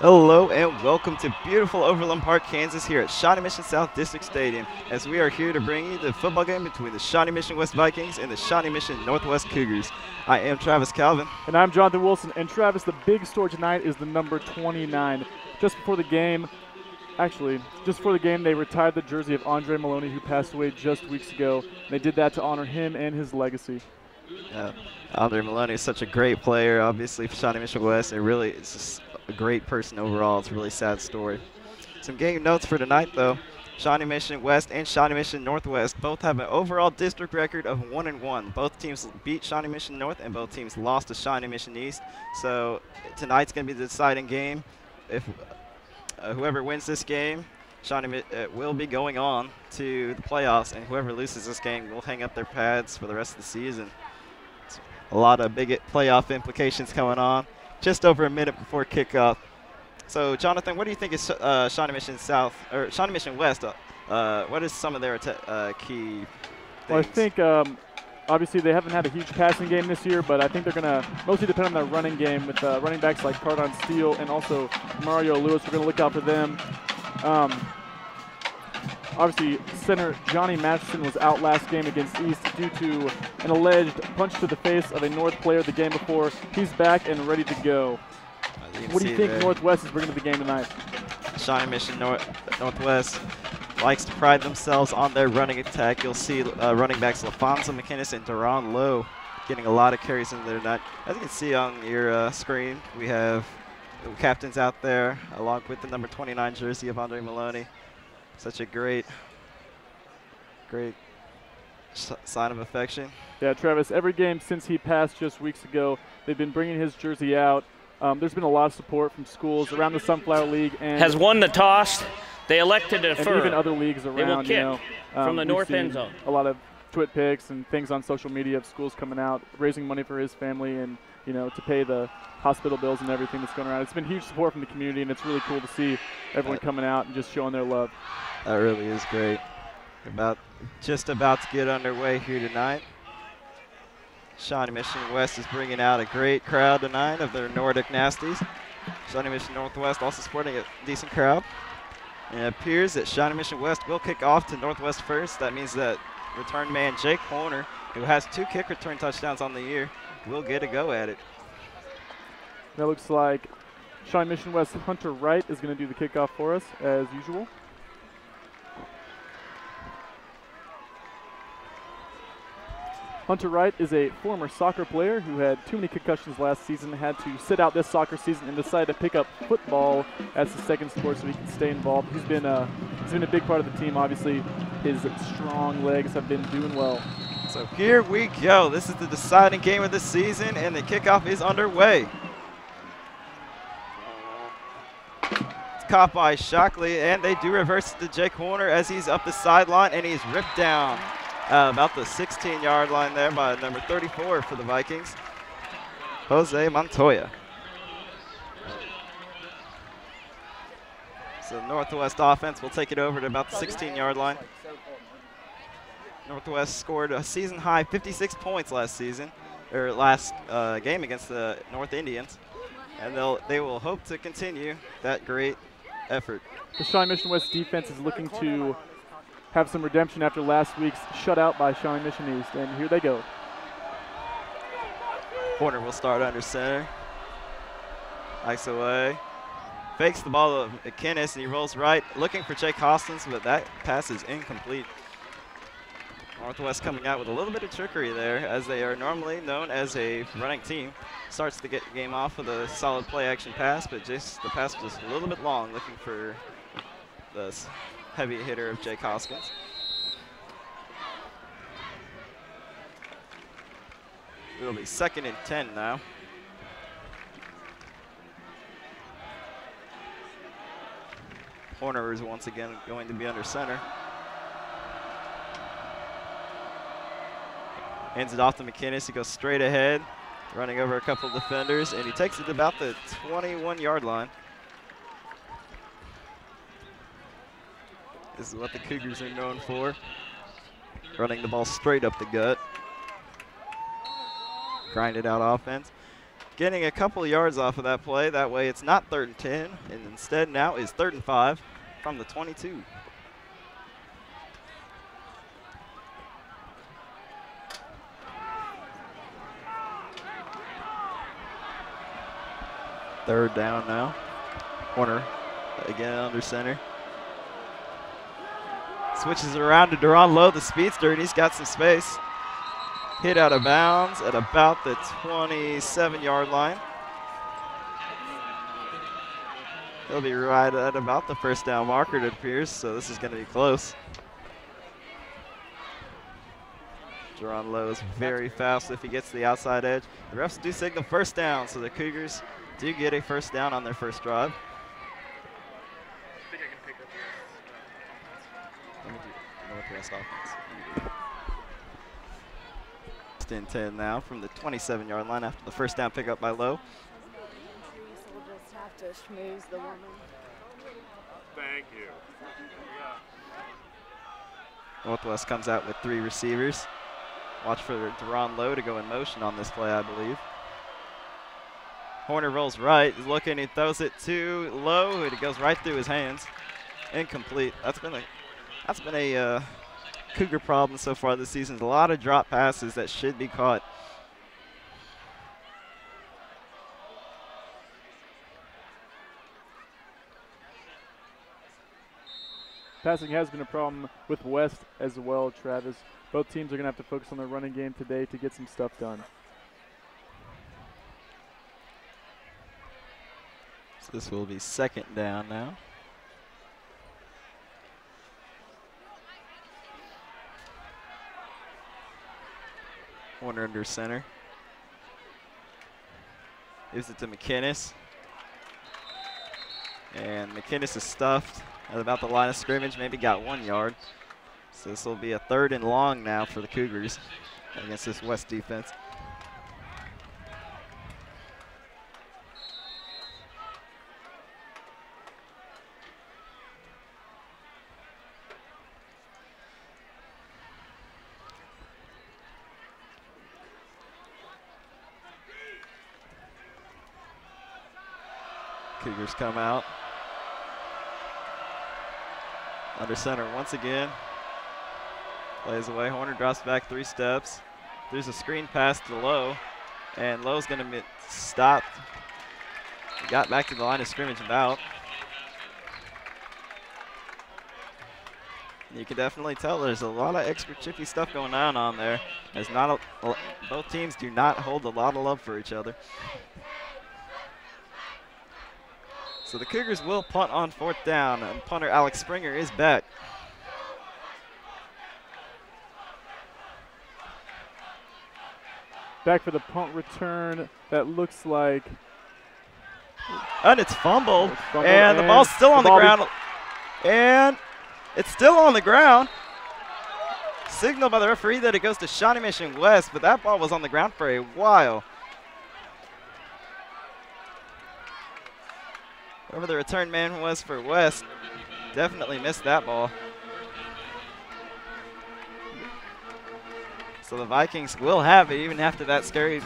Hello and welcome to beautiful Overland Park, Kansas here at Shawnee Mission South District Stadium as we are here to bring you the football game between the Shawnee Mission West Vikings and the Shawnee Mission Northwest Cougars. I am Travis Calvin. And I'm Jonathan Wilson. And Travis, the big story tonight is the number 29. Just before the game, they retired the jersey of Andre Maloney, who passed away just weeks ago. And they did that to honor him and his legacy. Andre Maloney is such a great player, obviously, for Shawnee Mission West. It's just a great person overall. It's a really sad story. Some game notes for tonight, though. Shawnee Mission West and Shawnee Mission Northwest both have an overall district record of 1-1. Both teams beat Shawnee Mission North and both teams lost to Shawnee Mission East. So tonight's going to be the deciding game. If whoever wins this game, Shawnee will be going on to the playoffs, and whoever loses this game will hang up their pads for the rest of the season. It's a lot of big playoff implications going on. Just over a minute before kickoff. So, Jonathan, what do you think is Shawnee Mission South or Shawnee Mission West? What is some of their key things? Well, I think obviously they haven't had a huge passing game this year, but I think they're going to mostly depend on their running game with running backs like Cardon Steele and also Mario Lewis. We're going to look out for them. Obviously, center Johnny Masterson was out last game against East due to an alleged punch to the face of a North player the game before. He's back and ready to go. What do you think Northwest is bringing to the game tonight? Shawnee Mission Northwest likes to pride themselves on their running attack. You'll see running backs LaFonso McInnes and Duron Lowe getting a lot of carries in there tonight. As you can see on your screen, we have the captains out there along with the number 29 jersey of Andre Maloney. Such a great sign of affection. Yeah, Travis, every game since he passed just weeks ago, they've been bringing his jersey out. There's been a lot of support from schools around the Sunflower League. And has won the toss. They elected to defer. And even other leagues around. They will kick from the north end zone. A lot of twit pics and things on social media of schools coming out, raising money for his family and, to pay the hospital bills and everything that's going around. It's been huge support from the community, and it's really cool to see everyone coming out and just showing their love. That really is great. Just about to get underway here tonight. Shawnee Mission West is bringing out a great crowd tonight of their Nordic Nasties. Shawnee Mission Northwest also sporting a decent crowd. And it appears that Shawnee Mission West will kick off to Northwest first. That means that return man Jake Horner, who has 2 kick return touchdowns on the year, will get a go at it. That looks like Shawnee Mission West Hunter Wright is going to do the kickoff for us as usual. Hunter Wright is a former soccer player who had too many concussions last season, had to sit out this soccer season, and decided to pick up football as his second sport so he can stay involved. He's been a big part of the team. Obviously, his strong legs have been doing well. So here we go. This is the deciding game of the season, and the kickoff is underway. It's caught by Shockley, and they do reverse it to Jake Horner as he's up the sideline, and he's ripped down. About the 16-yard line there by number 34 for the Vikings, Jose Montoya. So Northwest offense will take it over to about the 16-yard line. Northwest scored a season-high 56 points last game against the North Indians, and they will hope to continue that great effort. The Shawnee Mission West defense is looking to have some redemption after last week's shutout by Shawnee Mission East, and here they go. Horner will start under center. Hikes away. Fakes the ball to McInnes, and he rolls right, looking for Jake Hoskins, but that pass is incomplete. Northwest coming out with a little bit of trickery there, as they are normally known as a running team. Starts to get the game off with a solid play-action pass, but just the pass was just a little bit long, looking for the heavy hitter of Jake Hoskins. It'll be 2nd and 10 now. Horner is once again going to be under center. Hands it off to McInnes. He goes straight ahead, running over a couple of defenders, and he takes it to about the 21-yard line. This is what the Cougars are known for, running the ball straight up the gut. Grinded out offense. getting a couple yards off of that play. That way it's not 3rd and 10, and instead now is 3rd and 5 from the 22. Third down now. Horner again under center. Switches around to Deron Lowe, the speedster, and he's got some space. Hit out of bounds at about the 27-yard line. He'll be right at about the 1st down marker, it appears, so this is going to be close. Deron Lowe is very fast if he gets to the outside edge. The refs do signal 1st down, so the Cougars do get a 1st down on their 1st drive. Northwest offense. 1st and 10 now from the 27-yard line after the 1st down pickup by Lowe. We'll just have to schmooze the woman. Thank you. Northwest comes out with 3 receivers. Watch for Deron Lowe to go in motion on this play, I believe. Horner rolls right, he's looking, he throws it to Lowe, and it goes right through his hands. Incomplete. That's been a Cougar problem so far this season. A lot of drop passes that should be caught. Passing has been a problem with West as well, Travis. Both teams are going to have to focus on their running game today to get some stuff done. So this will be 2nd down now. Horner under center. Gives it to McKinnis. And McKinnis is stuffed at about the line of scrimmage, maybe got 1 yard. So this will be a 3rd and long now for the Cougars against this West defense. Cougars come out. Under center once again. Plays away. Horner drops back 3 steps. There's a screen pass to Lowe, and Lowe's going to be stopped. He got back to the line of scrimmage about. You can definitely tell there's a lot of extra chippy stuff going on there. As both teams do not hold a lot of love for each other. So the Cougars will punt on 4th down, and punter Alex Springer is back. Back for the punt return. That looks like. And it's fumbled. And the ball's still on the ground. And it's still on the ground. Signal by the referee that it goes to Shawnee Mission West, but that ball was on the ground for a while. Whoever the return man was for West definitely missed that ball. So the Vikings will have it even after that scary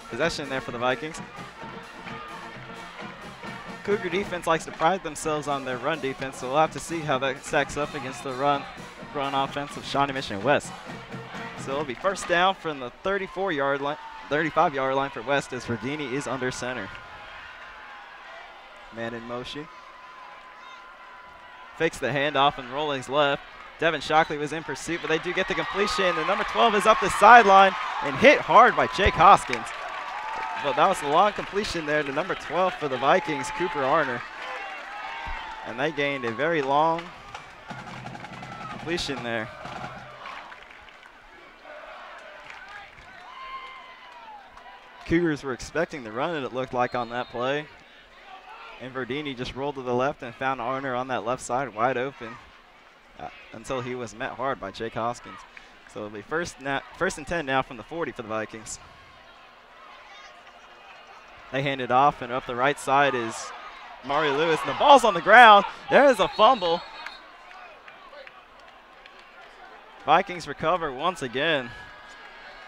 possession there for the Vikings. Cougar defense likes to pride themselves on their run defense, so we'll have to see how that stacks up against the run offense of Shawnee Mission West. So it'll be 1st down from the 35-yard line for West as Verdini is under center. Man in motion. Fakes the handoff and rollings left. Devin Shockley was in pursuit, but they do get the completion. The number 12 is up the sideline and hit hard by Jake Hoskins. But that was a long completion there to number 12 for the Vikings, Cooper Arner. And they gained a very long completion there. Cougars were expecting the run, and it looked like on that play. And Verdini just rolled to the left and found Arner on that left side wide open until he was met hard by Jake Hoskins. So it'll be 1st and 10 now from the 40 for the Vikings. They hand it off, and up the right side is Mario Lewis, and the ball's on the ground. There is a fumble. Vikings recover once again.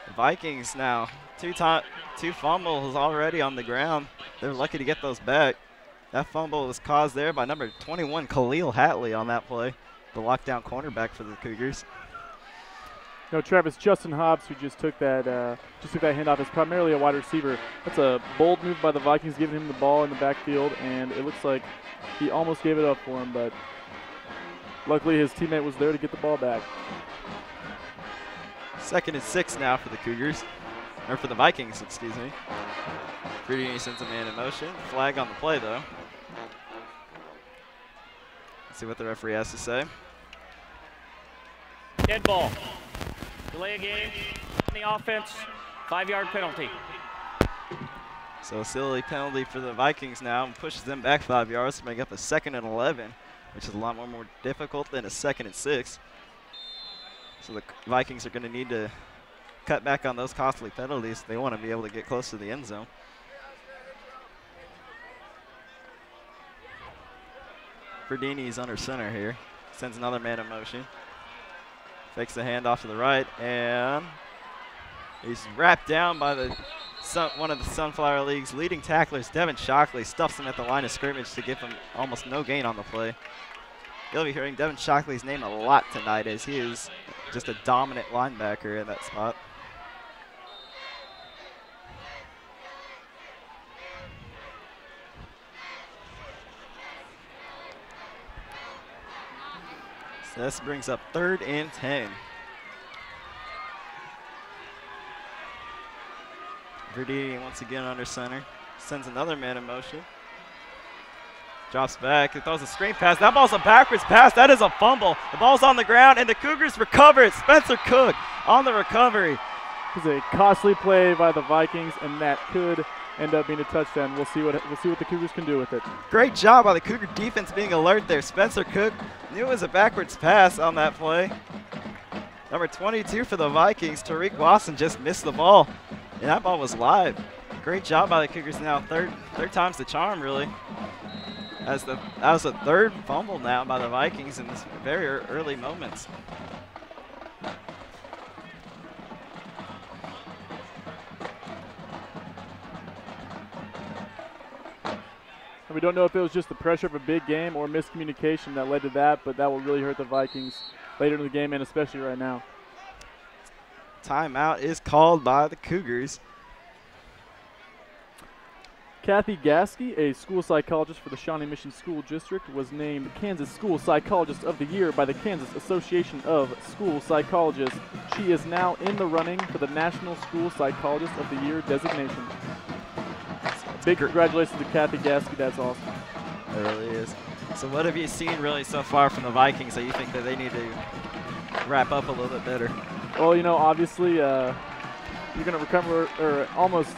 The Vikings now Two fumbles already on the ground. They're lucky to get those back. That fumble was caused there by number 21, Khalil Hatley, on that play, the lockdown cornerback for the Cougars. No, Travis, Justin Hobbs, who just took that handoff, is primarily a wide receiver. That's a bold move by the Vikings, giving him the ball in the backfield, and it looks like he almost gave it up for him, but luckily his teammate was there to get the ball back. 2nd and 6 now for the Cougars, or for the Vikings, excuse me. Verdini sends a man in motion. Flag on the play, though. Let's see what the referee has to say. Dead ball. Delay a game. On the offense. 5-yard penalty. So a silly penalty for the Vikings now and pushes them back 5 yards to make up a 2nd and 11, which is a lot more difficult than a 2nd and 6. So the Vikings are going to need to cut back on those costly penalties. They want to be able to get close to the end zone. Verdini's under center here. Sends another man in motion. Fakes the handoff to the right, and he's wrapped down by one of the Sunflower League's leading tacklers, Devin Shockley. Stuffs him at the line of scrimmage to give him almost no gain on the play. You'll be hearing Devin Shockley's name a lot tonight, as he is just a dominant linebacker in that spot. So this brings up 3rd and 10. Verdini once again under center. Sends another man in motion. Drops back. He throws a screen pass. That ball's a backwards pass. That is a fumble. The ball's on the ground, and the Cougars recover it. Spencer Cook on the recovery. It's a costly play by the Vikings, and that could end up being a touchdown. We'll see what the Cougars can do with it. Great job by the Cougar defense being alert there. Spencer Cook knew it was a backwards pass on that play. Number 22 for the Vikings, Tariq Watson, just missed the ball, and that ball was live. Great job by the Cougars now. Third time's the charm, really. That was the 3rd fumble now by the Vikings in this very early moments. We don't know if it was just the pressure of a big game or miscommunication that led to that, but that will really hurt the Vikings later in the game and especially right now. Timeout is called by the Cougars. Kathy Gaskey, a school psychologist for the Shawnee Mission School District, was named Kansas School Psychologist of the Year by the Kansas Association of School Psychologists. She is now in the running for the National School Psychologist of the Year designation. Big congratulations to Kathy Gaskey. That's awesome. It really is. So what have you seen really so far from the Vikings that you think that they need to wrap up a little bit better? Well, you know, obviously you're going to recover or almost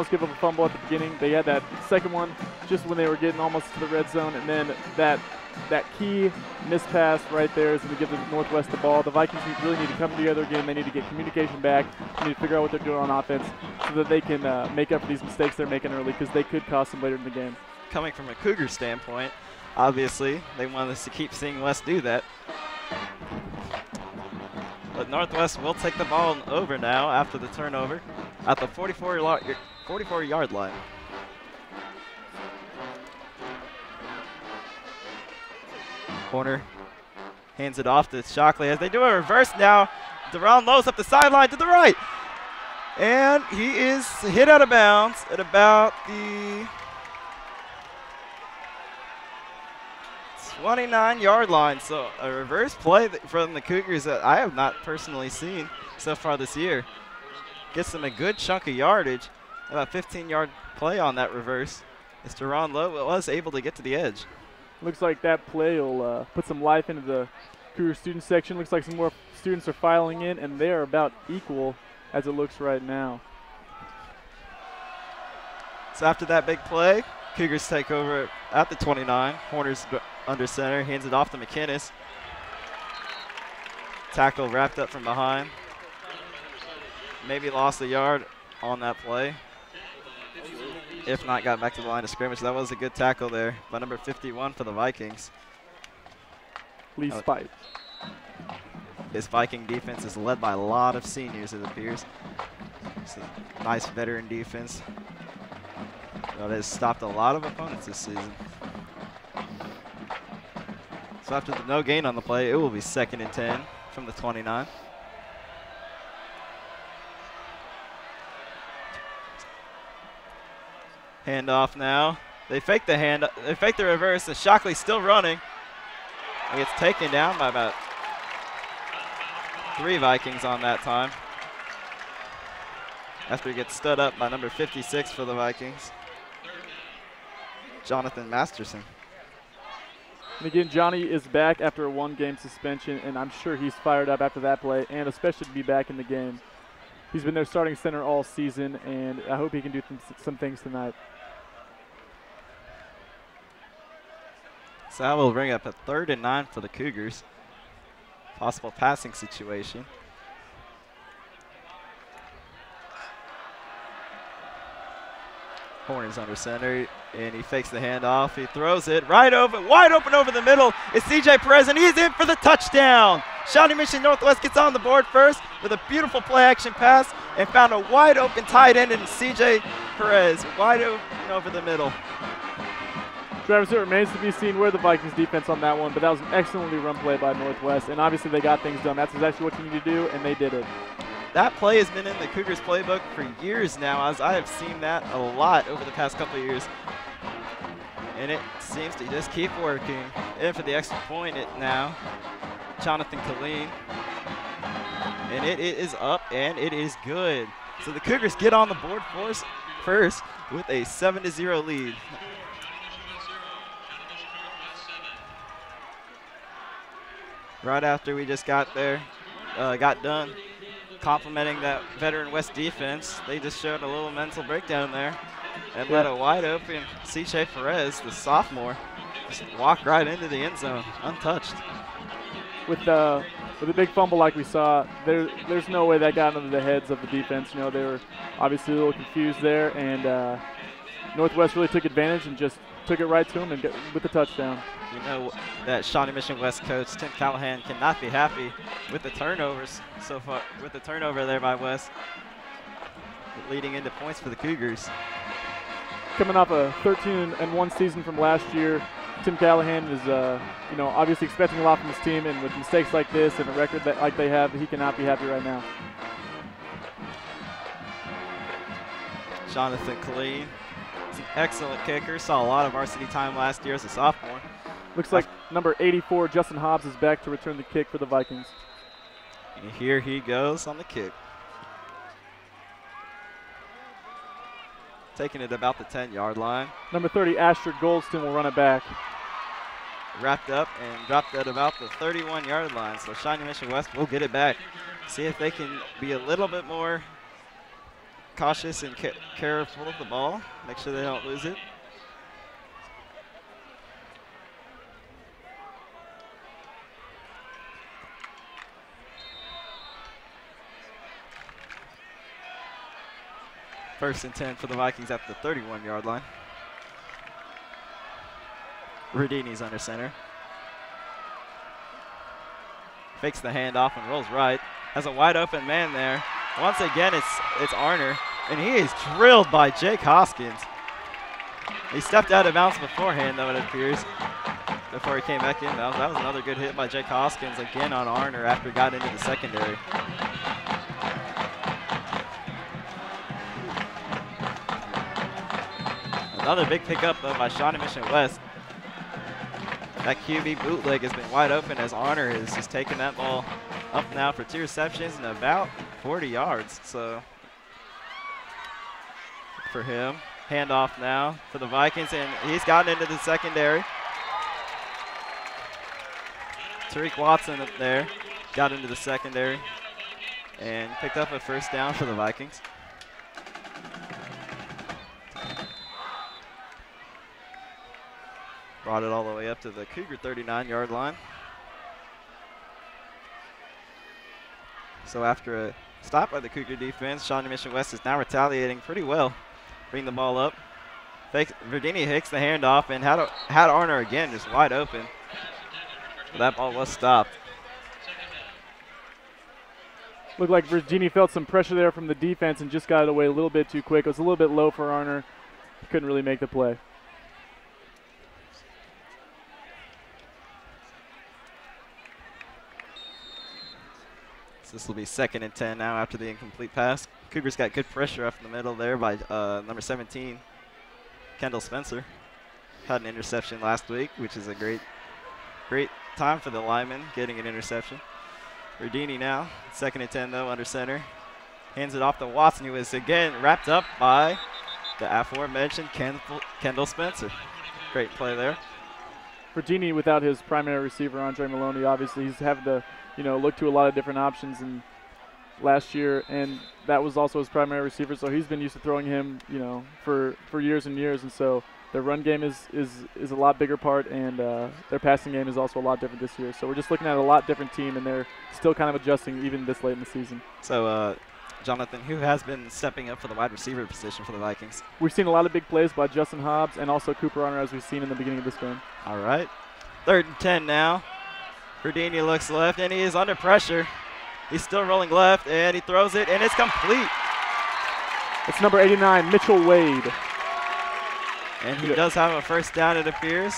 give up a fumble at the beginning. They had that second one just when they were getting almost to the red zone, and then that key mispass right there is going to give the Northwest the ball. The Vikings really need to come together again. They need to get communication back. They need to figure out what they're doing on offense so that they can make up for these mistakes they're making early, because they could cost them later in the game. Coming from a Cougar standpoint, obviously they want us to keep seeing West do that. But Northwest will take the ball over now after the turnover at the 44-yard line. Corner hands it off to Shockley as they do a reverse now. Deron Lowe's up the sideline to the right. And he is hit out of bounds at about the 29-yard line. So a reverse play from the Cougars that I have not personally seen so far this year. Gets them a good chunk of yardage. About 15-yard play on that reverse. As Deron Lowe was able to get to the edge. Looks like that play will put some life into the Cougar student section. Looks like some more students are filing in, and they are about equal as it looks right now. So after that big play, Cougars take over at the 29. Horner's under center, hands it off to McInnes. Tackle wrapped up from behind. Maybe lost a yard on that play. If not, got back to the line of scrimmage. That was a good tackle there by number 51 for the Vikings. Lee Spite. This Viking defense is led by a lot of seniors, it appears. It's a nice veteran defense that has stopped a lot of opponents this season. So after the no gain on the play, it will be 2nd and 10 from the 29. Handoff now. They fake the reverse, and Shockley's still running. He gets taken down by about 3 Vikings on that time, after he gets stood up by number 56 for the Vikings, Jonathan Masterson. And again, Johnny is back after a 1-game suspension, and I'm sure he's fired up after that play, and especially to be back in the game. He's been their starting center all season, and I hope he can do some things tonight. So that will bring up a 3rd and 9 for the Cougars. Possible passing situation. Horn is under center, and he fakes the handoff. He throws it wide open over the middle. It's CJ Perez, and he's in for the touchdown. Shawnee Mission Northwest gets on the board first with a beautiful play-action pass and found a wide open tight end in CJ Perez, wide open over the middle. Travis, it remains to be seen where the Vikings defense on that one, but that was an excellently run play by Northwest, and obviously they got things done. That's exactly what you need to do, and they did it. That play has been in the Cougars playbook for years now, as I have seen that a lot over the past couple of years. And it seems to just keep working. And for the extra point now, Jonathan Killeen. And it is up, and it is good. So the Cougars get on the board first with a 7-0 lead. Right after we just got done complimenting that veteran West defense, they just showed a little mental breakdown there and let a wide open CJ Perez, the sophomore, just walk right into the end zone, untouched. With a big fumble like we saw, there's no way that got into the heads of the defense. You know, they were obviously a little confused there, and Northwest really took advantage and just took it right to him and with the touchdown. You know that Shawnee Mission West coach Tim Callahan cannot be happy with the turnovers so far, with the turnover there by West, leading into points for the Cougars. Coming off a 13-1 season from last year, Tim Callahan is obviously expecting a lot from his team, and with mistakes like this and a record like they have, he cannot be happy right now. Jonathan Killeen is an excellent kicker. Saw a lot of varsity time last year as a sophomore. Looks like number 84, Justin Hobbs, is back to return the kick for the Vikings. And here he goes on the kick. Taking it about the 10-yard line. Number 30, Astrid Goldston, will run it back. Wrapped up and dropped at about the 31-yard line. So Shawnee Mission West will get it back. See if they can be a little bit more cautious and careful of the ball. Make sure they don't lose it. First and 10 for the Vikings at the 31-yard line. Rodini's under center. Fakes the handoff and rolls right. Has a wide open man there. Once again, it's Arner, and he is drilled by Jake Hoskins. He stepped out of bounds beforehand, though, it appears, before he came back in. That was another good hit by Jake Hoskins again on Arner after he got into the secondary. Another big pickup, though, by Shawnee Mission West. That QB bootleg has been wide open as Arner has just taken that ball up now for 2 receptions and about 40 yards. So for him, handoff now for the Vikings, and he's gotten into the secondary. Tariq Watson up there got into the secondary and picked up a first down for the Vikings. Brought it all the way up to the Cougar 39-yard line. So after a stop by the Cougar defense, Shawnee Mission West is now retaliating pretty well. Bring the ball up. Verdini hits the handoff and had Arner again just wide open. But that ball was stopped. Looked like Virginia felt some pressure there from the defense and just got it away a little bit too quick. It was a little bit low for Arner. He couldn't really make the play. So this will be 2nd and 10 now after the incomplete pass. Cougars got good pressure up in the middle there by number 17, Kendall Spencer. Had an interception last week, which is a great time for the lineman getting an interception. Verdini now, 2nd and 10 though, under center. Hands it off to Watson, who is again wrapped up by the aforementioned Kendall Spencer. Great play there. Verdini, without his primary receiver, Andre Maloney, obviously he's having to, look to a lot of different options and last year, and that was also his primary receiver, so he's been used to throwing him, for years and years, and so their run game is a lot bigger part, and their passing game is also a lot different this year. So we're just looking at a lot different team, and they're still kind of adjusting even this late in the season. So, Jonathan, who has been stepping up for the wide receiver position for the Vikings? We've seen a lot of big plays by Justin Hobbs and also Cooper Arner, as we've seen in the beginning of this game. All right. 3rd and 10 now. Verdini looks left, and he is under pressure. He's still rolling left, and he throws it, and it's complete. It's number 89, Mitchell Wade. And he does have a first down, it appears.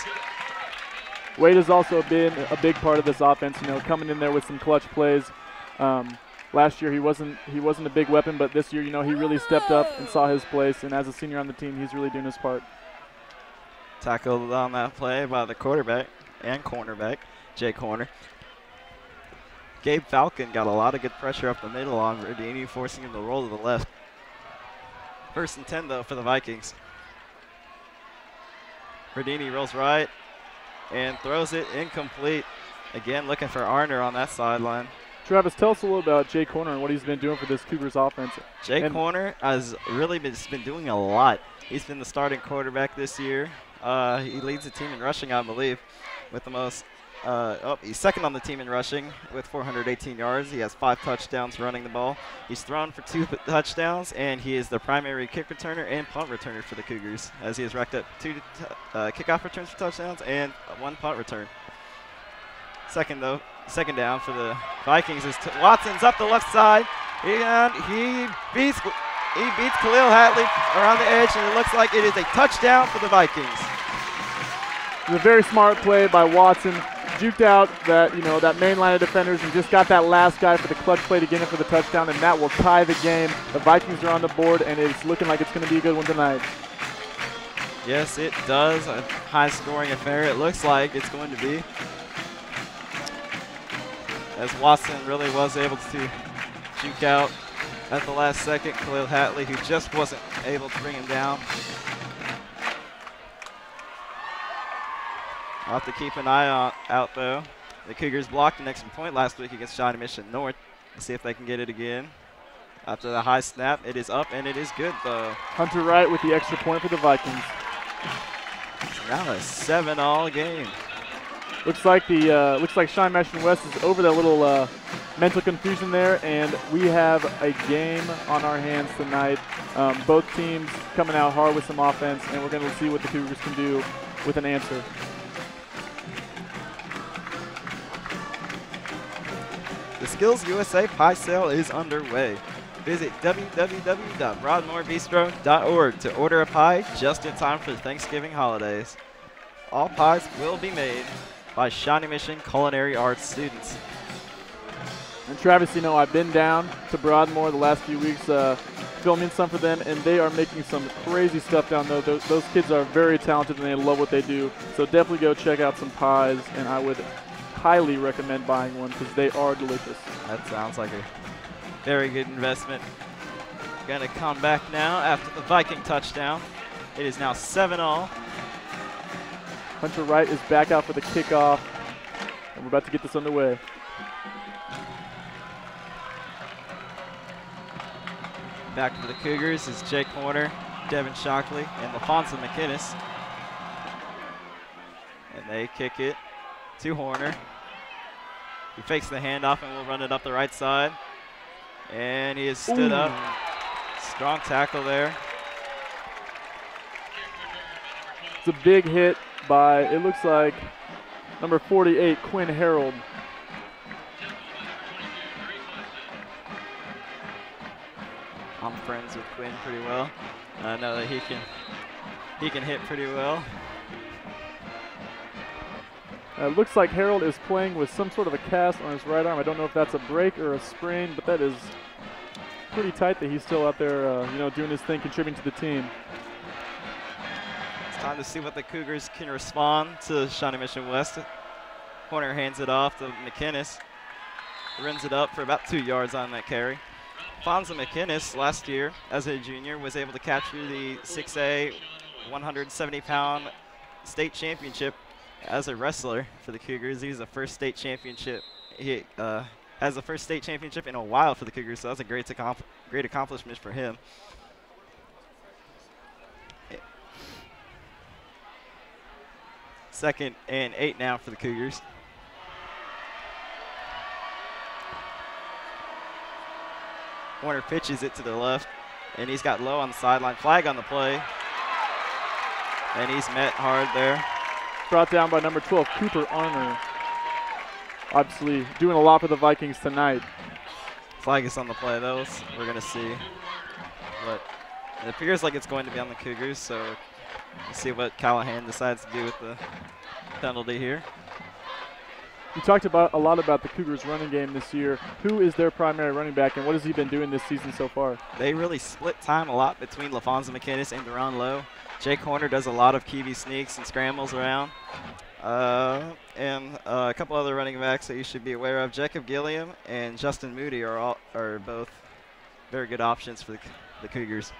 Wade has also been a big part of this offense, coming in there with some clutch plays. Last year he wasn't a big weapon, but this year, he really stepped up and saw his place, and as a senior on the team, he's really doing his part. Tackled on that play by the quarterback and cornerback, Jake Horner. Gabe Falcon got a lot of good pressure up the middle on Verdini, forcing him to roll to the left. 1st and 10, though, for the Vikings. Verdini rolls right and throws it incomplete. Again, looking for Arner on that sideline. Travis, tell us a little about Jake Horner and what he's been doing for this Cougars offense. Jake Horner has really been doing a lot. He's been the starting quarterback this year. He leads the team in rushing, I believe, with the most. He's 2nd on the team in rushing with 418 yards. He has 5 touchdowns running the ball. He's thrown for 2 touchdowns, and he is the primary kick returner and punt returner for the Cougars, as he has racked up 2 kickoff returns for touchdowns and 1 punt return. Second down for the Vikings is Watson's up the left side, and he beats Khalil Hatley around the edge, and it looks like it is a touchdown for the Vikings. It was a very smart play by Watson. Juked out that main line of defenders and just got that last guy for the clutch play to get him for the touchdown, and that will tie the game. The Vikings are on the board, and it's looking like it's going to be a good one tonight. Yes, it does. A high-scoring affair. It looks like it's going to be, as Watson really was able to juke out at the last second Khalil Hatley, who just wasn't able to bring him down. I'll have to keep an eye out, though. The Cougars blocked an extra point last week against Shawnee Mission North. Let's see if they can get it again. After the high snap, it is up, and it is good, though. Hunter Wright with the extra point for the Vikings. It's now a 7-all game. Looks like Shawnee Mission West is over that little mental confusion there, and we have a game on our hands tonight. Both teams coming out hard with some offense, and we're going to see what the Cougars can do with an answer. The Skills USA Pie Sale is underway. Visit www.broadmoorbistro.org to order a pie just in time for the Thanksgiving holidays. All pies will be made by Shawnee Mission Culinary Arts students. And Travis, I've been down to Broadmoor the last few weeks filming some for them, and they are making some crazy stuff down there. Those kids are very talented, and they love what they do. So definitely go check out some pies, and I would highly recommend buying one because they are delicious. That sounds like a very good investment. Going to come back now after the Viking touchdown. It is now 7-all. Hunter Wright is back out for the kickoff, and we're about to get this underway. Back for the Cougars is Jake Horner, Devin Shockley, and LaFonso McInnes. And they kick it to Horner. He fakes the handoff and will run it up the right side. And he is stood up. Strong tackle there. It's a big hit by, it looks like, number 48, Quinn Harold. I'm friends with Quinn pretty well. I know that he can hit pretty well. It looks like Harold is playing with some sort of a cast on his right arm. I don't know if that's a break or a sprain, but that is pretty tight that he's still out there, doing his thing, contributing to the team. It's time to see what the Cougars can respond to Shawnee Mission West. Corner hands it off to McInnes. Runs it up for about 2 yards on that carry. Fonza McInnes last year as a junior was able to capture the 6A 170-pound state championship as a wrestler for the Cougars. He's the first state championship. He has the first state championship in a while for the Cougars, so that's a great accomplishment for him. Second and 8 now for the Cougars. Warner pitches it to the left, and he's got low on the sideline. Flag on the play, and he's met hard there. Brought down by number 12, Cooper Arner. Obviously doing a lot for the Vikings tonight. Flag is on the play, though. So we're going to see. But it appears like it's going to be on the Cougars, so we'll see what Callahan decides to do with the penalty here. You talked a lot about the Cougars' running game this year. Who is their primary running back, and what has he been doing this season so far? They really split time a lot between LaFonza McInnes and Deron Lowe. Jake Horner does a lot of QB sneaks and scrambles around. And a couple other running backs that you should be aware of. Jacob Gilliam and Justin Moody are both very good options for the Cougars.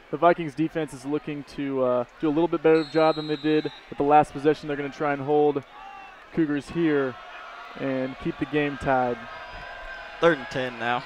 The Vikings defense is looking to do a little bit better job than they did with the last possession. They're going to try and hold Cougars here and keep the game tied. 3rd and 10 now.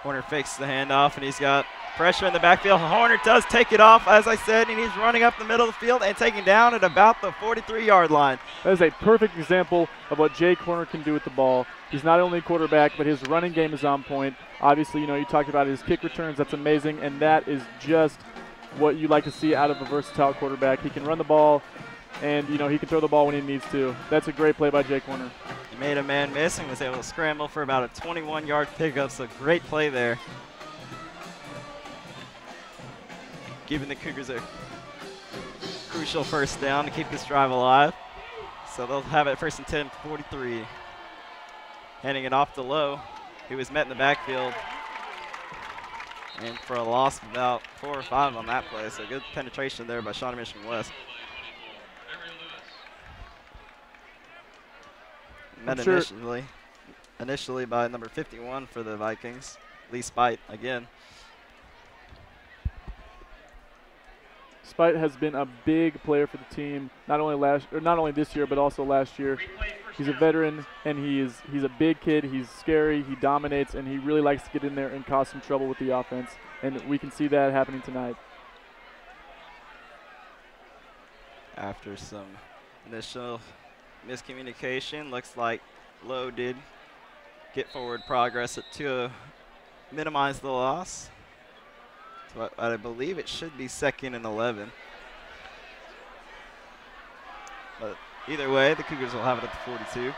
Horner fakes the handoff, and he's got pressure in the backfield. Horner does take it off, as I said, and he's running up the middle of the field and taking down at about the 43-yard line. That is a perfect example of what Jake Horner can do with the ball. He's not only a quarterback, but his running game is on point. Obviously, you talked about his kick returns. That's amazing, and that is just what you like to see out of a versatile quarterback. He can run the ball, and, he can throw the ball when he needs to. That's a great play by Jake Horner. He made a man miss and was able to scramble for about a 21-yard pickup, so great play there. Giving the Cougars a crucial first down to keep this drive alive. So they'll have it 1st and 10, 43. Handing it off to Lowe, who was met in the backfield. And for a loss of about 4 or 5 on that play, so good penetration there by Shawnee Mission West. Met initially by number 51 for the Vikings, Lee Spite again. Spite has been a big player for the team, not only this year, but also last year. He's a veteran, and he's a big kid. He's scary. He dominates, and he really likes to get in there and cause some trouble with the offense. And we can see that happening tonight. After some initial miscommunication, looks like Lowe did get forward progress to minimize the loss. So I believe it should be 2nd and 11. But either way, the Cougars will have it at the 42.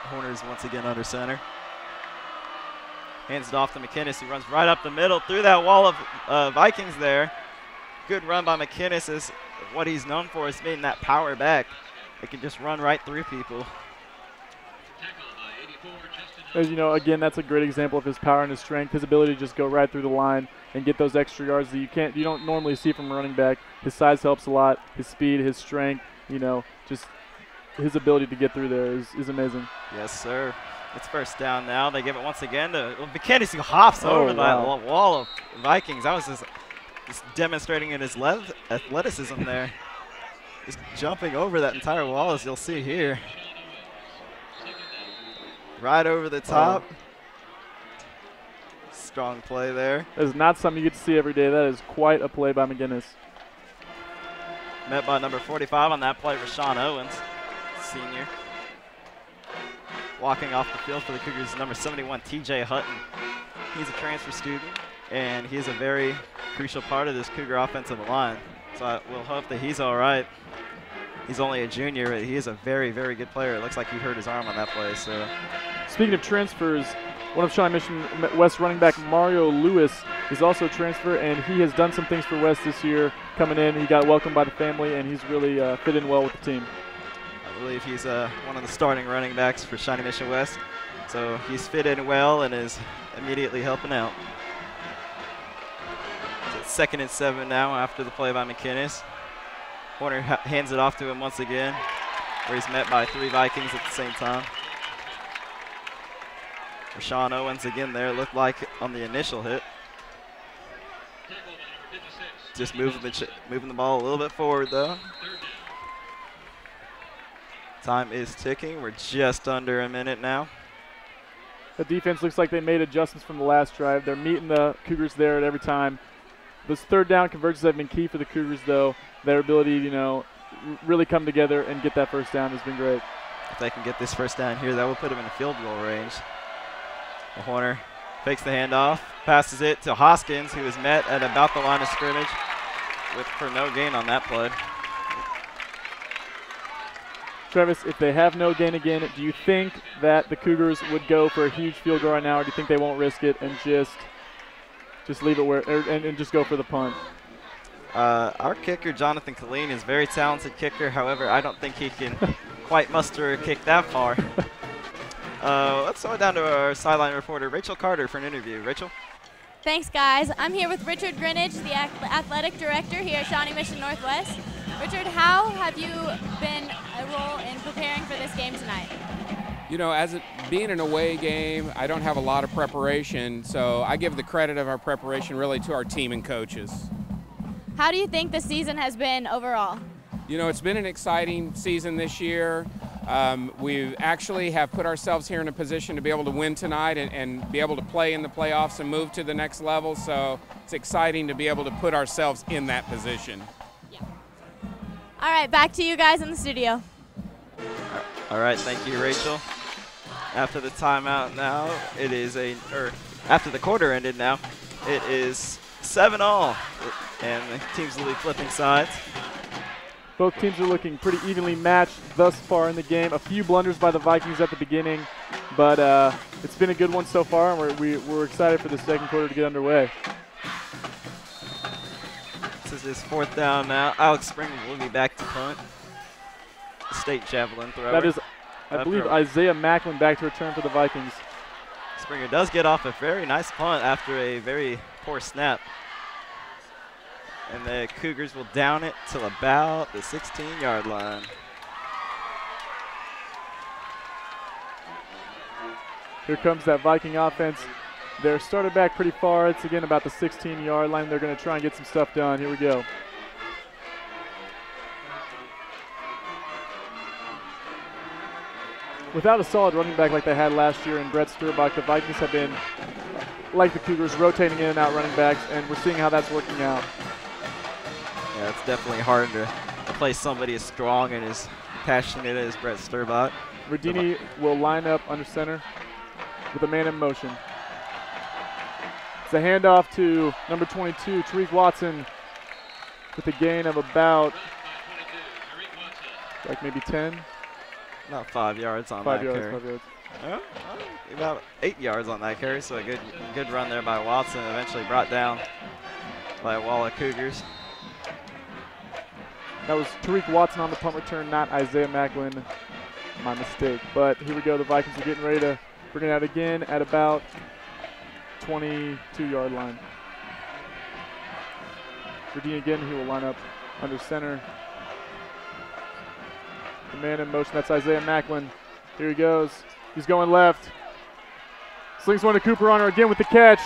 Horner's once again under center. Hands it off to McInnes, who runs right up the middle through that wall of Vikings there. Good run by McInnes. Is what he's known for is being that power back. It can just run right through people. As again, that's a great example of his power and his strength, his ability to just go right through the line and get those extra yards that you don't normally see from a running back. His size helps a lot, his speed, his strength, just his ability to get through there is amazing. Yes, sir. It's 1st down now. They give it once again to McInnes, who hops over that wall of Vikings. That was just demonstrating in his athleticism there. Just jumping over that entire wall, as you'll see here. Right over the top. Strong play there. That is not something you get to see every day. That is quite a play by McInnes. Met by number 45 on that play, Rashawn Owens, senior. Walking off the field for the Cougars is number 71, TJ Hutton. He's a transfer student, and he's a very crucial part of this Cougar offensive line. So we'll hope that he's all right. He's only a junior, but he is a very, very good player. It looks like he hurt his arm on that play. So, speaking of transfers, one of Shawnee Mission West running back Mario Lewis is also a transfer, and he has done some things for West this year. Coming in, he got welcomed by the family, and he's really fit in well with the team. I believe he's one of the starting running backs for Shawnee Mission West. So he's fit in well and is immediately helping out. So it's 2nd and 7 now after the play by McKinnis. Horner hands it off to him once again, where he's met by 3 Vikings at the same time. Rashawn Owens again there, looked like on the initial hit. Just moving the ball a little bit forward though. Time is ticking. We're just under a minute now. The defense looks like they made adjustments from the last drive. They're meeting the Cougars there at every time. Those 3rd down conversions have been key for the Cougars, though. Their ability, really come together and get that 1st down has been great. If they can get this 1st down here, that will put them in a field goal range. The Horner fakes the handoff, passes it to Hoskins, who is met at about the line of scrimmage for no gain on that play. Travis, if they have no gain again, do you think that the Cougars would go for a huge field goal right now, or do you think they won't risk it and just leave it and just go for the punt? Our kicker, Jonathan Colleen, is a very talented kicker. However, I don't think he can quite muster a kick that far. Let's throw it down to our sideline reporter, Rachel Carter, for an interview. Rachel? Thanks, guys. I'm here with Richard Greenidge, the athletic director here at Shawnee Mission Northwest. Richard, how have you been a role in preparing for this game tonight? As it being an away game, I don't have a lot of preparation, so I give the credit of our preparation really to our team and coaches. How do you think the season has been overall? It's been an exciting season this year. We actually have put ourselves here in a position to be able to win tonight and be able to play in the playoffs and move to the next level, so it's exciting to be able to put ourselves in that position. All right, back to you guys in the studio. All right, thank you, Rachel. After the timeout now, after the quarter ended now, it is 7-all, and the teams will be flipping sides. Both teams are looking pretty evenly matched thus far in the game. A few blunders by the Vikings at the beginning, but it's been a good one so far, and we're excited for the 2nd quarter to get underway. This is 4th down now. Alex Springer will be back to punt. State javelin thrower. That is, I believe, Isaiah Macklin back to return for the Vikings. Springer does get off a very nice punt after a very poor snap. And the Cougars will down it till about the 16-yard line. Here comes that Viking offense. They're started back pretty far. It's again about the 16-yard line. They're going to try and get some stuff done. Here we go. Without a solid running back like they had last year in Brett Sturbach, the Vikings have been, like the Cougars, rotating in and out running backs, and we're seeing how that's working out. Yeah, it's definitely hard to play somebody as strong and as passionate as Brett Sturbach. Verdini will line up under center with a man in motion. It's a handoff to number 22, Tariq Watson, with a gain of about, like maybe 10. About 5 yards on that carry. 5 yards. About 8 yards on that carry, so a good run there by Watson, eventually brought down by a wall of Cougars. That was Tariq Watson on the punt return, not Isaiah Macklin. My mistake. But here we go. The Vikings are getting ready to bring it out again at about 22-yard line. Verdini again, he will line up under center. The man in motion, that's Isaiah Macklin. Here he goes. He's going left. Slings one to Cooper Honor again with the catch.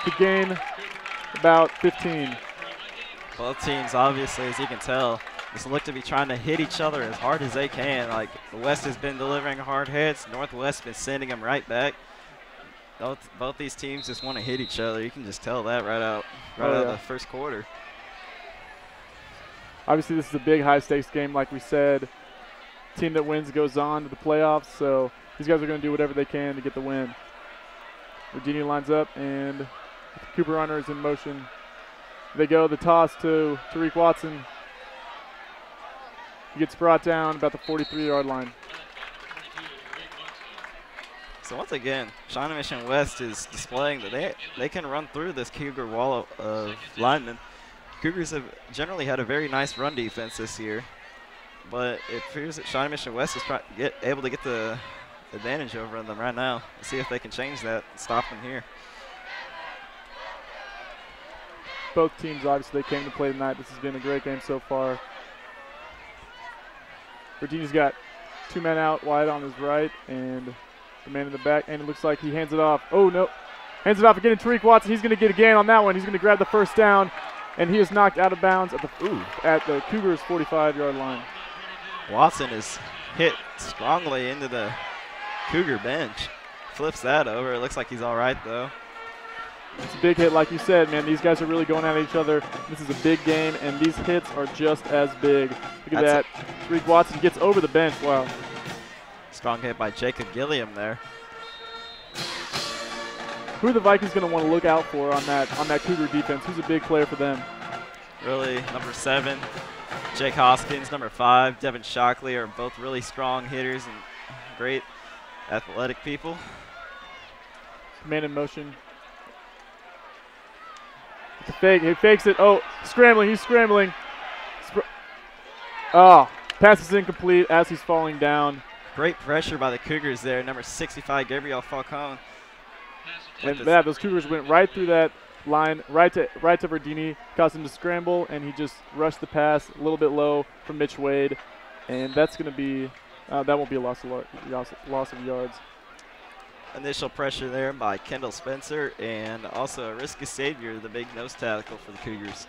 To gain about 15. Both teams, obviously, as you can tell, just look to be trying to hit each other as hard as they can. Like, the West has been delivering hard hits. Northwest has been sending them right back. Both these teams just want to hit each other. You can just tell that right out of the first quarter. Obviously, this is a big high-stakes game, like we said. Team that wins goes on to the playoffs, so these guys are going to do whatever they can to get the win. Virginia lines up, and Cooper Honor is in motion. They go the toss to Tariq Watson. He gets brought down about the 43-yard line. So once again, Shawnee Mission West is displaying that they can run through this Cougar wall of linemen. Cougars have generally had a very nice run defense this year, but it appears that Shawnee Mission West is able to get the advantage over them right now. Let's see if they can change that and stop them here. Both teams, obviously, they came to play tonight. This has been a great game so far. Virginia's got 2 men out wide on his right and the man in the back, and it looks like he hands it off. Oh, no. Hands it off again to Tariq Watson. He's going to get a gain on that one. He's going to grab the first down, and he is knocked out of bounds at the Cougars' 45-yard line. Watson is hit strongly into the Cougar bench. Flips that over. It looks like he's all right, though. It's a big hit, like you said, man. These guys are really going at each other. This is a big game, and these hits are just as big. Look at that. Tariq Watson gets over the bench. Wow. Strong hit by Jacob Gilliam there. Who are the Vikings going to want to look out for on that Cougar defense? Who's a big player for them? Really, number 7, Jake Hoskins, number 5, Devin Shockley are both really strong hitters and great athletic people. Man in motion. It's a fake. He fakes it. Oh, scrambling. He's scrambling. Pass is incomplete as he's falling down. Great pressure by the Cougars there. Number 65, Gabriel Falcone. And those Cougars went right through that line, right to Verdini, caused him to scramble, and he just rushed the pass a little bit low from Mitch Wade, and that's going to be that won't be a loss of yards. Initial pressure there by Kendall Spencer, and also Ariska Savior, the big nose tackle for the Cougars.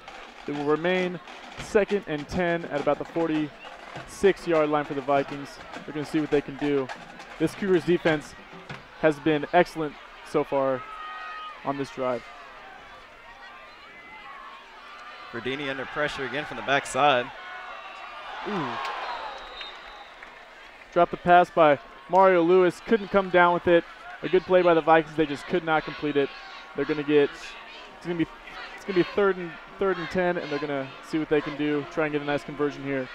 It will remain 2nd and 10 at about the 46-yard line for the Vikings. They're going to see what they can do. This Cougars defense has been excellent so far on this drive. Verdini under pressure again from the backside. Dropped the pass by Mario Lewis. Couldn't come down with it. A good play by the Vikings. They just could not complete it. They're going to get. It's going to be third and 10, and they're going to see what they can do. Try and get a nice conversion here.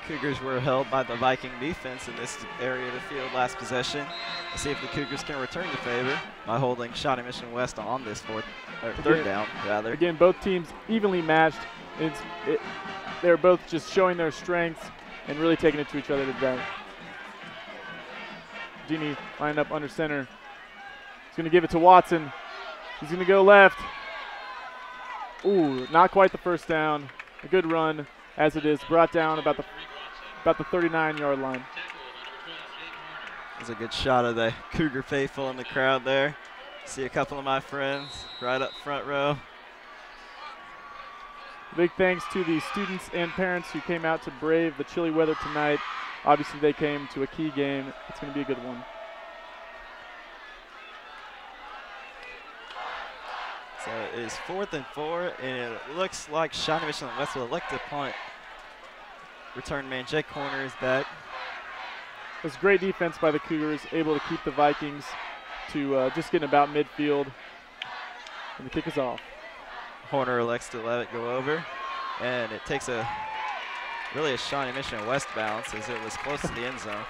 Cougars were held by the Viking defense in this area of the field last possession. Let's see if the Cougars can return the favor by holding Shawnee Mission West on this third down, rather. Again, both teams evenly matched. They're both just showing their strengths and really taking it to each other today. Genie lined up under center. He's going to give it to Watson. He's going to go left. Ooh, not quite the first down. A good run as it is brought down about the 39-yard line. There's a good shot of the Cougar faithful in the crowd there. See a couple of my friends right up front row. Big thanks to the students and parents who came out to brave the chilly weather tonight. Obviously, they came to a key game. It's going to be a good one. So it is 4th and 4, and it looks like Shawnee Mission West will elect to punt. Return man Jake Horner is back. It was great defense by the Cougars, able to keep the Vikings to just getting about midfield. And the kick is off. Horner elects to let it go over, and it takes really a Shawnee Mission West bounce as it was close to the end zone.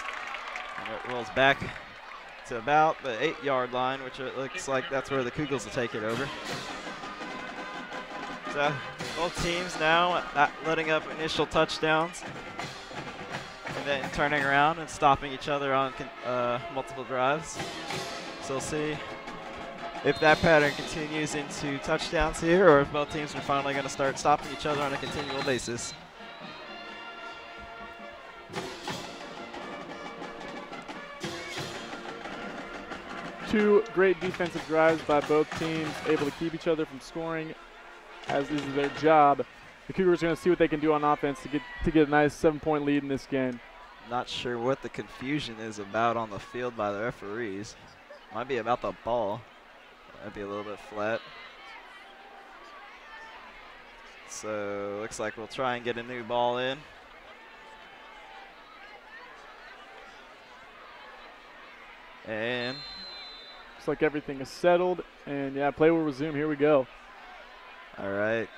And it rolls back to about the 8-yard line, which it looks like that's where the Cougars will take it over. So both teams now not letting up initial touchdowns and then turning around and stopping each other on multiple drives. So we'll see if that pattern continues into touchdowns here, or if both teams are finally going to start stopping each other on a continual basis. Two great defensive drives by both teams, able to keep each other from scoring, as is their job. The Cougars are going to see what they can do on offense to get a nice 7-point lead in this game. Not sure what the confusion is about on the field by the referees. Might be about the ball. Might be a little bit flat. So looks like we'll try and get a new ball in. And looks like everything is settled, and yeah, play will resume. Here we go. All right.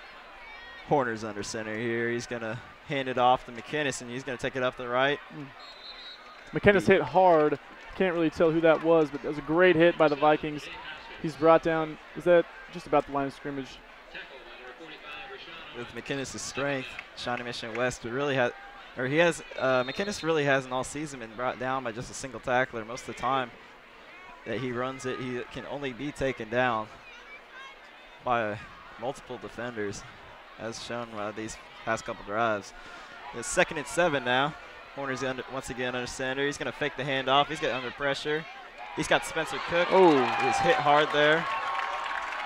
Horner's under center here. He's going to hand it off to McInnes, and he's going to take it up the right. McInnes hit hard. Can't really tell who that was, but that was a great hit by the Vikings. He's brought down, is that just about the line of scrimmage? With McInnes' strength, Shawnee Mission West McInnes really hasn't all season been brought down by just a single tackler. Most of the time that he runs it, he can only be taken down by multiple defenders, as shown by these past couple drives. It's 2nd and 7 now. Horner's once again under center. He's going to fake the handoff. He's getting under pressure. He's got Spencer Cook. Oh, He's hit hard there.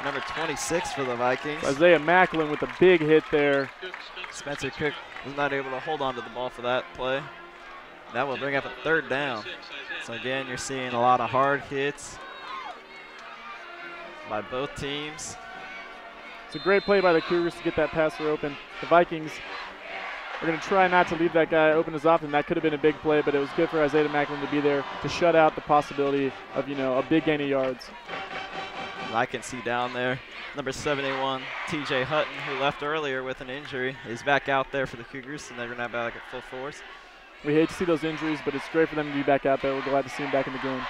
Number 26 for the Vikings. Isaiah Macklin with a big hit there. Spencer Cook was not able to hold on to the ball for that play. That will bring up a 3rd down. So again, you're seeing a lot of hard hits by both teams. It's a great play by the Cougars to get that passer open. The Vikings are going to try not to leave that guy open as often. That could have been a big play, but it was good for Isaiah Macklin to be there to shut out the possibility of, a big gain of yards. I can see down there, number 71, TJ Hutton, who left earlier with an injury, is back out there for the Cougars, and they're going to have back at full force. We hate to see those injuries, but it's great for them to be back out there. We're glad to see him back in the game.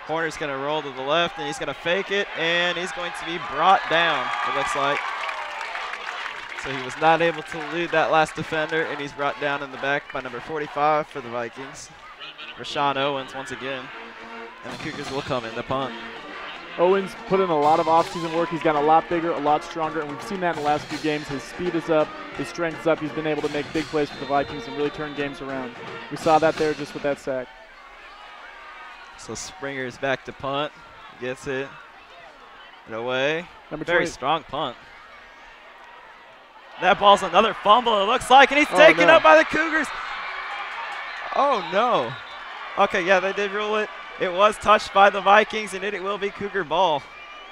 Horner's going to roll to the left, and he's going to fake it, and he's going to be brought down, it looks like. So he was not able to elude that last defender, and he's brought down in the back by number 45 for the Vikings. Rashawn Owens once again, and the Cougars will come in the punt. Owens put in a lot of offseason work. He's gotten a lot bigger, a lot stronger, and we've seen that in the last few games. His speed is up, his strength is up. He's been able to make big plays for the Vikings and really turn games around. We saw that there just with that sack. So Springer's back to punt, gets it away. Number Very 20. strong punt. That ball's another fumble, it looks like, and he's taken up by the Cougars. Oh, no. Okay, yeah, they did rule it. It was touched by the Vikings, and it will be Cougar ball.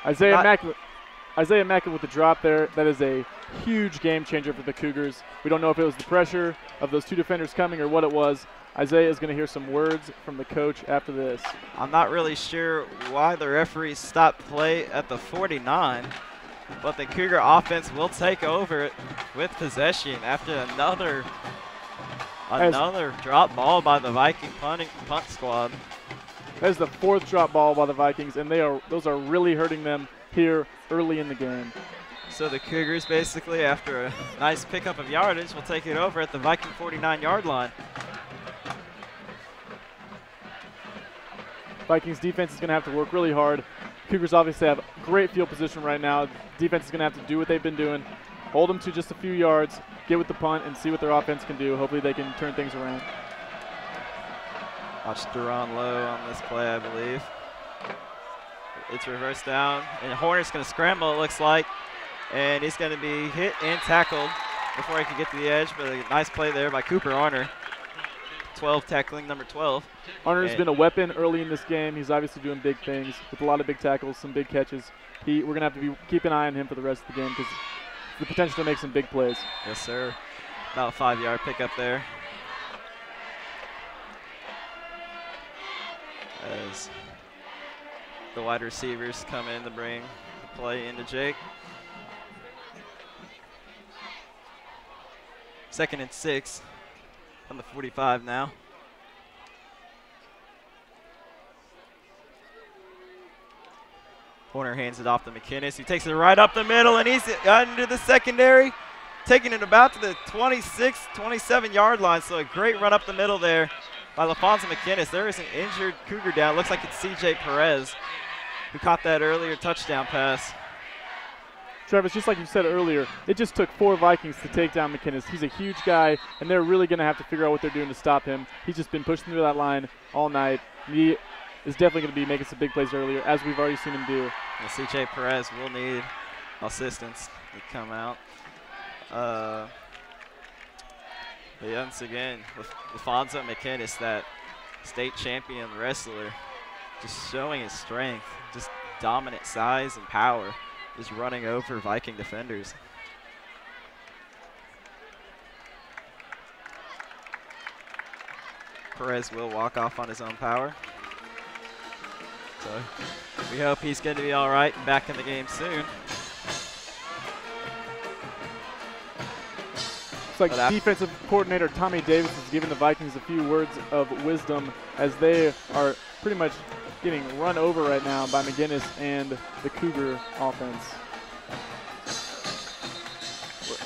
Isaiah Macklin with the drop there. That is a huge game changer for the Cougars. We don't know if it was the pressure of those two defenders coming or what it was. Isaiah is going to hear some words from the coach after this. I'm not really sure why the referee stopped play at the 49, but the Cougar offense will take over it with possession after another drop ball by the Viking punt squad. That is the 4th drop ball by the Vikings, and those are really hurting them here early in the game. So the Cougars basically, after a nice pickup of yardage, will take it over at the Viking 49-yard line. Vikings defense is going to have to work really hard. Cougars obviously have great field position right now. Defense is going to have to do what they've been doing, hold them to just a few yards, get with the punt, and see what their offense can do. Hopefully they can turn things around. Watch Duran Lowe on this play, I believe. It's reversed down, and Horner's going to scramble, it looks like, and he's going to be hit and tackled before he can get to the edge, but a nice play there by Cooper Arner. 12 tackling, number 12. Arner's been a weapon early in this game. He's obviously doing big things with a lot of big tackles, some big catches. We're going to have to keep an eye on him for the rest of the game because the potential to make some big plays. Yes, sir. About a 5-yard pickup there. As the wide receivers come in to bring the play into Jake. 2nd and 6 on the 45 now. Horner hands it off to McInnes. He takes it right up the middle, and he's under the secondary, taking it about to the 26, 27-yard line. So a great run up the middle there by LaFonso McInnes. There is an injured Cougar down. Looks like it's C.J. Perez who caught that earlier touchdown pass. Travis, just like you said earlier, it just took 4 Vikings to take down McInnes. He's a huge guy, and they're really going to have to figure out what they're doing to stop him. He's just been pushing through that line all night. He is definitely going to be making some big plays earlier, as we've already seen him do. And C.J. Perez will need assistance to come out. But once again, LaFonso McInnes, that state champion wrestler, just showing his strength, just dominant size and power, just running over Viking defenders. Perez will walk off on his own power. So we hope he's going to be all right and back in the game soon. like defensive coordinator Tommy Davis has given the Vikings a few words of wisdom as they are pretty much getting run over right now by McGinnis and the Cougar offense.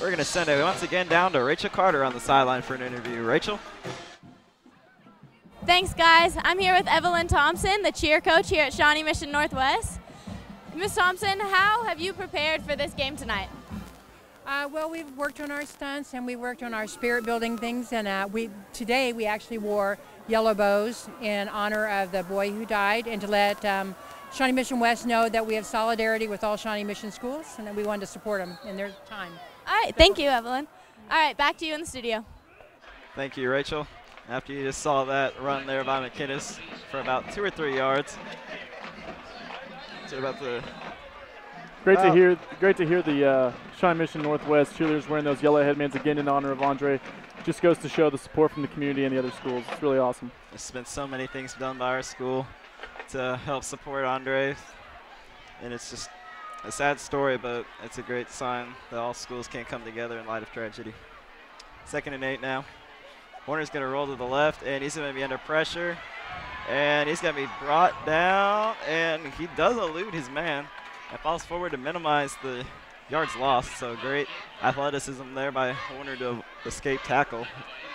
We're going to send it once again down to Rachel Carter on the sideline for an interview. Rachel? Thanks, guys. I'm here with Evelyn Thompson, the cheer coach here at Shawnee Mission Northwest. Ms. Thompson, how have you prepared for this game tonight? Well, we've worked on our stunts and we worked on our spirit building things, and today we actually wore yellow bows in honor of the boy who died, and to let Shawnee Mission West know that we have solidarity with all Shawnee Mission schools and that we wanted to support them in their time. All right, thank you, Evelyn. All right, back to you in the studio. Thank you, Rachel. After you just saw that run there by McKinnis for about 2 or 3 yards. So about the Great to hear the Shawnee Mission Northwest cheerleaders wearing those yellow headbands again in honor of Andre. Just goes to show the support from the community and the other schools. It's really awesome. There's been so many things done by our school to help support Andre, and it's just a sad story, but it's a great sign that all schools can come together in light of tragedy. 2nd and 8 now. Horner's going to roll to the left, and he's going to be under pressure, and he's going to be brought down, and he does elude his man and falls forward to minimize the yards lost. So great athleticism there by Horner to escape tackle.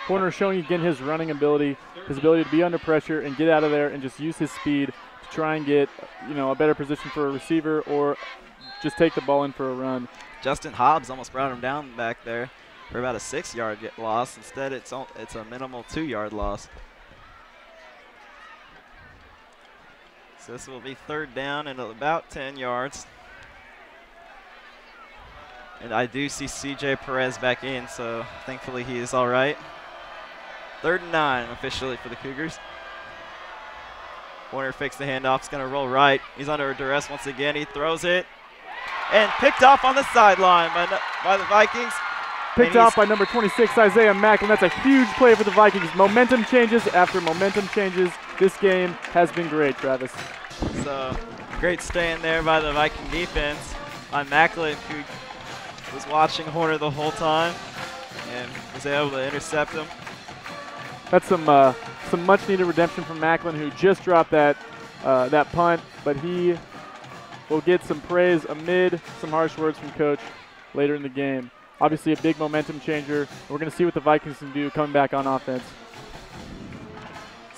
Horner showing again his running ability, his ability to be under pressure and get out of there and just use his speed to try and get, a better position for a receiver or just take the ball in for a run. Justin Hobbs almost brought him down back there for about a 6-yard loss. Instead, it's a minimal 2-yard loss. So this will be 3rd down and about 10 yards. And I do see C.J. Perez back in, so thankfully he is all right. 3rd and 9 officially for the Cougars. Warner fakes the handoff. He's going to roll right. He's under duress once again. He throws it. And picked off on the sideline by the Vikings. Picked off by number 26, Isaiah Macklin. That's a huge play for the Vikings. Momentum changes after momentum changes. This game has been great, Travis. So great stay in there by the Viking defense on Macklin, who was watching Horner the whole time and was able to intercept him. That's some much-needed redemption from Macklin, who just dropped that punt, but he will get some praise amid some harsh words from Coach later in the game. Obviously a big momentum changer. We're going to see what the Vikings can do coming back on offense.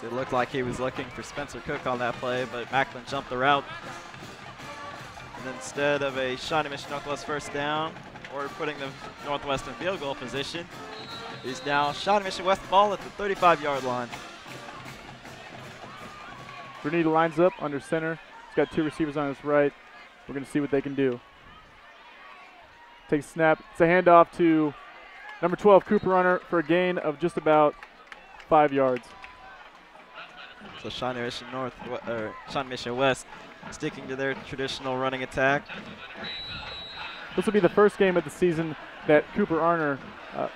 So it looked like he was looking for Spencer Cook on that play, but Macklin jumped the route. And instead of a Shawnee Mission Northwest 1st down or putting the Northwest in field goal position, is now Shawnee Mission West ball at the 35-yard line. Bernita lines up under center. He's got 2 receivers on his right. We're going to see what they can do. Takes a snap. It's a handoff to number 12, Cooper Runner, for a gain of just about 5 yards. So Shawnee Mission West sticking to their traditional running attack. This will be the first game of the season that Cooper Arner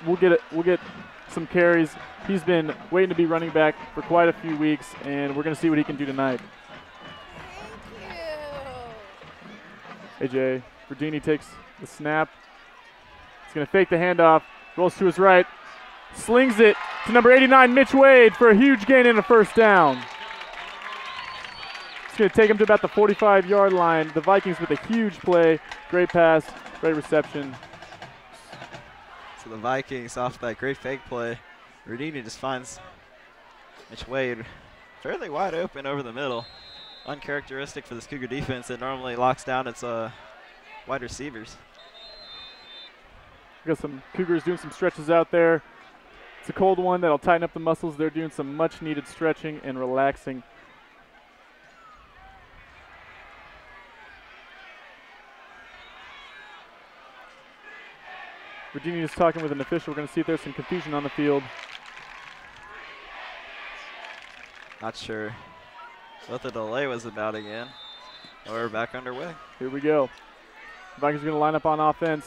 will get some carries. He's been waiting to be running back for quite a few weeks, and we're going to see what he can do tonight. Thank you. AJ Verdini takes the snap. He's going to fake the handoff, rolls to his right, slings it to number 89, Mitch Wade, for a huge gain and a 1st down. It's going to take him to about the 45-yard line. The Vikings with a huge play, great pass, great reception. So the Vikings, off that great fake play, Rudini just finds Mitch Wade fairly wide open over the middle. Uncharacteristic for this Cougar defense that normally locks down its wide receivers. We got some Cougars doing some stretches out there. It's a cold one that'll tighten up the muscles. They're doing some much needed stretching and relaxing. Virginia is talking with an official. We're going to see if there's some confusion on the field. Not sure what the delay was about again. We're back underway. Here we go. Vikings are going to line up on offense.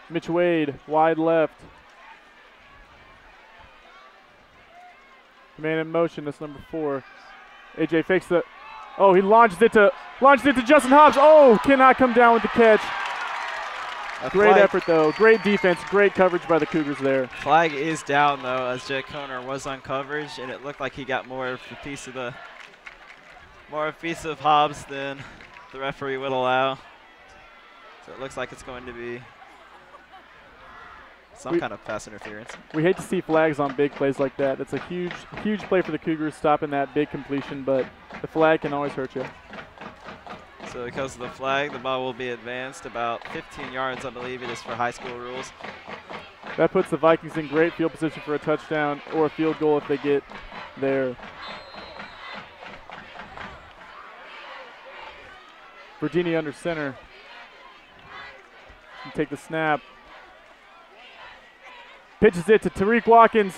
Mitch Wade, wide left. Man in motion, that's number 4. AJ fakes the, he launched it to Justin Hobbs. Oh, cannot come down with the catch. Great effort, though. Great defense. Great coverage by the Cougars there. Flag is down, though, as Jake Koner was on coverage, and it looked like he got more of a piece of Hobbs than the referee would allow. So it looks like it's going to be some kind of pass interference. We hate to see flags on big plays like that. That's a huge, huge play for the Cougars, stopping that big completion, but the flag can always hurt you. So because of the flag, the ball will be advanced about 15 yards, I believe it is for high school rules. That puts the Vikings in great field position for a touchdown or a field goal if they get there. Virginia under center. You take the snap. Pitches it to Tariq Watkins.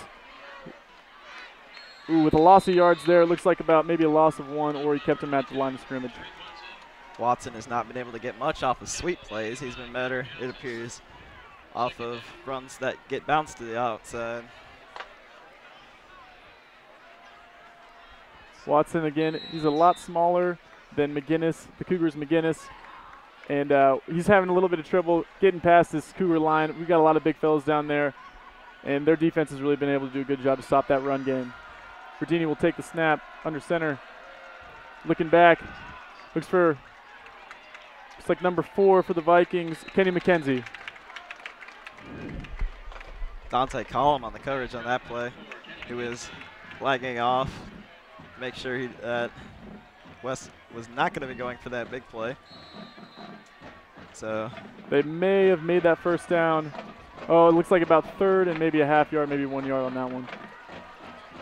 Ooh, with a loss of yards there. It looks like about maybe a loss of 1, or he kept him at the line of scrimmage. Watson has not been able to get much off of sweep plays. He's been better, it appears, off of runs that get bounced to the outside. Watson again, he's a lot smaller than McGinnis, the Cougars' McGinnis. And he's having a little bit of trouble getting past this Cougar line. We've got a lot of big fellas down there, and their defense has really been able to do a good job to stop that run game. Virginia will take the snap under center. Looking back, looks like number 4 for the Vikings, Kenny McKenzie. Dante Collum on the coverage on that play, who is flagging off. Make sure that West was not going to be going for that big play. So they may have made that first down. Oh, it looks like about 3rd and maybe a half yard, maybe 1 yard on that one.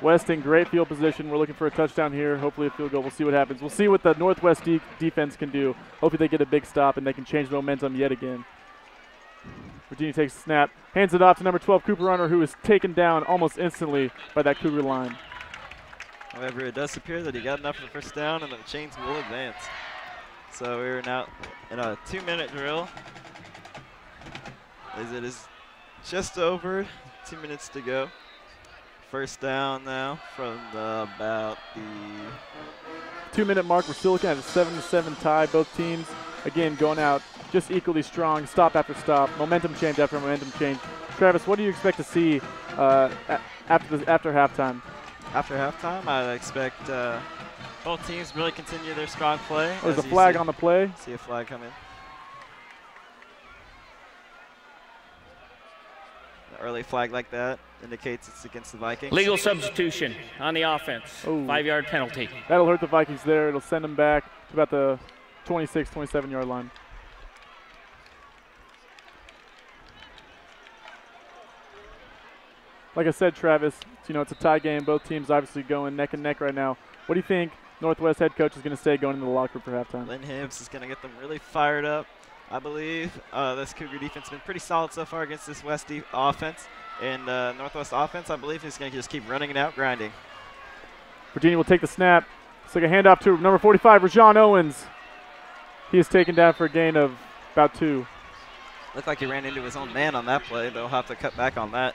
West in great field position. We're looking for a touchdown here, hopefully a field goal. We'll see what happens. We'll see what the Northwest defense can do. Hopefully they get a big stop and they can change momentum yet again. Virginia takes the snap, hands it off to number 12, Cooper Runner, who is taken down almost instantly by that Cougar line. However, it does appear that he got enough for the first down and the chains will advance. So we're now in a 2-minute drill. As it is just over 2 minutes to go. First down now from about the 2-minute mark. We're still looking at a 7-7 tie. Both teams, again, going out just equally strong, stop after stop, momentum change after momentum change. Travis, what do you expect to see after halftime? After halftime, I expect both teams really continue their strong play. There's a flag on the play. See a flag come in. An early flag like that indicates it's against the Vikings. Legal substitution on the offense. Ooh. 5-yard penalty. That'll hurt the Vikings there. It'll send them back to about the 26, 27-yard line. Like I said, Travis, it's a tie game. Both teams obviously going neck and neck right now. What do you think Northwest head coach is going to say going into the locker room for halftime? Lynn Hibbs is going to get them really fired up, I believe. This Cougar defense has been pretty solid so far against this West offense. And Northwest offense, I believe, is going to just keep running it out, grinding. Virginia will take the snap. It's like a handoff to number 45, Rajon Owens. He is taken down for a gain of about 2. Looked like he ran into his own man on that play. They'll have to cut back on that,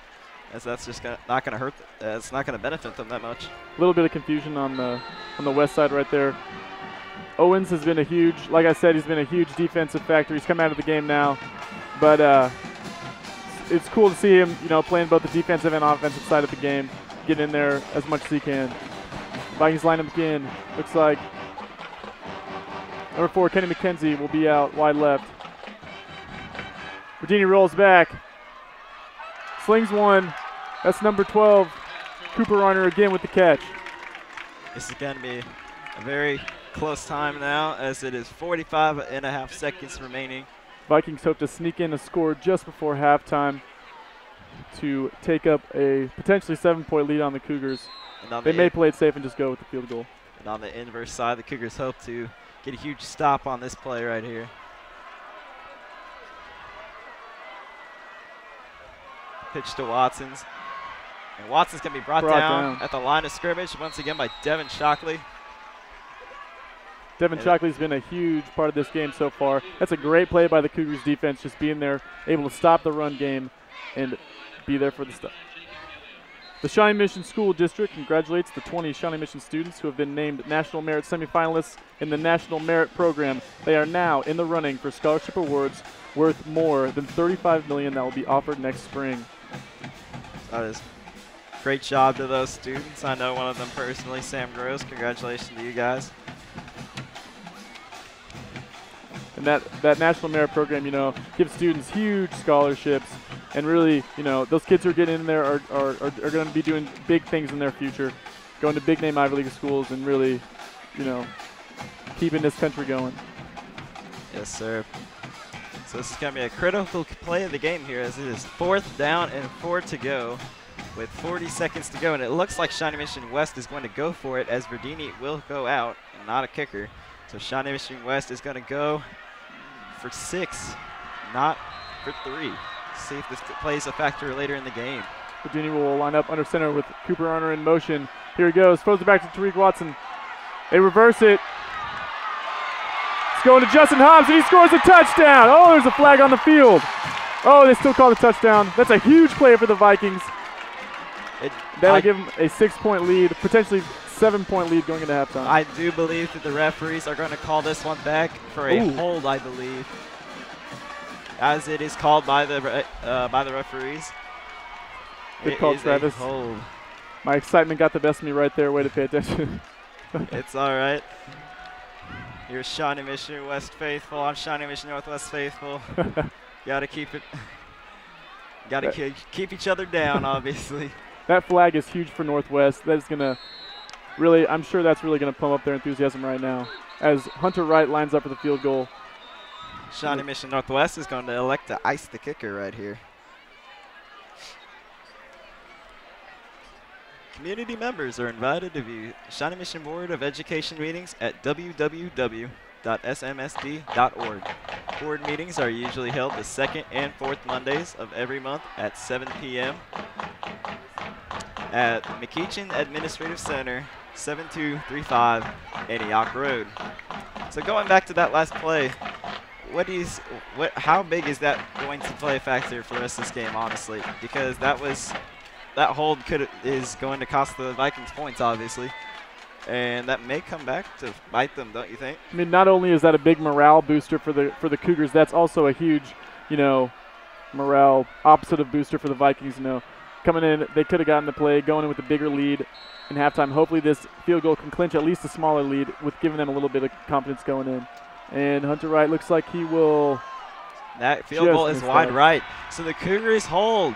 as that's just not going to hurt. It's not going to benefit them that much. A little bit of confusion on the west side right there. Owens has been like I said, he's been a huge defensive factor. He's come out of the game now, but it's cool to see him, playing both the defensive and offensive side of the game, get in there as much as he can. Vikings line him again. Looks like number 4, Kenny McKenzie, will be out wide left. Virginia rolls back. Slings one. That's number 12, Cooper Runner, again with the catch. This is going to be a very close time now, as it is 45.5 seconds remaining. Vikings hope to sneak in a score just before halftime to take up a potentially 7-point lead on the Cougars. They may play it safe and just go with the field goal. And on the inverse side, the Cougars hope to get a huge stop on this play right here. Pitch to Watson's. And Watson's going to be brought down at the line of scrimmage once again by Devin Shockley. Devin Shockley's been a huge part of this game so far. That's a great play by the Cougars defense, just being there, able to stop the run game and be there for the stuff. The Shawnee Mission School District congratulates the 20 Shawnee Mission students who have been named National Merit semifinalists in the National Merit Program. They are now in the running for scholarship awards worth more than $35 million that will be offered next spring. That is great job to those students. I know one of them personally, Sam Gross. Congratulations to you guys. And that National Merit Program, you know, gives students huge scholarships, and really, you know, those kids who are getting in there are going to be doing big things in their future, going to big name Ivy League schools, and really, you know, keeping this country going. Yes, sir. So this is going to be a critical play of the game here, as it is 4th down and 4 to go with 40 seconds to go, and it looks like Shawnee Mission West is going to go for it, as Verdini will go out, not a kicker. So Shawnee Mission West is going to go for 6, not for 3. See if this plays a factor later in the game. Verdini will line up under center with Cooper Arner in motion. Here he goes, throws it back to Tariq Watson. They reverse it. It's going to Justin Hobbs, and he scores a touchdown. Oh, there's a flag on the field. Oh, they still call it a touchdown. That's a huge play for the Vikings. That'll give them a 6-point lead, potentially 7-point lead going into halftime. I do believe that the referees are going to call this one back for a hold, I believe, as it is called by the referees. Good call, Travis. Hold. My excitement got the best of me right there. Way to pay attention. It's all right. Here's Shawnee Mission West faithful. I'm Shawnee Mission Northwest faithful. Gotta keep it. Gotta keep each other down, obviously. That flag is huge for Northwest. That is gonna really. I'm sure that's really gonna pump up their enthusiasm right now, as Hunter Wright lines up for the field goal. Shawnee Mission Northwest is going to elect to ice the kicker right here. Community members are invited to view Shawnee Mission Board of Education meetings at www.smsd.org. Board meetings are usually held the 2nd and 4th Mondays of every month at 7 p.m. at McEachin Administrative Center, 7235 Antioch Road. So going back to that last play, how big is that going to play a factor for the rest of this game, honestly? Because that hold is going to cost the Vikings points, obviously, and that may come back to bite them, don't you think? I mean, not only is that a big morale booster for the Cougars, that's also a huge, you know, morale opposite of booster for the Vikings. You know, coming in, they could have gotten the play, going in with a bigger lead in halftime. Hopefully, this field goal can clinch at least a smaller lead, with giving them a little bit of confidence going in. And Hunter Wright looks like he will. That field goal is wide right. So the Cougars hold.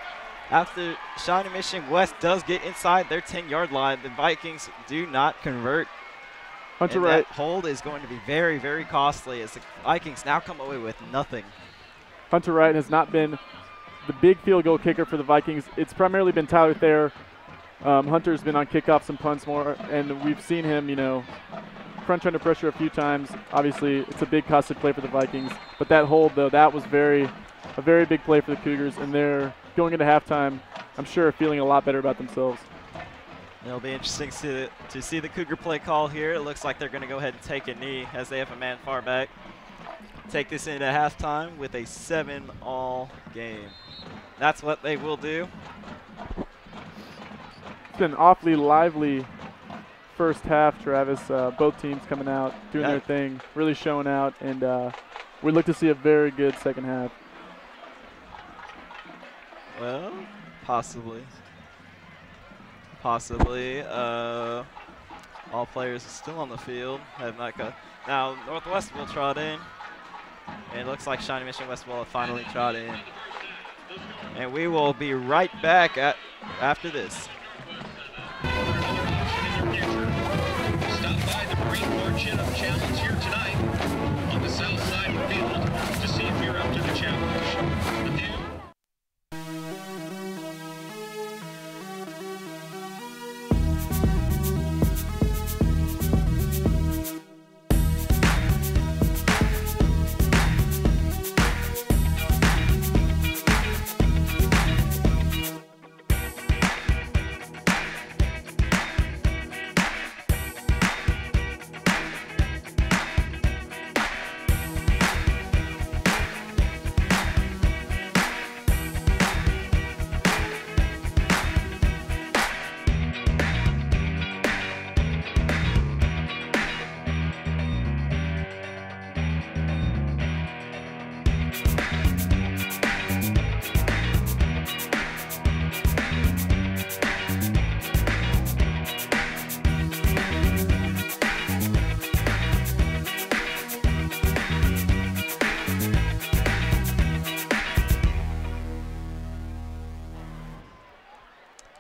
After Shawnee Mission West does get inside their 10-yard line, the Vikings do not convert. Hunter Wright. That hold is going to be very, very costly, as the Vikings now come away with nothing. Hunter Wright has not been the big field goal kicker for the Vikings. It's primarily been Tyler Thayer. Hunter's been on kickoffs and punts more, and we've seen him, you know, crunch under pressure a few times. Obviously, it's a big costly play for the Vikings. But that hold, though, that was a very big play for the Cougars, and they're going into halftime, I'm sure, feeling a lot better about themselves. It'll be interesting to see the Cougar play call here. It looks like they're going to go ahead and take a knee, as they have a man far back. Take this into halftime with a 7-all game. That's what they will do. It's been an awfully lively first half, Travis. Both teams coming out, doing their thing, really showing out, and we look to see a very good second half. Well, possibly. Possibly. All players are still on the field. Have not got. Now Northwest will trot in, and it looks like Shawnee Mission West will have finally trot in. And we will be right back after this. Stop by the Marine Corps Chin-Up Challenge here tonight on the south side of the field to see if you're up to the challenge. With you.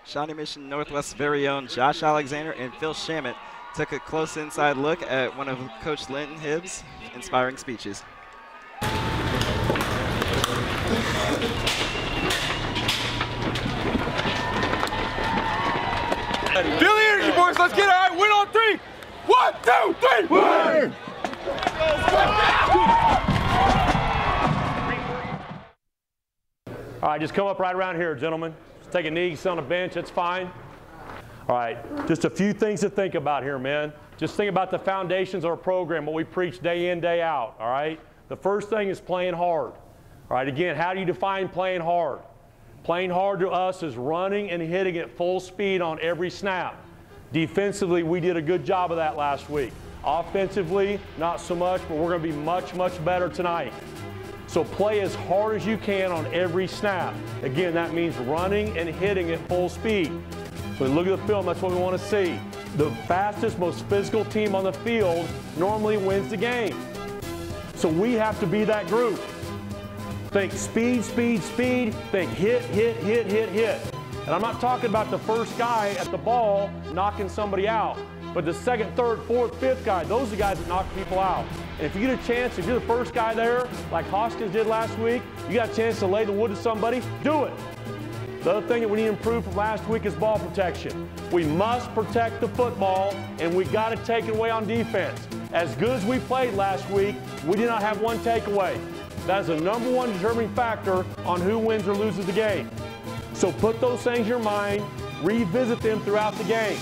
Shawnee Mission Northwest's very own Josh Alexander and Phil Shamit took a close inside look at one of Coach Linton Hibbs' inspiring speeches. Feel the energy, boys. Let's get it. All right, win on 3. 1, 2, 3. Win! All right, just come up right around here, gentlemen. Just take a knee, sit on the bench. That's fine. All right, just a few things to think about here, man. Just think about the foundations of our program, what we preach day in, day out, all right? The first thing is playing hard. All right, again, how do you define playing hard? Playing hard to us is running and hitting at full speed on every snap. Defensively, we did a good job of that last week. Offensively, not so much, but we're going to be much, much better tonight. So play as hard as you can on every snap. Again, that means running and hitting at full speed. So look at the film, that's what we want to see. The fastest, most physical team on the field normally wins the game. So we have to be that group. Think speed, speed, speed. Think hit, hit, hit, hit, hit. And I'm not talking about the first guy at the ball knocking somebody out, but the second, third, fourth, fifth guy. Those are the guys that knock people out. And if you get a chance, if you're the first guy there, like Hoskins did last week, you got a chance to lay the wood to somebody, do it. The other thing that we need to improve from last week is ball protection. We must protect the football, and we got to take it away on defense. As good as we played last week, we did not have one takeaway. That is the #1 determining factor on who wins or loses the game. So put those things in your mind, revisit them throughout the game.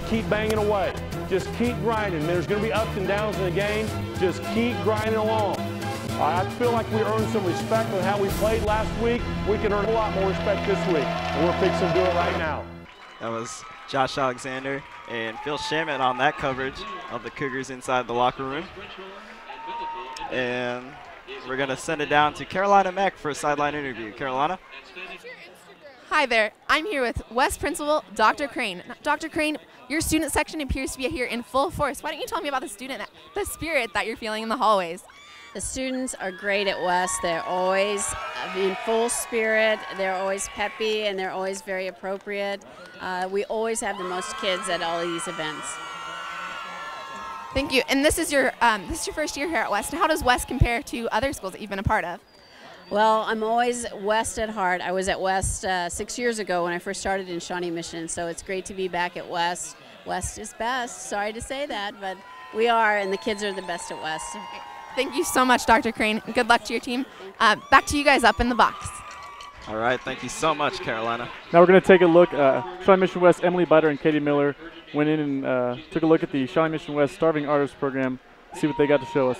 Keep banging away. Just keep grinding. There's going to be ups and downs in the game. Just keep grinding along. I feel like we earned some respect on how we played last week. We can earn a lot more respect this week, and we're fixing to do it right now. That was Josh Alexander and Phil Shamit on that coverage of the Cougars inside the locker room. And we're going to send it down to Carolina Meck for a sideline interview. Carolina? Hi there. I'm here with West Principal Dr. Crane. Dr. Crane, your student section appears to be here in full force. Why don't you tell me about the spirit that you're feeling in the hallways? The students are great at West. They're always in full spirit. They're always peppy, and they're always very appropriate. We always have the most kids at all of these events. Thank you. And this is your first year here at West. How does West compare to other schools that you've been a part of? Well, I'm always West at heart. I was at West 6 years ago when I first started in Shawnee Mission, so it's great to be back at West. West is best. Sorry to say that, but we are, and the kids are the best at West. Thank you so much, Dr. Crane. Good luck to your team. Back to you guys up in the box. All right, thank you so much, Carolina. Now we're going to take a look. Shawnee Mission West, Emily Biter and Katie Miller went in and took a look at the Shawnee Mission West Starving Artists Program, see what they got to show us.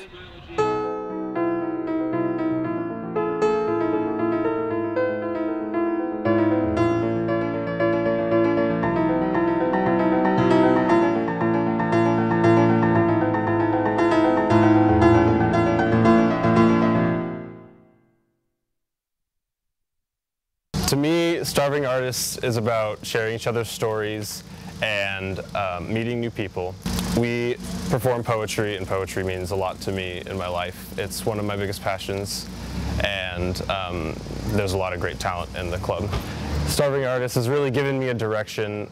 To me, Starving Artists is about sharing each other's stories and meeting new people. We perform poetry, and poetry means a lot to me in my life. It's one of my biggest passions, and there's a lot of great talent in the club. Starving Artists has really given me a direction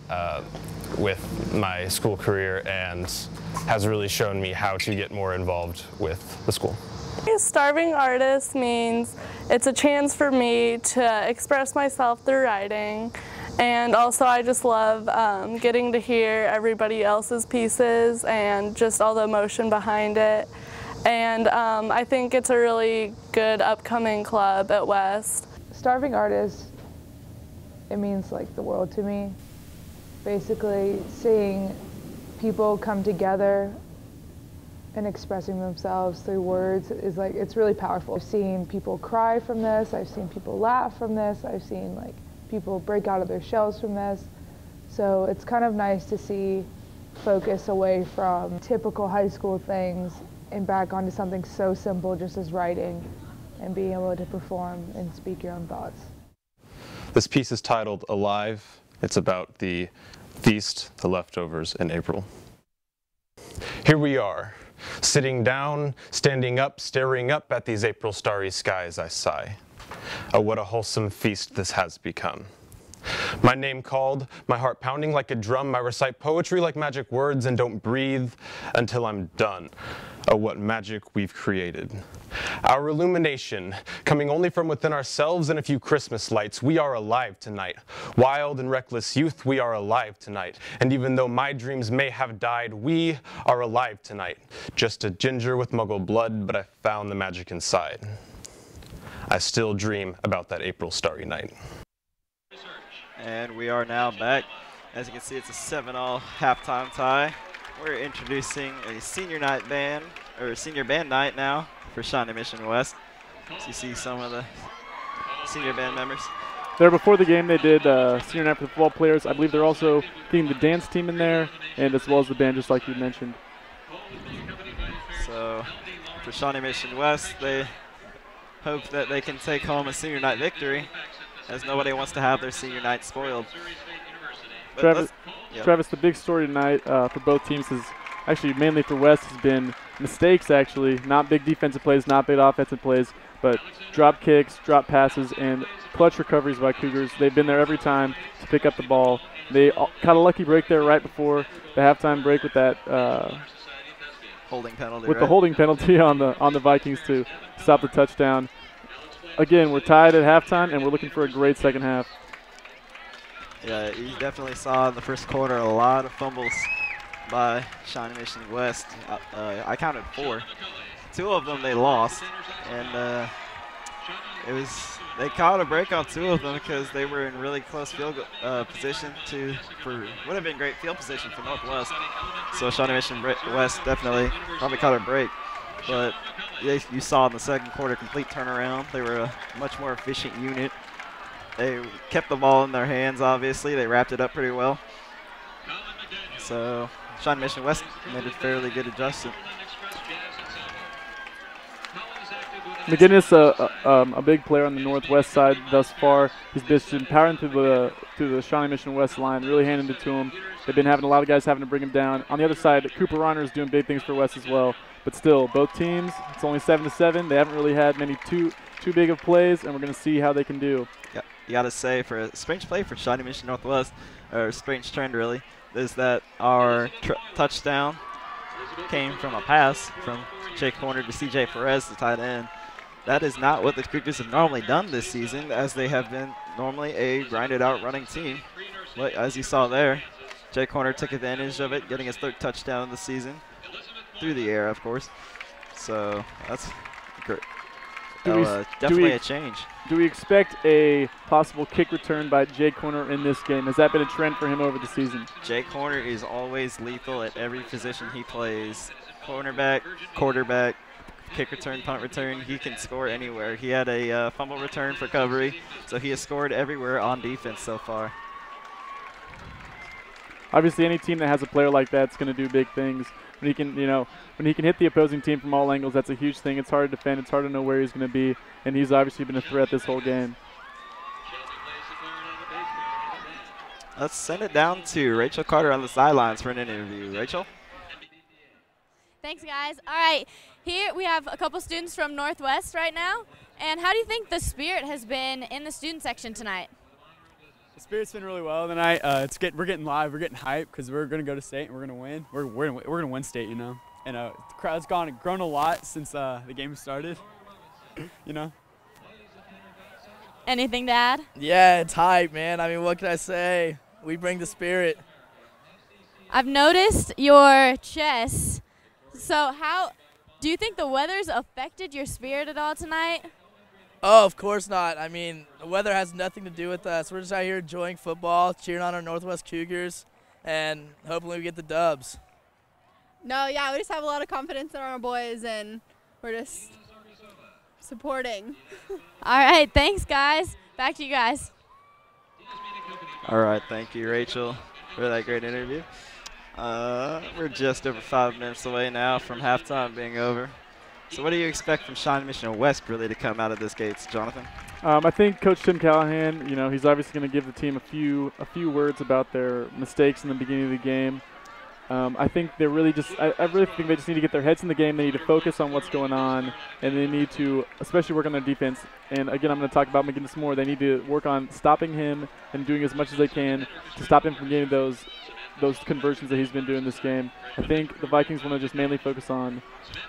with my school career and has really shown me how to get more involved with the school. Starving Artist means it's a chance for me to express myself through writing, and also I just love getting to hear everybody else's pieces and just all the emotion behind it. And I think it's a really good upcoming club at West. Starving Artist, it means like the world to me. Basically seeing people come together and expressing themselves through words is like, it's really powerful. I've seen people cry from this, I've seen people laugh from this, I've seen like people break out of their shells from this. So it's kind of nice to see focus away from typical high school things and back onto something so simple just as writing and being able to perform and speak your own thoughts. This piece is titled Alive. It's about the feast, the leftovers in April. Here we are. Sitting down, standing up, staring up at these April starry skies, I sigh. Oh, what a wholesome feast this has become. My name called, my heart pounding like a drum, I recite poetry like magic words and don't breathe until I'm done. Oh, what magic we've created. Our illumination, coming only from within ourselves and a few Christmas lights. We are alive tonight. Wild and reckless youth, we are alive tonight. And even though my dreams may have died, we are alive tonight. Just a ginger with muggle blood, but I found the magic inside. I still dream about that April starry night. And we are now back. As you can see, it's a 7-all halftime tie. We're introducing a senior night band, or senior band night now for Shawnee Mission West. So you see some of the senior band members. There before the game, they did senior night for the football players. I believe they're also getting the dance team in there, and as well as the band, just like you mentioned. So for Shawnee Mission West, they hope that they can take home a senior night victory, as nobody wants to have their senior night spoiled. Travis, the big story tonight for both teams is actually mainly for West has been mistakes, actually. Not big defensive plays, not big offensive plays, but drop kicks, drop passes, and clutch recoveries by Cougars. They've been there every time to pick up the ball. They caught a lucky break there right before the halftime break with that holding penalty. The holding penalty on the Vikings to stop the touchdown. Again, we're tied at halftime, and we're looking for a great second half. Yeah, you definitely saw in the first quarter a lot of fumbles by Shawnee Mission West. I counted 4. 2 of them they lost, and they caught a break on 2 of them because they were in really close field position would have been great field position for Northwest. So Shawnee Mission West definitely probably caught a break, but you saw in the second quarter complete turnaround. They were a much more efficient unit. They kept the ball in their hands, obviously. They wrapped it up pretty well. So Shawnee Mission West made a fairly good adjustment. McGinnis, a big player on the Northwest side thus far. He's been powering through the Shawnee Mission West line, really handing it to him. They've been having a lot of guys having to bring him down. On the other side, Cooper Reiner is doing big things for West as well. But still, both teams, it's only 7-7. They haven't really had many too big of plays, and we're going to see how they can do. Yeah, you got to say, for a strange play for Shawnee Mission Northwest, or a strange trend really, is that our touchdown came from a pass from Jake Horner to CJ Perez, the tight end. That is not what the Cougars have normally done this season, as they have been normally a grinded-out running team. But as you saw there, Jake Horner took advantage of it, getting his 3rd touchdown of the season, through the air, of course. So that's great. Definitely a change. Do we expect a possible kick return by Jake Horner in this game? Has that been a trend for him over the season? Jake Horner is always lethal at every position he plays. Cornerback, quarterback, kick return, punt return. He can score anywhere. He had a fumble return for recovery, so he has scored everywhere on defense so far. Obviously, any team that has a player like that is going to do big things. When he can, when he can hit the opposing team from all angles, that's a huge thing. It's hard to defend. It's hard to know where he's going to be, and he's obviously been a threat this whole game. Let's send it down to Rachel Carter on the sidelines for an interview. Rachel? Thanks, guys. All right, here we have a couple students from Northwest right now. And how do you think the spirit has been in the student section tonight? The spirit's been really well tonight. We're getting live. We're getting hyped because we're going to go to state and we're going to win. We're going to win state, And the crowd's grown a lot since the game started. Anything to add? Yeah, it's hype, man. I mean, what can I say? We bring the spirit. I've noticed your chest. So how do you think the weather's affected your spirit at all tonight? Oh, of course not. I mean, the weather has nothing to do with us. We're just out here enjoying football, cheering on our Northwest Cougars, and hopefully we get the dubs. No, yeah, we just have a lot of confidence in our boys, and we're just supporting. All right, thanks, guys. Back to you guys. All right, thank you, Rachel, for that great interview. We're just over 5 minutes away now from halftime being over. So what do you expect from Shawnee Mission West really to come out of this gates, Jonathan? I think Coach Tim Callahan, he's obviously going to give the team a few words about their mistakes in the beginning of the game. I think they're really just, I really think they just need to get their heads in the game. They need to focus on what's going on, and they need to especially work on their defense. And again, I'm going to talk about McGinnis more. They need to work on stopping him and doing as much as they can to stop him from getting those conversions that he's been doing this game. I think the Vikings want to just mainly focus on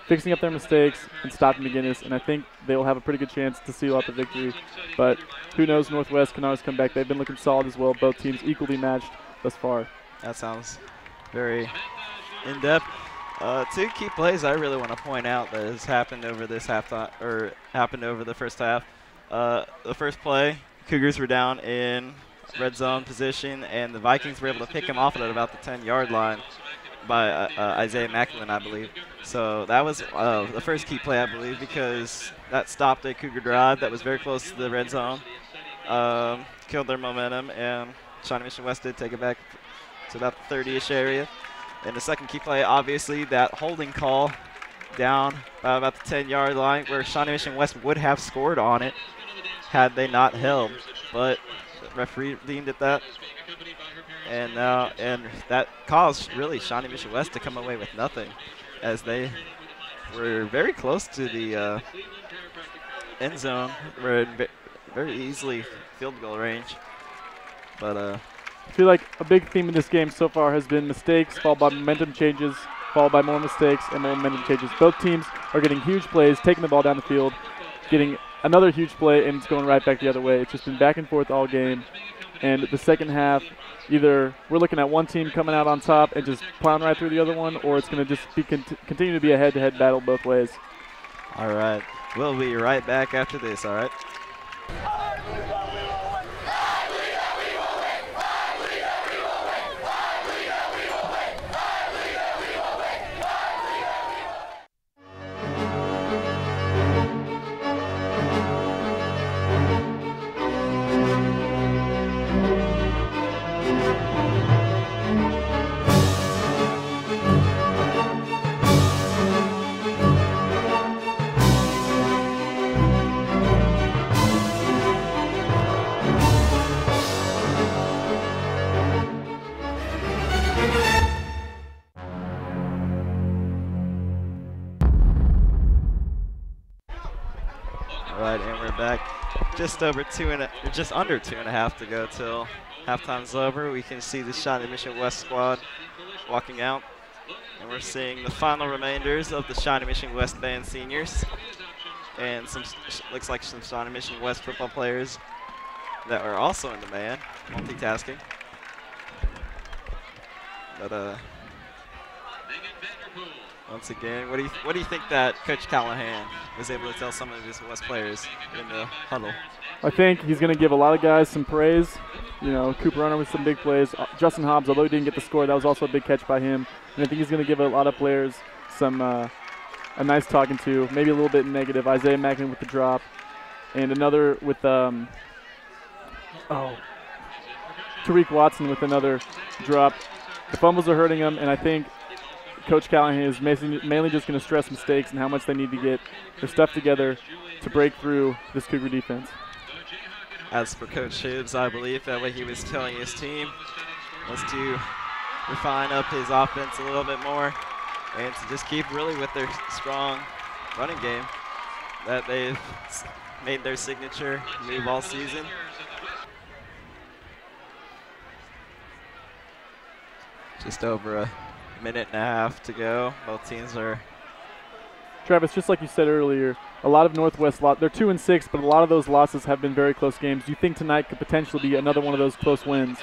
fixing up their mistakes and stopping McGinnis, and I think they will have a pretty good chance to seal out the victory. But who knows, Northwest can always come back. They've been looking solid as well. Both teams equally matched thus far. That sounds very in-depth. Two key plays I really want to point out that has happened over this halftime, or happened over the first half. The first play, Cougars were down in red zone position, and the Vikings were able to pick him off at about the 10-yard line by Isaiah Macklin, I believe. So that was the first key play, I believe, because that stopped a Cougar drive that was very close to the red zone, killed their momentum, and Shawnee Mission West did take it back to about the 30-ish area. And the second key play, obviously, that holding call down by about the 10-yard line where Shawnee Mission West would have scored on it had they not held. But the referee deemed it that. And that caused, really, Shawnee Mission West to come away with nothing, as they were very close to the end zone. Were in very easily field goal range. But I feel like a big theme in this game so far has been mistakes, followed by momentum changes, followed by more mistakes and more momentum changes. Both teams are getting huge plays, taking the ball down the field, getting another huge play, and it's going right back the other way. It's just been back and forth all game. And the second half, either we're looking at one team coming out on top and just plowing right through the other one, or it's going to just be continue to be a head-to-head battle both ways. All right. We'll be right back after this, all right? Just under 2.5 to go till halftime's over. We can see the Shawnee Mission West squad walking out, and we're seeing the final remainders of the Shawnee Mission West band seniors, and some looks like some Shawnee Mission West football players that are also in the band, multitasking. But once again, what do you think that Coach Callahan was able to tell some of his West players in the huddle? I think he's going to give a lot of guys some praise. You know, Cooper Runner with some big plays. Justin Hobbs, although he didn't get the score, that was also a big catch by him. And I think he's going to give a lot of players some a nice talking to, maybe a little bit negative. Isaiah Macklin with the drop, and another with Tariq Watson with another drop. The fumbles are hurting him, and I think Coach Callahan is mainly just going to stress mistakes and how much they need to get their stuff together to break through this Cougar defense. As for Coach Hibbs, I believe that what he was telling his team was to refine up his offense a little bit more and to just keep really with their strong running game that they've made their signature move all season. Just over a minute and a half to go. Both teams are. Travis, just like you said earlier, a lot of Northwest they're 2-6, but a lot of those losses have been very close games. Do you think tonight could potentially be another one of those close wins?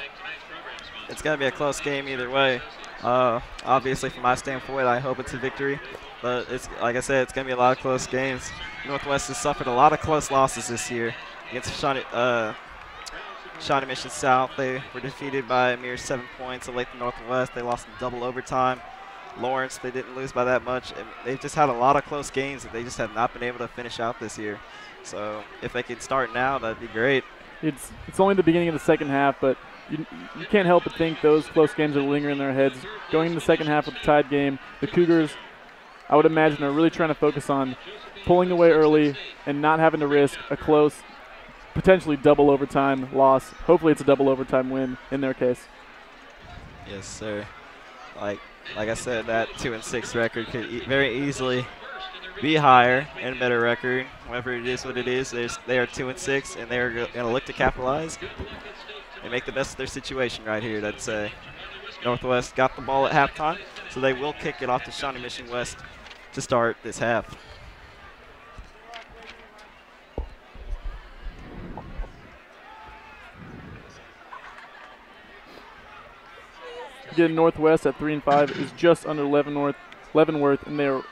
It's going to be a close game either way. Obviously, from my standpoint, I hope it's a victory. But it's like I said, it's going to be a lot of close games. Northwest has suffered a lot of close losses this year against Shawnee Mission South. They were defeated by a mere 7 points. At Lathan Northwest, they lost in double overtime. Lawrence, they didn't lose by that much. And they've just had a lot of close games that they just have not been able to finish out this year. So if they could start now, that'd be great. It's only the beginning of the second half, but you can't help but think those close games are lingering in their heads. Going into the second half with the tied game, the Cougars, I would imagine, are really trying to focus on pulling away early and not having to risk a close, potentially double overtime loss. Hopefully it's a double overtime win in their case. Yes, sir. Like Like I said, that 2-6 record could very easily be higher and a better record. However, it is what it is. They are 2-6, and they're going to look to capitalize and make the best of their situation right here. That's Northwest got the ball at halftime, so they will kick it off to Shawnee Mission West to start this half. Again, Northwest at 3-5 is just under Leavenworth, and they're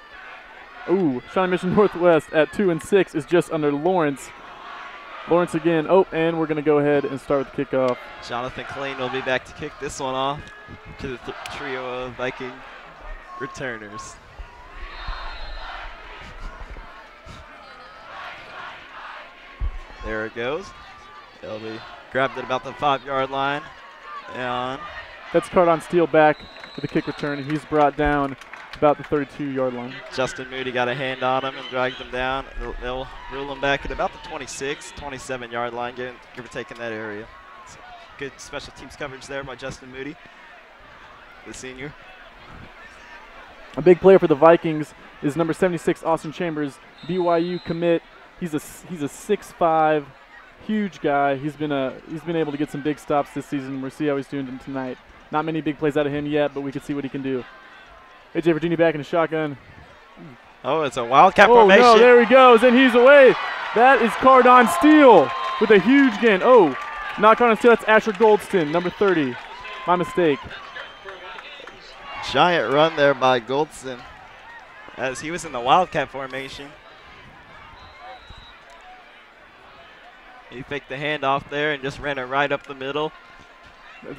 Shawnee Mission Northwest at 2-6 is just under Lawrence. Lawrence again. And we're going to go ahead and start with the kickoff. Jonathan Clean will be back to kick this one off to the trio of Viking returners. There it goes. It'll be grabbed at about the 5-yard line. And that's Cardon Steele back with the kick return, and he's brought down about the 32-yard line. Justin Moody got a hand on him and dragged him down. They'll rule him back at about the 26, 27-yard line, give or take in that area. So good special teams coverage there by Justin Moody, the senior. A big player for the Vikings is number 76, Austin Chambers, BYU commit. He's a 6'5", huge guy. He's been able to get some big stops this season. We'll see how he's doing tonight. Not many big plays out of him yet, but we can see what he can do. AJ Virginia back in the shotgun. Oh, it's a Wildcat formation. Oh, no, there he goes, and he's away. That is Cardon Steele with a huge gain. Oh, not Cardon Steele, that's Asher Goldston, number 30. My mistake. Giant run there by Goldston as he was in the Wildcat formation. He faked the handoff there and just ran it right up the middle.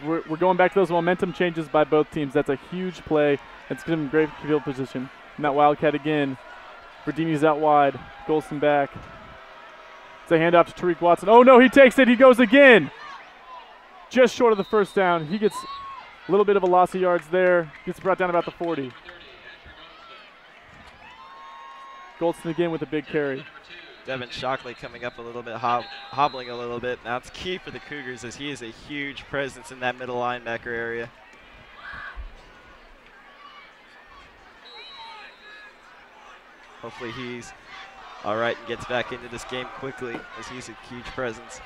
We're going back to those momentum changes by both teams. That's a huge play. It's given him great field position. And that Wildcat again. Verdini's out wide. Goldston back. It's a handoff to Tariq Watson. Oh, no, he takes it. He goes again. Just short of the first down. He gets a little bit of a loss of yards there. Gets brought down about the 40. Goldston again with a big carry. Devin Shockley coming up a little bit, hobbling a little bit. Now it's key for the Cougars as he is a huge presence in that middle linebacker area. Hopefully he's all right and gets back into this game quickly as he's a huge presence.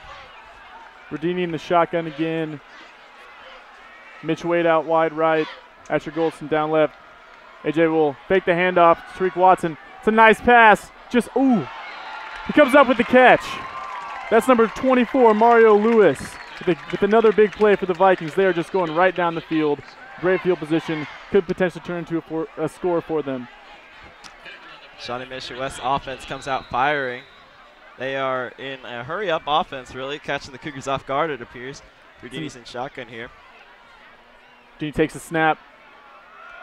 Verdini in the shotgun again. Mitch Wade out wide right. Asher Goldston down left. AJ will fake the handoff to Tariq Watson. It's a nice pass. He comes up with the catch. That's number 24, Mario Lewis, with another big play for the Vikings. They are just going right down the field. Great field position. Could potentially turn into a score for them. Shawnee Mission West offense comes out firing. They are in a hurry-up offense, really, catching the Cougars off guard, it appears. Verdini's in shotgun here. Verdini takes a snap.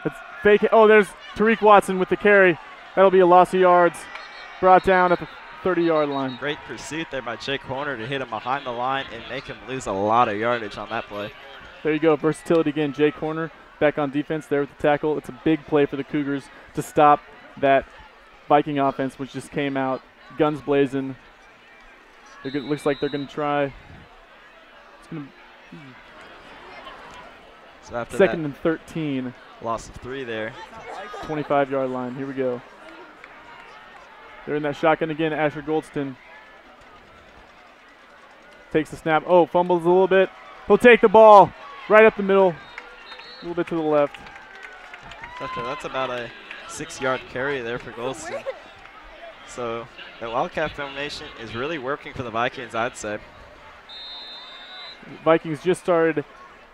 It's fake. Oh, there's Tariq Watson with the carry. That'll be a loss of yards. Brought down at the 30-yard line. Great pursuit there by Jake Horner to hit him behind the line and make him lose a lot of yardage on that play. There you go, versatility again. Jake Horner back on defense there with the tackle. It's a big play for the Cougars to stop that Viking offense, which just came out guns blazing. It looks like they're going to try. So after second and 13. Loss of 3 there. 25-yard line. Here we go. They're in that shotgun again. Asher Goldston takes the snap. Oh, fumbles a little bit. He'll take the ball right up the middle, a little bit to the left. That's about a 6-yard carry there for Goldston. So the Wildcat formation is really working for the Vikings, I'd say. Vikings just started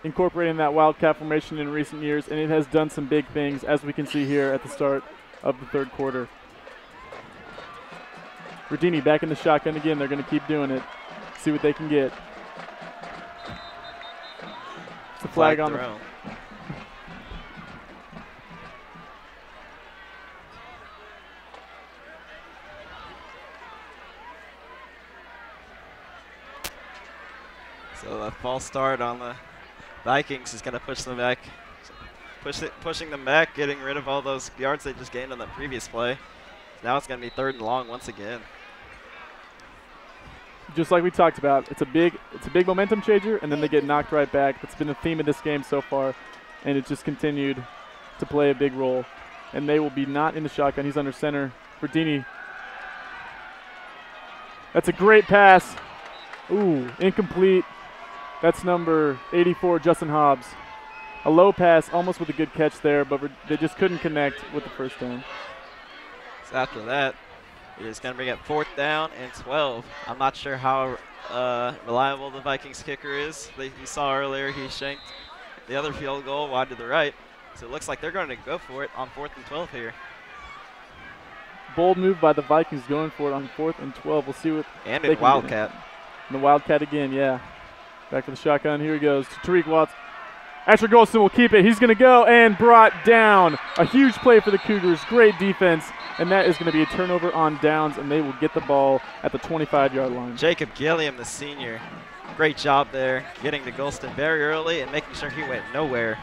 incorporating that Wildcat formation in recent years, and it has done some big things, as we can see here at the start of the third quarter. Verdini back in the shotgun again. They're going to keep doing it. See what they can get. It's a flag on the throw. So a false start on the Vikings is going to push them back. Pushing them back, getting rid of all those yards they just gained on the previous play. Now it's going to be 3rd and long once again. Just like we talked about, it's a big momentum changer, and then they get knocked right back. That's been the theme of this game so far, and it just continued to play a big role. And they will be not in the shotgun. He's under center. Verdini. That's a great pass. Ooh, incomplete. That's number 84, Justin Hobbs. A low pass, almost with a good catch there, but they just couldn't connect with the first down. So after that, it's going to bring up 4th down and 12. I'm not sure how reliable the Vikings kicker is. You saw earlier he shanked the other field goal wide to the right. So it looks like they're going to go for it on 4th and 12 here. Bold move by the Vikings going for it on 4th and 12. We'll see what and they in Wildcat. And the Wildcat again, yeah. Back to the shotgun. Here he goes. Tariq Watts. Asher Goldston will keep it. He's going to go and brought down. A huge play for the Cougars. Great defense. And that is going to be a turnover on downs, and they will get the ball at the 25-yard line. Jacob Gilliam, the senior. Great job there, getting to Goldston very early and making sure he went nowhere.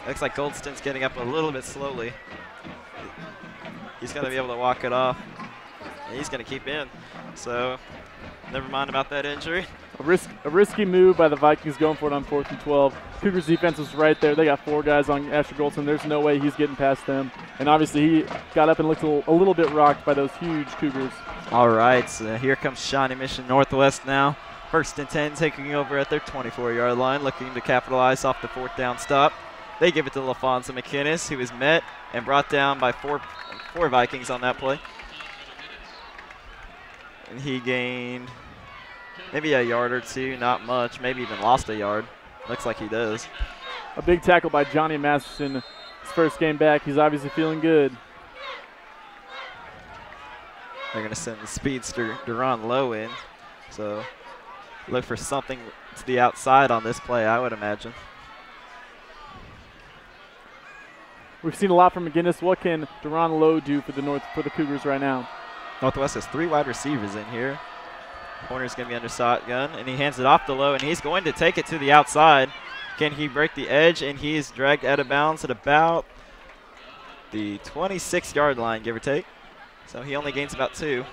Looks like Goldston's getting up a little bit slowly. He's going to be able to walk it off, and he's going to keep in. So never mind about that injury. A risky move by the Vikings going for it on 4th and 12. Cougars defense was right there. They got 4 guys on Asher Goldston. There's no way he's getting past them. And obviously he got up and looked a little bit rocked by those huge Cougars. All right, so here comes Shawnee Mission Northwest now. 1st and 10 taking over at their 24-yard line, looking to capitalize off the 4th down stop. They give it to LaFonso McKinnis, who was met and brought down by four Vikings on that play. And he gained maybe a yard or two, not much, maybe even lost a yard. Looks like he does. A big tackle by Johnny Masterson. His first game back. He's obviously feeling good. They're going to send the speedster Duran Lowe in. So look for something to the outside on this play, I would imagine. We've seen a lot from McGinnis. What can Duran Lowe do for the Cougars right now? Northwest has 3 wide receivers in here. Corner's going to be under shotgun, and he hands it off to Lowe, and he's going to take it to the outside. Can he break the edge? And he's dragged out of bounds at about the 26-yard line, give or take. So he only gains about 2.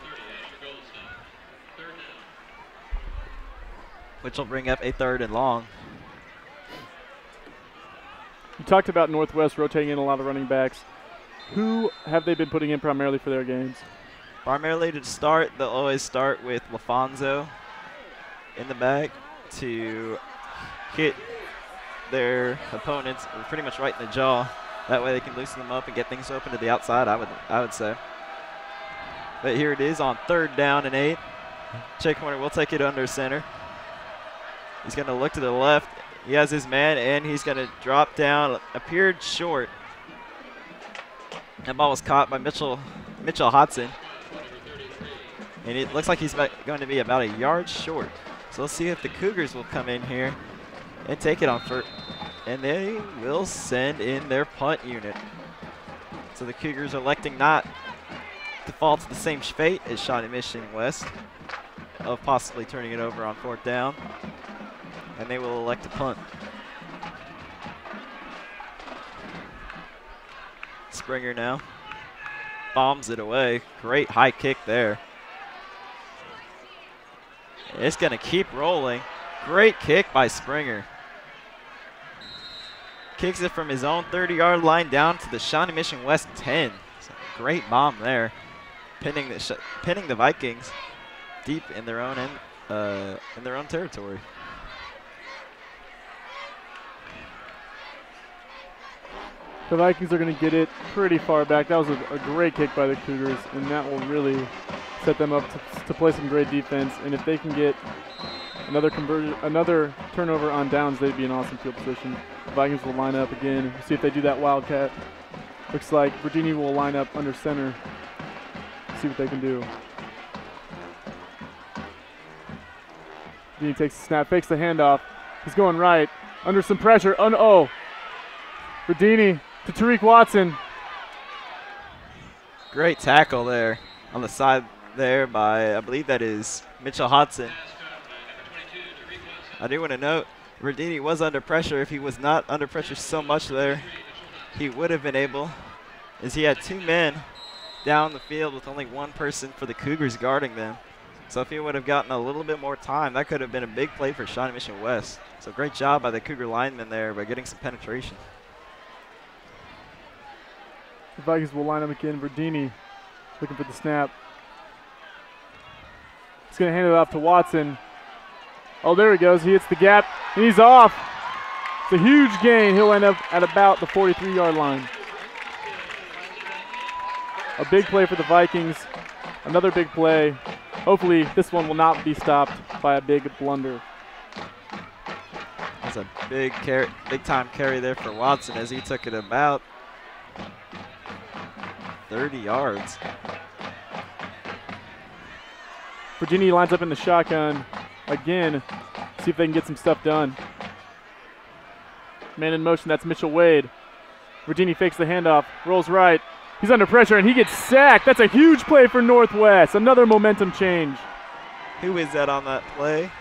Which will bring up a 3rd and long. You talked about Northwest rotating in a lot of running backs. Who have they been putting in primarily for their games? Primarily to start, they'll always start with LaFonso in the back to hit their opponents pretty much right in the jaw. That way they can loosen them up and get things open to the outside, I would say. But here it is on 3rd down and 8. Jake Horner will take it under center. He's going to look to the left. He has his man, and he's going to drop down. Appeared short. That ball was caught by Mitchell Hodson. And it looks like he's going to be about a yard short. So let's see if the Cougars will come in here and take it on first. And they will send in their punt unit. So the Cougars are electing not to fall to the same fate as Shawnee Mission West of possibly turning it over on 4th down. And they will elect to punt. Springer now bombs it away. Great high kick there. It's going to keep rolling. Great kick by Springer. Kicks it from his own 30-yard line down to the Shawnee Mission West 10. Great bomb there, pinning the Vikings deep in their own territory. The Vikings are going to get it pretty far back. That was a great kick by the Cougars, and that will really set them up to play some great defense. And if they can get another turnover on downs, they'd be in awesome field position. The Vikings will line up again. See if they do that Wildcat. Looks like Virginia will line up under center. See what they can do. Virginia takes the snap, fakes the handoff. He's going right. Under some pressure. Oh. Verdini to Tariq Watson. Great tackle there on the side there by, I believe that is Mitchell Hodson. I do want to note, Verdini was under pressure. If he was not under pressure so much there, he would have been able, as he had 2 men down the field with only 1 person for the Cougars guarding them. So if he would have gotten a little bit more time, that could have been a big play for Shawnee Mission West. So great job by the Cougar lineman there by getting some penetration. The Vikings will line up again. Verdini looking for the snap. He's going to hand it off to Watson. Oh, there he goes. He hits the gap, and he's off. It's a huge gain. He'll end up at about the 43-yard line. A big play for the Vikings. Another big play. Hopefully this one will not be stopped by a big blunder. That's a big time carry there for Watson as he took it about 30 yards. Virginia lines up in the shotgun again. See if they can get some stuff done. Man in motion, that's Mitchell Wade. Virginia fakes the handoff, rolls right. He's under pressure and he gets sacked. That's a huge play for Northwest. Another momentum change. Who is that on that play?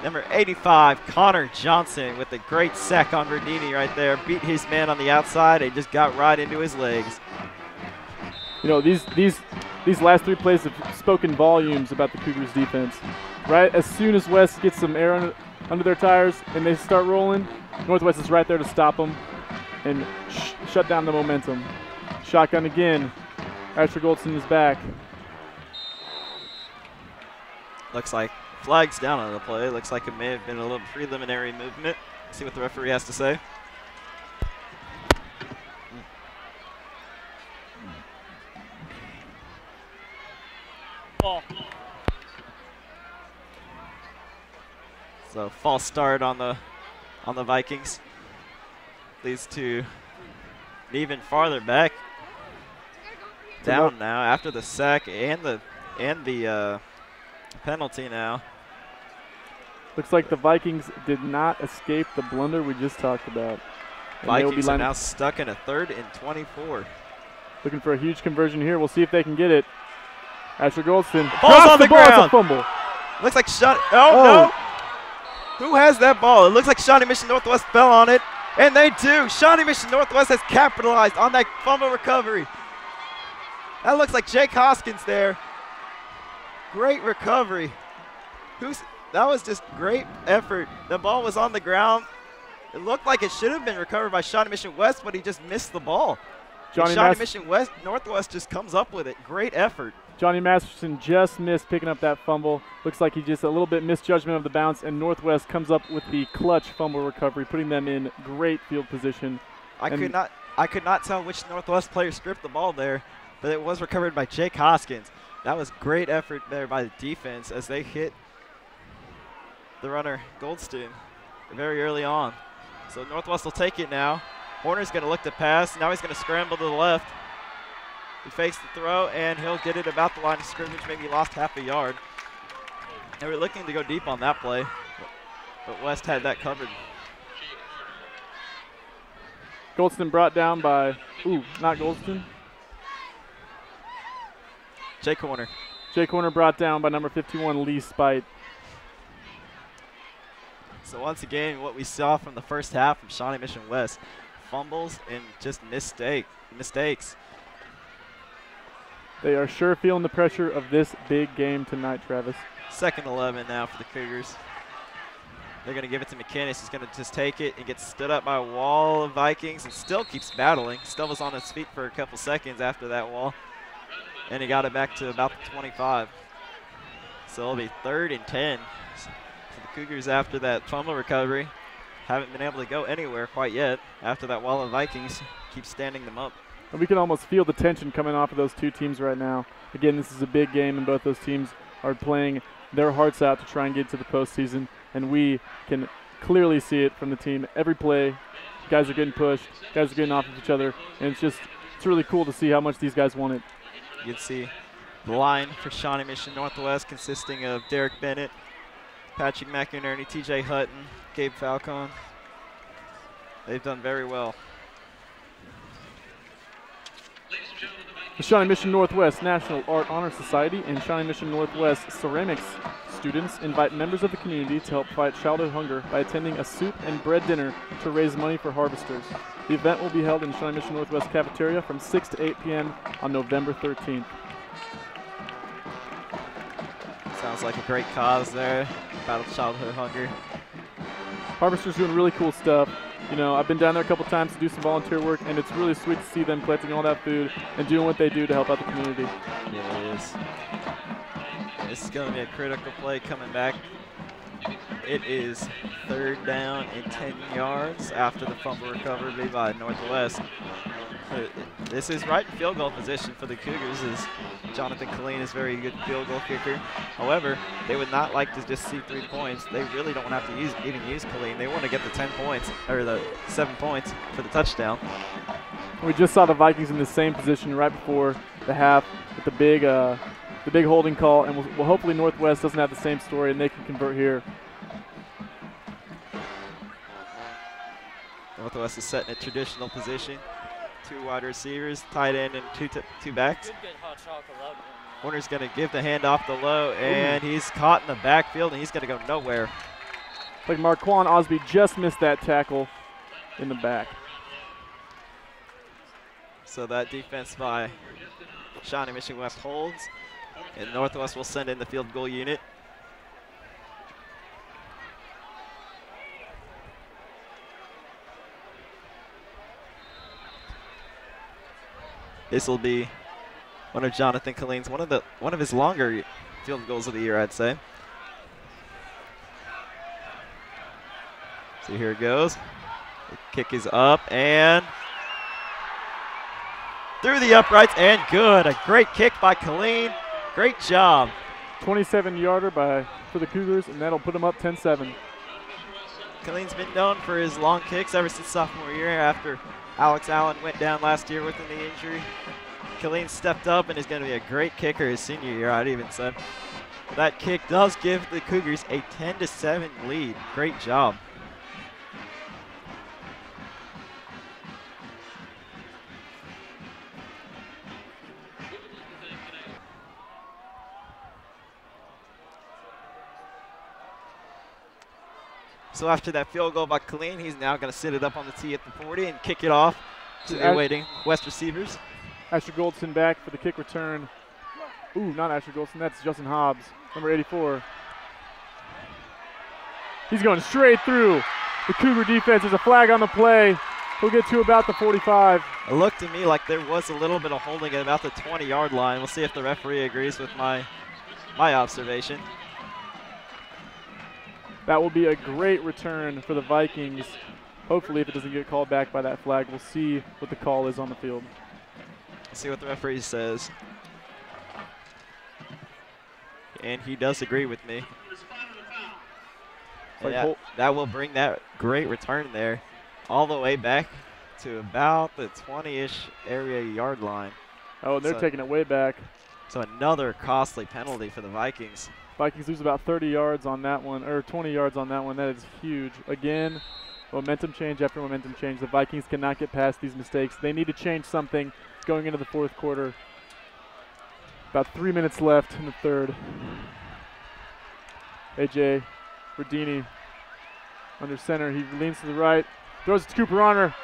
Number 85, Connor Johnson, with a great sack on Verdini right there. Beat his man on the outside and just got right into his legs. You know, these last three plays have spoken volumes about the Cougars defense. Right as soon as West gets some air under their tires and they start rolling, Northwest is right there to stop them and shut down the momentum. Shotgun again. Asher Goldston is back. Looks like flags down on the play. Looks like it may have been a little preliminary movement. See what the referee has to say. Ball. So false start on the Vikings. Leads to an even farther back. Down now after the sack and the penalty now. Looks like the Vikings did not escape the blunder we just talked about. And Vikings are now stuck in a 3rd and 24. Looking for a huge conversion here. We'll see if they can get it. Asher Goldston ball's on the ground. It's a fumble. Looks like Shawnee. Oh, no. Who has that ball? It looks like Shawnee Mission Northwest fell on it. And they do. Shawnee Mission Northwest has capitalized on that fumble recovery. That looks like Jake Hoskins there. Great recovery. That was just great effort. The ball was on the ground. It looked like it should have been recovered by Shawnee Mission West, but he just missed the ball. Shawnee Mission Northwest just comes up with it. Great effort. Johnny Masterson just missed picking up that fumble. Looks like he just a little bit misjudgment of the bounce, and Northwest comes up with the clutch fumble recovery, putting them in great field position. I could not tell which Northwest player stripped the ball there, but it was recovered by Jake Hoskins. That was great effort there by the defense as they hit the runner Goldston very early on. So Northwest will take it now. Horner's going to look to pass. Now he's going to scramble to the left. He fakes the throw, and he'll get it about the line of scrimmage, maybe lost half a yard. They were looking to go deep on that play, but West had that covered. Goldston brought down by, not Goldston. Jake Horner. Jake Horner brought down by number 51, Lee Spite. So once again, what we saw from the first half from Shawnee Mission West, fumbles and just mistakes. They are sure feeling the pressure of this big game tonight, Travis. 2nd 11 now for the Cougars. They're going to give it to McKinnis. He's going to just take it and get stood up by a wall of Vikings and still keeps battling. Still was on his feet for a couple seconds after that wall. And he got it back to about the 25. So it'll be 3rd and 10. So the Cougars, after that fumble recovery, haven't been able to go anywhere quite yet. After that wall of Vikings keeps standing them up. And we can almost feel the tension coming off of those two teams right now. Again, this is a big game, and both those teams are playing their hearts out to try and get to the postseason. And we can clearly see it from the team. Every play, guys are getting pushed, guys are getting off of each other, and it's really cool to see how much these guys want it. You can see the line for Shawnee Mission Northwest consisting of Derek Bennett, Patrick McInerney, TJ Hutton, Gabe Falcon. They've done very well. The Shawnee Mission Northwest National Art Honor Society and Shawnee Mission Northwest Ceramics students invite members of the community to help fight childhood hunger by attending a soup and bread dinner to raise money for harvesters. The event will be held in Shawnee Mission Northwest Cafeteria from 6 to 8 p.m. on November 13th. Sounds like a great cause there, battle childhood hunger. Harvesters doing really cool stuff. You know, I've been down there a couple times to do some volunteer work, and it's really sweet to see them collecting all that food and doing what they do to help out the community. Yeah, it is. This is going to be a critical play coming back. It is 3rd down and 10 yards after the fumble recovery by Northwest. This is right in field goal position for the Cougars, as Jonathan Killeen is a very good field goal kicker. However, they would not like to just see 3 points. They really don't have to even use Killeen. They want to get the 10 points, or the 7 points for the touchdown. We just saw the Vikings in the same position right before the half with the big holding call, and we'll hopefully Northwest doesn't have the same story and they can convert here. Northwest is set in a traditional position. 2 wide receivers, tight end, and two backs. Horner's going to give the handoff to Lowe, and he's caught in the backfield, and he's going to go nowhere. Like Marquand Osby just missed that tackle in the back. So that defense by Shawnee Mission West holds, and Northwest will send in the field goal unit. This will be one of Jonathan Killeen's, one of his longer field goals of the year, I'd say. So here it goes. The kick is up and through the uprights and good. A great kick by Killeen. Great job. 27-yarder for the Cougars, and that'll put them up 10-7. Killeen's been known for his long kicks ever since sophomore year after Alex Allen went down last year with a knee injury. Killeen stepped up and is going to be a great kicker his senior year, I'd even say. That kick does give the Cougars a 10-7 lead. Great job. So after that field goal by Killeen, he's now going to sit it up on the tee at the 40 and kick it off to the waiting West receivers. Asher Goldson back for the kick return. Ooh, not Asher Goldson, that's Justin Hobbs, number 84. He's going straight through the Cougar defense. There's a flag on the play. He'll get to about the 45. It looked to me like there was a little bit of holding at about the 20-yard line. We'll see if the referee agrees with my observation. That will be a great return for the Vikings. Hopefully, if it doesn't get called back by that flag, we'll see what the call is on the field. Let's see what the referee says. And he does agree with me. Like that will bring that great return there all the way back to about the 20-ish area yard line. Oh, and they're taking it way back. So another costly penalty for the Vikings. Vikings lose about 30 yards on that one, or 20 yards on that one. That is huge. Again, momentum change after momentum change. The Vikings cannot get past these mistakes. They need to change something going into the 4th quarter. About 3 minutes left in the 3rd. A.J. Verdini under center. He leans to the right, throws it to Cooper Honor,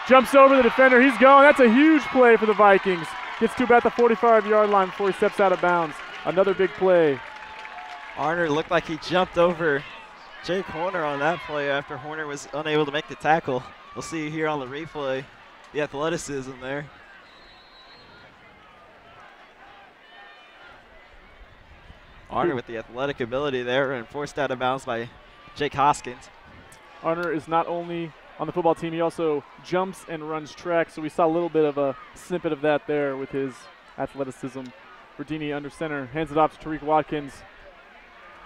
jumps over the defender. He's going. That's a huge play for the Vikings. Gets to about the 45-yard line before he steps out of bounds. Another big play. Arner looked like he jumped over Jake Horner on that play after Horner was unable to make the tackle. We'll see here on the replay the athleticism there. Arner with the athletic ability there and forced out of bounds by Jake Hoskins. Arner is not only on the football team, he also jumps and runs track, so we saw a little bit of a snippet of that there with his athleticism. Verdini under center, hands it off to Tariq Watkins.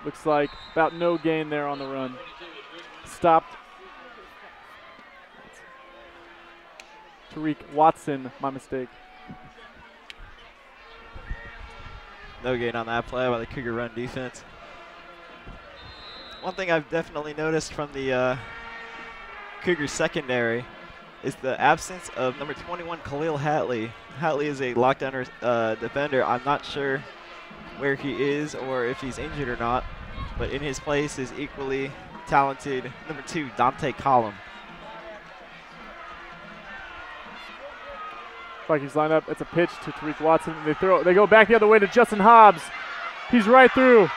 Looks like about no gain there on the run. Stopped. Tariq Watson, my mistake. No gain on that play by the Cougar run defense. One thing I've definitely noticed from the Cougar secondary is the absence of number 21, Khalil Hatley. Hatley is a lockdown defender. I'm not sure where he is or if he's injured or not, but in his place is equally talented number 2, Dante Collum. Vikings line up. It's a pitch to Tariq Watson. They go back the other way to Justin Hobbs. He's right through.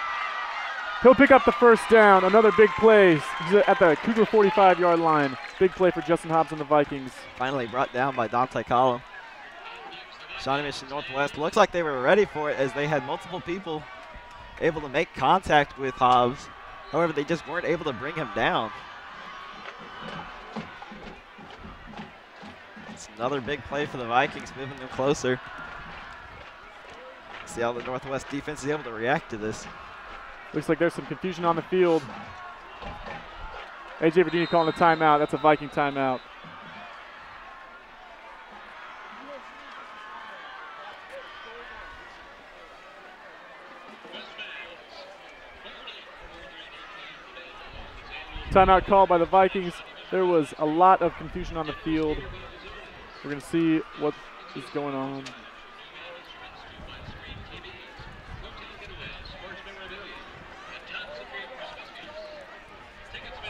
He'll pick up the first down. Another big play. He's at the Cougar 45-yard line. Big play for Justin Hobbs and the Vikings. Finally brought down by Dante Collum. Shawnee Mission Northwest looks like they were ready for it as they had multiple people able to make contact with Hobbs. However, they just weren't able to bring him down. It's another big play for the Vikings, moving them closer. See how the Northwest defense is able to react to this. Looks like there's some confusion on the field. A.J. Verdini calling a timeout. That's a Viking timeout. Timeout called by the Vikings. There was a lot of confusion on the field. We're going to see what is going on.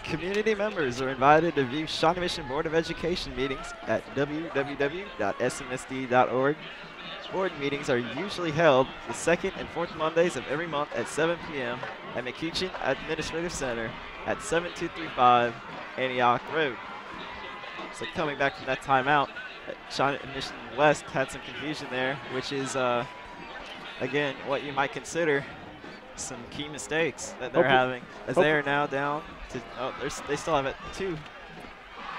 Community members are invited to view Shawnee Mission Board of Education meetings at www.smsd.org. Board meetings are usually held the second and fourth Mondays of every month at 7 p.m. at McEachin Administrative Center at 7235 Antioch Road. So coming back from that timeout, Shawnee Mission West had some confusion there, which is, again, what you might consider some key mistakes that they're having, as they are now down to, they still have it two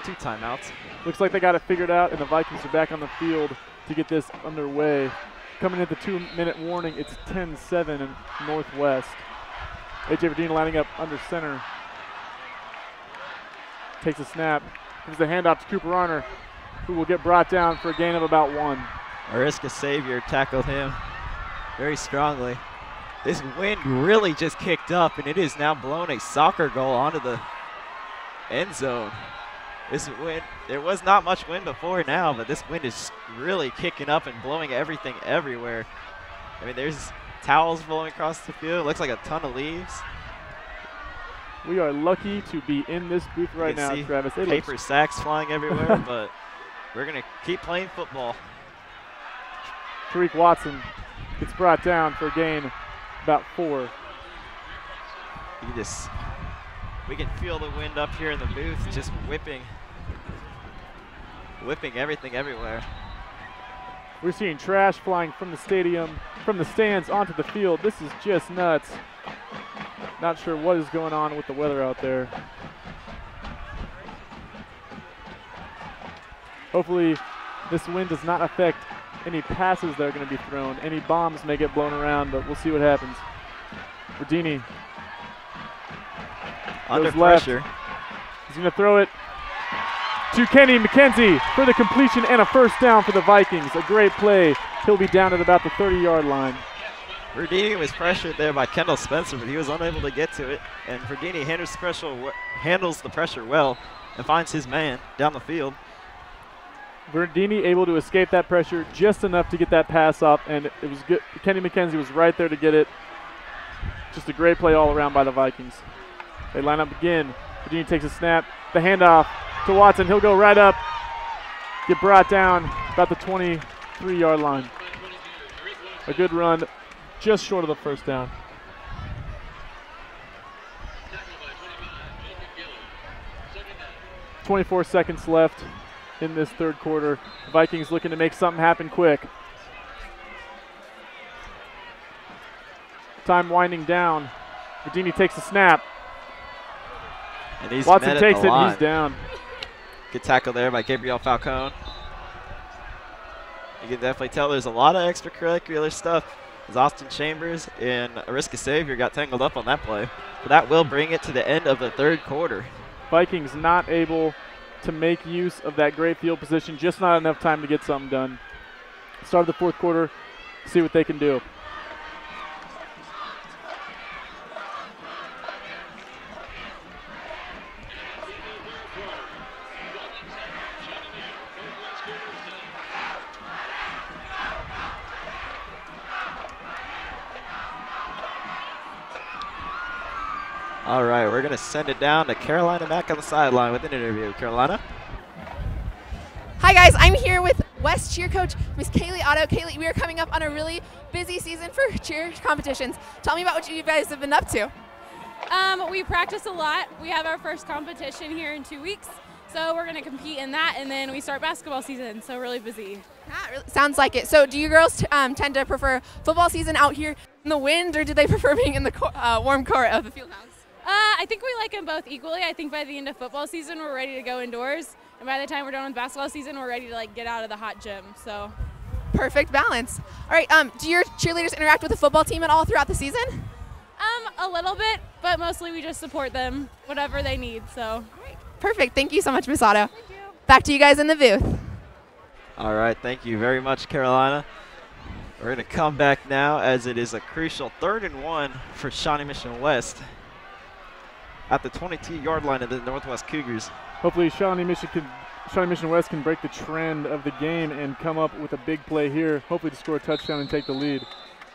timeouts. Looks like they got it figured out, and the Vikings are back on the field to get this underway. Coming at the 2-minute warning, it's 10-7 in Northwest. A.J. Verdini lining up under center. Takes a snap, gives the handoff to Cooper Arner, who will get brought down for a gain of about 1. Ariska Savior tackled him very strongly. This wind really just kicked up, and it is now blown a soccer goal onto the end zone. This wind, there was not much wind before now, but this wind is really kicking up and blowing everything everywhere. I mean, there's towels blowing across the field. It looks like a ton of leaves. We are lucky to be in this booth right now, Travis. Paper sacks flying everywhere, but we're going to keep playing football. Tariq Watson gets brought down for a gain about 4. We can feel the wind up here in the booth just whipping everything everywhere. We're seeing trash flying from the stadium, from the stands onto the field. This is just nuts. Not sure what is going on with the weather out there. Hopefully this wind does not affect any passes that are going to be thrown. Any bombs may get blown around, but we'll see what happens. Verdini under left. pressure. He's going to throw it to Kenny McKenzie for the completion and a first down for the Vikings. A great play. He'll be down at about the 30-yard line. Verdini was pressured there by Kendall Spencer, but he was unable to get to it. And Verdini handles the pressure well and finds his man down the field. Verdini able to escape that pressure just enough to get that pass off, and it was good. Kenny McKenzie was right there to get it. Just a great play all around by the Vikings. They line up again. Verdini takes a snap. The handoff to Watson. He'll go right up, get brought down about the 23-yard line. A good run, just short of the first down. .24 seconds left in this third quarter. Vikings looking to make something happen quick. Time winding down. Verdini takes a snap. And he's Watson takes it, and he's down. Good tackle there by Gabriel Falcone. You can definitely tell there's a lot of extracurricular stuff, as Austin Chambers and Ariska Savior got tangled up on that play. But that will bring it to the end of the third quarter. Vikings not able to make use of that great field position, just not enough time to get something done. Start of the fourth quarter, see what they can do. All right, we're going to send it down to Carolina back on the sideline with an interview. Carolina? Hi, guys. I'm here with West cheer coach, Miss Kaylee Otto. Kaylee, we are coming up on a really busy season for cheer competitions. Tell me about what you guys have been up to. We practice a lot. We have our first competition here in 2 weeks, so we're going to compete in that, and then we start basketball season, so really busy. That really sounds like it. So do you girls tend to prefer football season out here in the wind, or do they prefer being in the warm court of the field house? I think we like them both equally. I think by the end of football season, we're ready to go indoors, and by the time we're done with basketball season, we're ready to like get out of the hot gym. So perfect balance. All right. Do your cheerleaders interact with the football team at all throughout the season? A little bit, but mostly we just support them, whatever they need. So. All right. Perfect. Thank you so much, Miss Otto. Thank you. Back to you guys in the booth. All right. Thank you very much, Carolina. We're going to come back now as it is a crucial 3rd and 1 for Shawnee Mission West at the 22-yard line of the Northwest Cougars. Hopefully Shawnee Mission West can break the trend of the game and come up with a big play here, hopefully to score a touchdown and take the lead.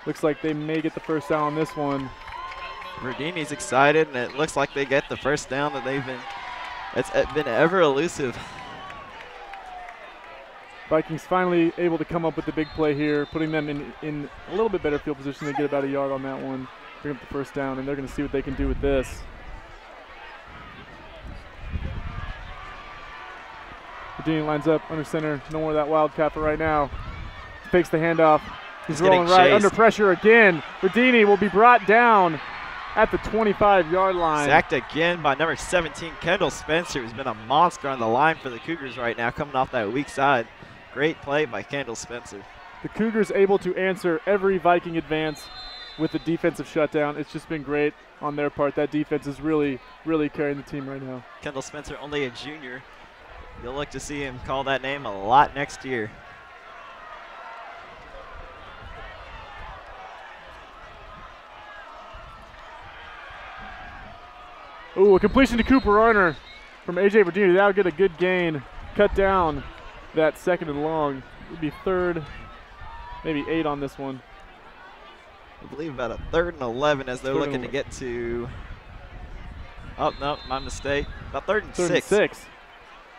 Looks like they may get the first down on this one. Verdini's excited, and it looks like they get the first down that it's been ever elusive. Vikings finally able to come up with the big play here, putting them in a little bit better field position. They get about a yard on that one, bring up the first down, and they're going to see what they can do with this. Verdini lines up under center. No more of that wildcat for right now. Fakes the handoff. He's rolling right under pressure again. Verdini will be brought down at the 25-yard line. Sacked again by number 17, Kendall Spencer, who's been a monster on the line for the Cougars right now, coming off that weak side. Great play by Kendall Spencer. The Cougars able to answer every Viking advance with the defensive shutdown. It's just been great on their part. That defense is really, really carrying the team right now. Kendall Spencer, only a junior. You'll look to see him call that name a lot next year. Ooh, a completion to Cooper Arner from A.J. Verdini. That would get a good gain. Cut down that 2nd and long. It would be 3rd, maybe 8 on this one. I believe about a 3rd and 11 as they're looking to get to. Oh, no, my mistake. About 3rd and 6. 6.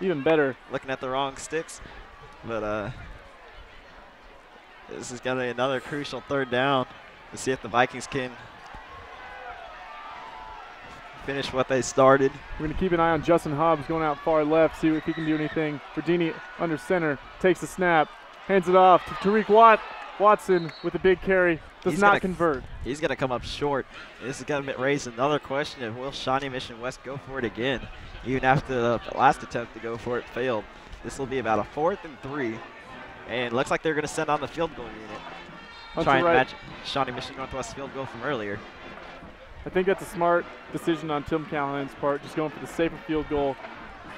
Even better. Looking at the wrong sticks. But this is going to be another crucial 3rd down to see if the Vikings can finish what they started. We're going to keep an eye on Justin Hobbs going out far left, see if he can do anything. Verdini under center, takes the snap, hands it off to Tariq Watson with a big carry. Does not convert. He's going to come up short. This is going to raise another question of will Shawnee Mission West go for it again, even after the last attempt to go for it failed. This will be about a 4th and 3, and looks like they're going to send on the field goal unit. Try and match Shawnee Mission Northwest field goal from earlier. I think that's a smart decision on Tim Callahan's part, just going for the safer field goal.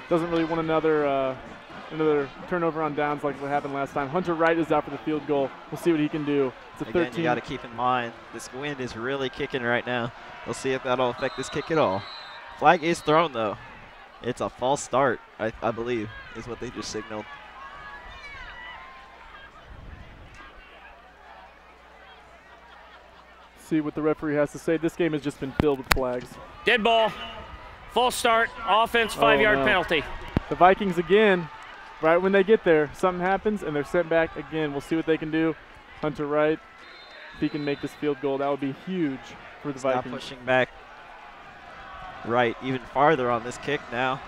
Doesn't really want another turnover on downs like what happened last time. Hunter Wright is out for the field goal. We'll see what he can do. It's a 13. Again, you got to keep in mind, this wind is really kicking right now. We'll see if that'll affect this kick at all. Flag is thrown, though. It's a false start, I believe, is what they just signaled. See what the referee has to say. This game has just been filled with flags. Dead ball, false start, offense, 5-yard penalty. The Vikings again, right when they get there, something happens and they're sent back again. We'll see what they can do. Hunter Wright, if he can make this field goal, that would be huge for the Vikings. Now pushing back right even farther on this kick now.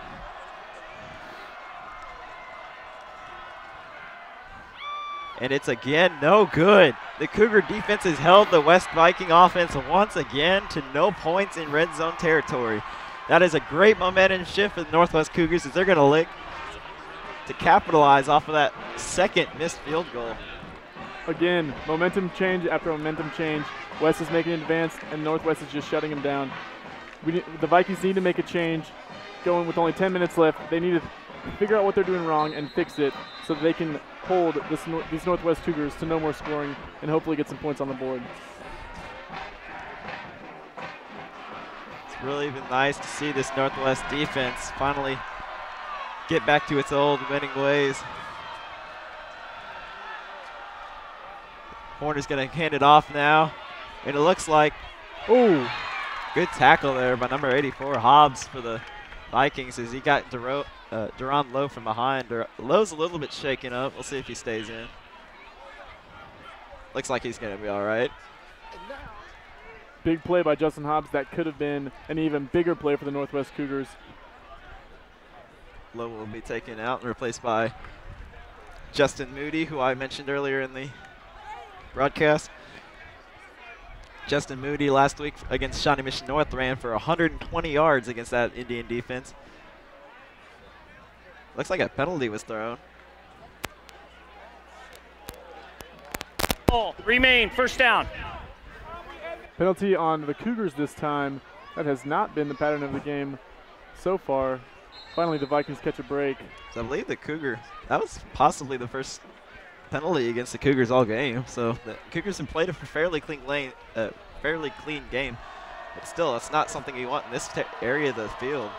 And it's again no good. The Cougar defense has held the West Viking offense once again to no points in red zone territory. That is a great momentum shift for the Northwest Cougars as they're going to look to capitalize off of that 2nd missed field goal. Again, momentum change after momentum change. West is making an advance and Northwest is just shutting them down. The Vikings need to make a change. Going with only 10 minutes left, they need to figure out what they're doing wrong and fix it so that they can hold these Northwest Cougars to no more scoring and hopefully get some points on the board. It's really been nice to see this Northwest defense finally get back to its old winning ways. Horner's going to hand it off now, and it looks like, ooh, good tackle there by number 84, Hobbs, for the Vikings as he got Duron Lowe from behind. Lowe's a little bit shaken up. We'll see if he stays in. Looks like he's going to be all right. Big play by Justin Hobbs. That could have been an even bigger play for the Northwest Cougars. Lowe will be taken out and replaced by Justin Moody, who I mentioned earlier in the broadcast. Justin Moody last week against Shawnee Mission North ran for 120 yards against that Indian defense. Looks like a penalty was thrown. Ball remain, first down. Penalty on the Cougars this time. That has not been the pattern of the game so far. Finally, the Vikings catch a break. So I believe the Cougar, that was possibly the first penalty against the Cougars all game. So the Cougars have played a fairly clean game. But still, it's not something you want in this area of the field.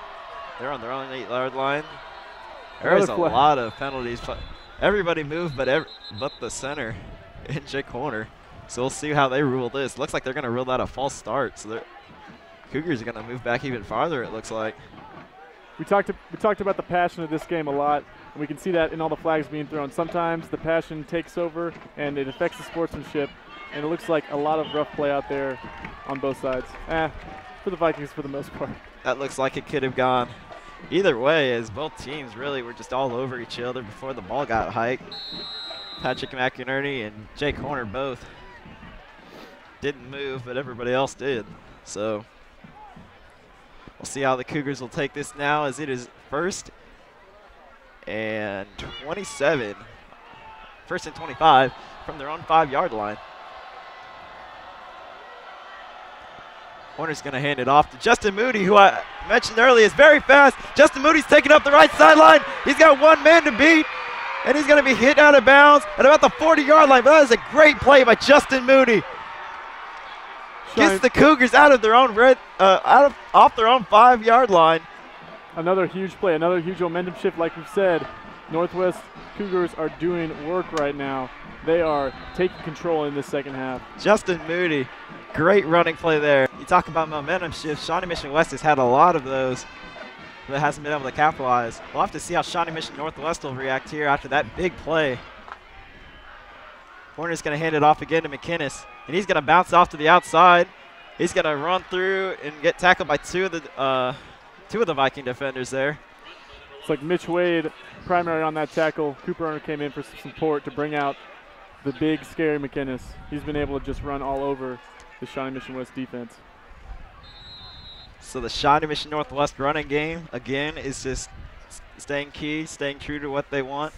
They're on their own 8-yard line. There is a lot of penalties. Everybody moved but the center in J corner. So we'll see how they rule this. Looks like they're going to rule that a false start. So the Cougars are going to move back even farther, it looks like. We talked about the passion of this game a lot, and we can see that in all the flags being thrown. Sometimes the passion takes over, and it affects the sportsmanship, and it looks like a lot of rough play out there on both sides. For the Vikings for the most part. That looks like it could have gone either way, as both teams really were just all over each other before the ball got hiked. Patrick McInerney and Jay Corner both didn't move, but everybody else did. So we'll see how the Cougars will take this now, as it is first and 27, first and 25 from their own 5-yard line. Horner's going to hand it off to Justin Moody, who I mentioned earlier is very fast. Justin Moody's taking up the right sideline. He's got one man to beat, and he's going to be hit out of bounds at about the 40-yard line. But that is a great play by Justin Moody. Gets the Cougars out of their own off their own 5-yard line. Another huge play, another huge momentum shift. Like we've said, Northwest Cougars are doing work right now. They are taking control in this second half. Justin Moody, great running play there. You talk about momentum shifts. Shawnee Mission West has had a lot of those, but hasn't been able to capitalize. We'll have to see how Shawnee Mission Northwest will react here after that big play. Horner's going to hand it off again to McInnes, and he's going to bounce off to the outside. He's going to run through and get tackled by two of the Viking defenders there. It's like Mitch Wade, primary on that tackle. Cooper Erner came in for some support to bring out the big, scary McInnes. He's been able to just run all over the Shawnee Mission West defense. So the Shawnee Mission Northwest running game, again, is just staying key, staying true to what they want.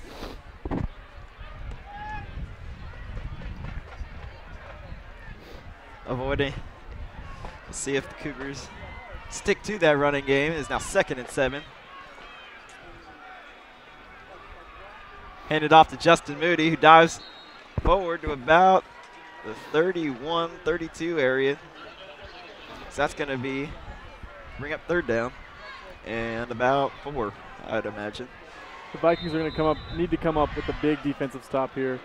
Avoiding. We'll see if the Cougars stick to that running game. It is now 2nd and 7. Handed off to Justin Moody, who dives forward to about the 31, 32 area. So that's going to bring up 3rd down and about 4, I'd imagine. The Vikings are going to need to come up with a big defensive stop here.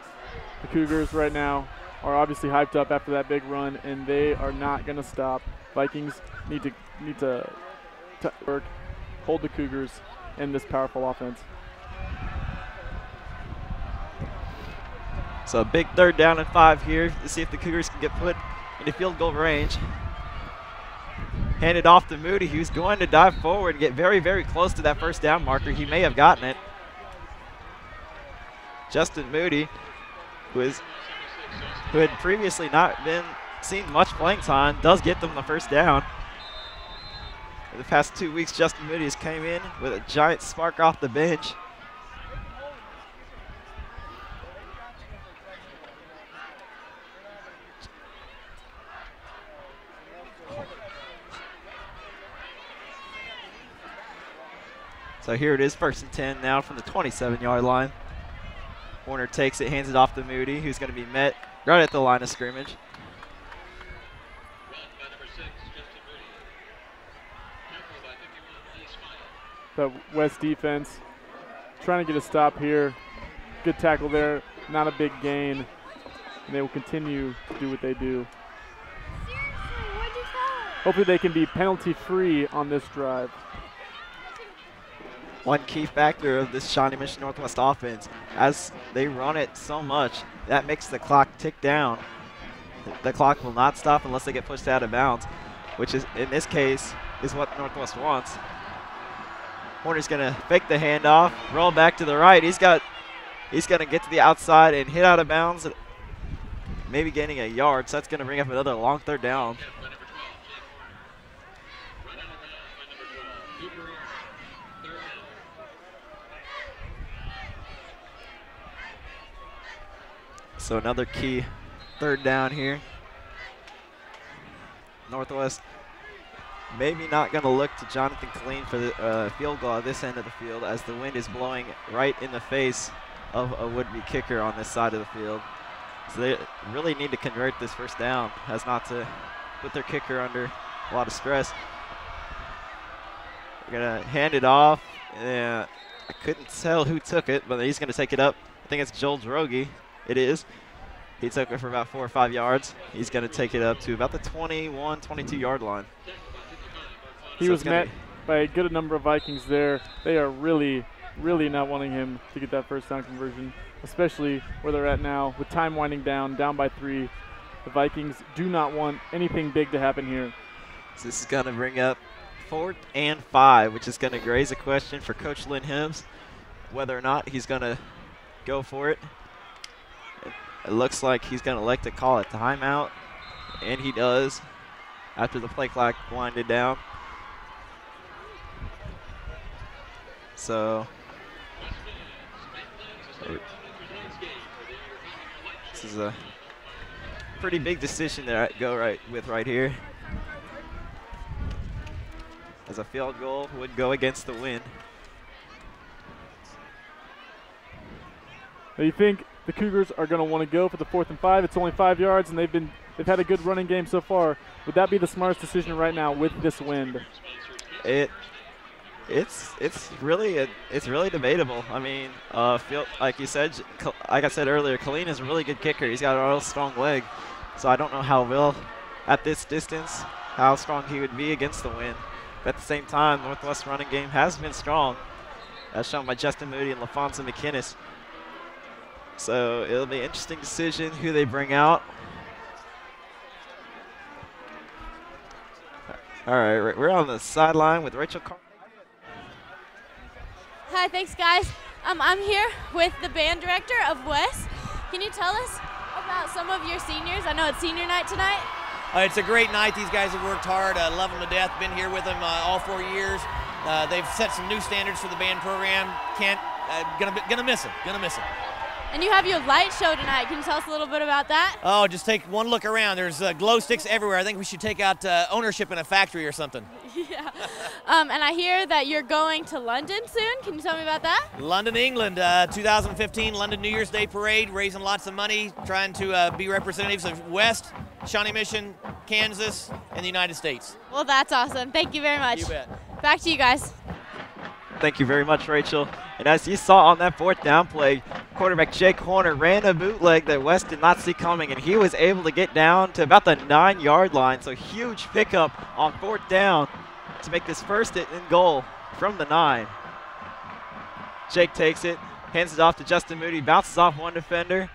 The Cougars right now are obviously hyped up after that big run, and they are not going to stop. Vikings need to work, hold the Cougars in this powerful offense. So a big 3rd down and 5 here to see if the Cougars can get put into field goal range. Handed off to Moody, who's going to dive forward and get very, very close to that 1st down marker. He may have gotten it. Justin Moody, who had previously not seen much playing time, does get them the 1st down. In the past 2 weeks, Justin Moody has came in with a giant spark off the bench. So here it is, 1st and 10 now from the 27-yard line. Horner takes it, hands it off to Moody, who's going to be met right at the line of scrimmage. The West defense trying to get a stop here. Good tackle there, not a big gain. And they will continue to do what they do. Hopefully they can be penalty-free on this drive. One key factor of this Shawnee Mission Northwest offense, as they run it so much, that makes the clock tick down. The clock will not stop unless they get pushed out of bounds, which is, in this case, is what Northwest wants. Horner's gonna fake the handoff, roll back to the right. He's gonna get to the outside and hit out of bounds, maybe gaining a yard. So that's gonna bring up another long third down. So another key third down here. Northwest maybe not going to look to Jonathan Killeen for the field goal at this end of the field, as the wind is blowing right in the face of a would-be kicker on this side of the field. So they really need to convert this first down as not to put their kicker under a lot of stress. They're going to hand it off. I couldn't tell who took it, but he's going to take it up. I think it's Joel Droege. It is. He took it for about 4 or 5 yards. He's going to take it up to about the 21, 22-yard line. He was met by a good number of Vikings there. They are really, really not wanting him to get that first down conversion, especially where they're at now with time winding down by 3. The Vikings do not want anything big to happen here. So this is going to bring up 4th and 5, which is going to raise a question for Coach Lynn Hibbs, whether or not he's going to go for it. It looks like he's going to elect to call a timeout, and he does after the play clock winded down. So this is a pretty big decision to go right here, as a field goal would go against the wind. Do you think the Cougars are going to want to go for the 4th and 5? It's only 5 yards, and they've had a good running game so far. Would that be the smartest decision right now with this wind? It's really debatable. I mean, like you said, like I said earlier, Killeen is a really good kicker. He's got a real strong leg, so I don't know how well at this distance how strong he would be against the wind. But at the same time, Northwest running game has been strong, as shown by Justin Moody and LaFonso McKinnis. So it'll be an interesting decision who they bring out. All right, we're on the sideline with Rachel Carr. Hi, thanks guys. I'm here with the band director of West. Can you tell us about some of your seniors? I know it's senior night tonight. It's a great night. These guys have worked hard. I love them to death. Been here with them all 4 years. They've set some new standards for the band program. Gonna miss them. Gonna miss them. And you have your light show tonight. Can you tell us a little bit about that? Oh, just take one look around. There's glow sticks everywhere. I think we should take out ownership in a factory or something. Yeah. And I hear that you're going to London soon. Can you tell me about that? London, England, 2015 London New Year's Day Parade, raising lots of money, trying to be representatives of West, Shawnee Mission, Kansas, and the United States. Well, that's awesome. Thank you very much. You bet. Back to you guys. Thank you very much, Rachel. And as you saw on that 4th down play, quarterback Jake Horner ran a bootleg that West did not see coming, and he was able to get down to about the 9-yard line. So huge pickup on 4th down to make this first and goal from the 9. Jake takes it, hands it off to Justin Moody, bounces off one defender,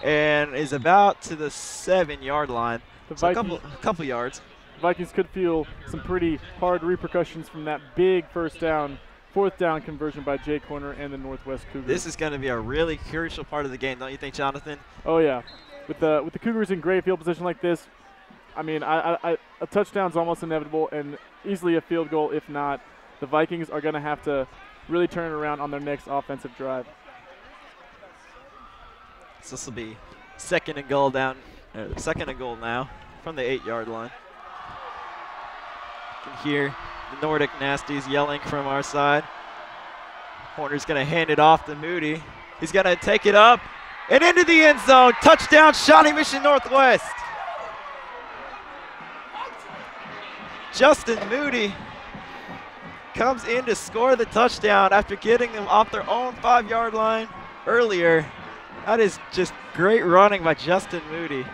and is about to the 7-yard line. So a couple yards. The Vikings could feel some pretty hard repercussions from that big 4th down conversion by Jake Horner and the Northwest Cougars. This is going to be a really crucial part of the game, don't you think, Jonathan? Oh yeah, with the Cougars in great field position like this, I mean, a touchdown's almost inevitable, and easily a field goal. If not, the Vikings are going to have to really turn it around on their next offensive drive. So this will be second and goal now from the 8-yard line. You can hear the Nordic Nasties yelling from our side. Horner's going to hand it off to Moody. He's going to take it up and into the end zone. Touchdown, Shawnee Mission Northwest. Justin Moody comes in to score the touchdown after getting them off their own 5-yard line earlier. That is just great running by Justin Moody.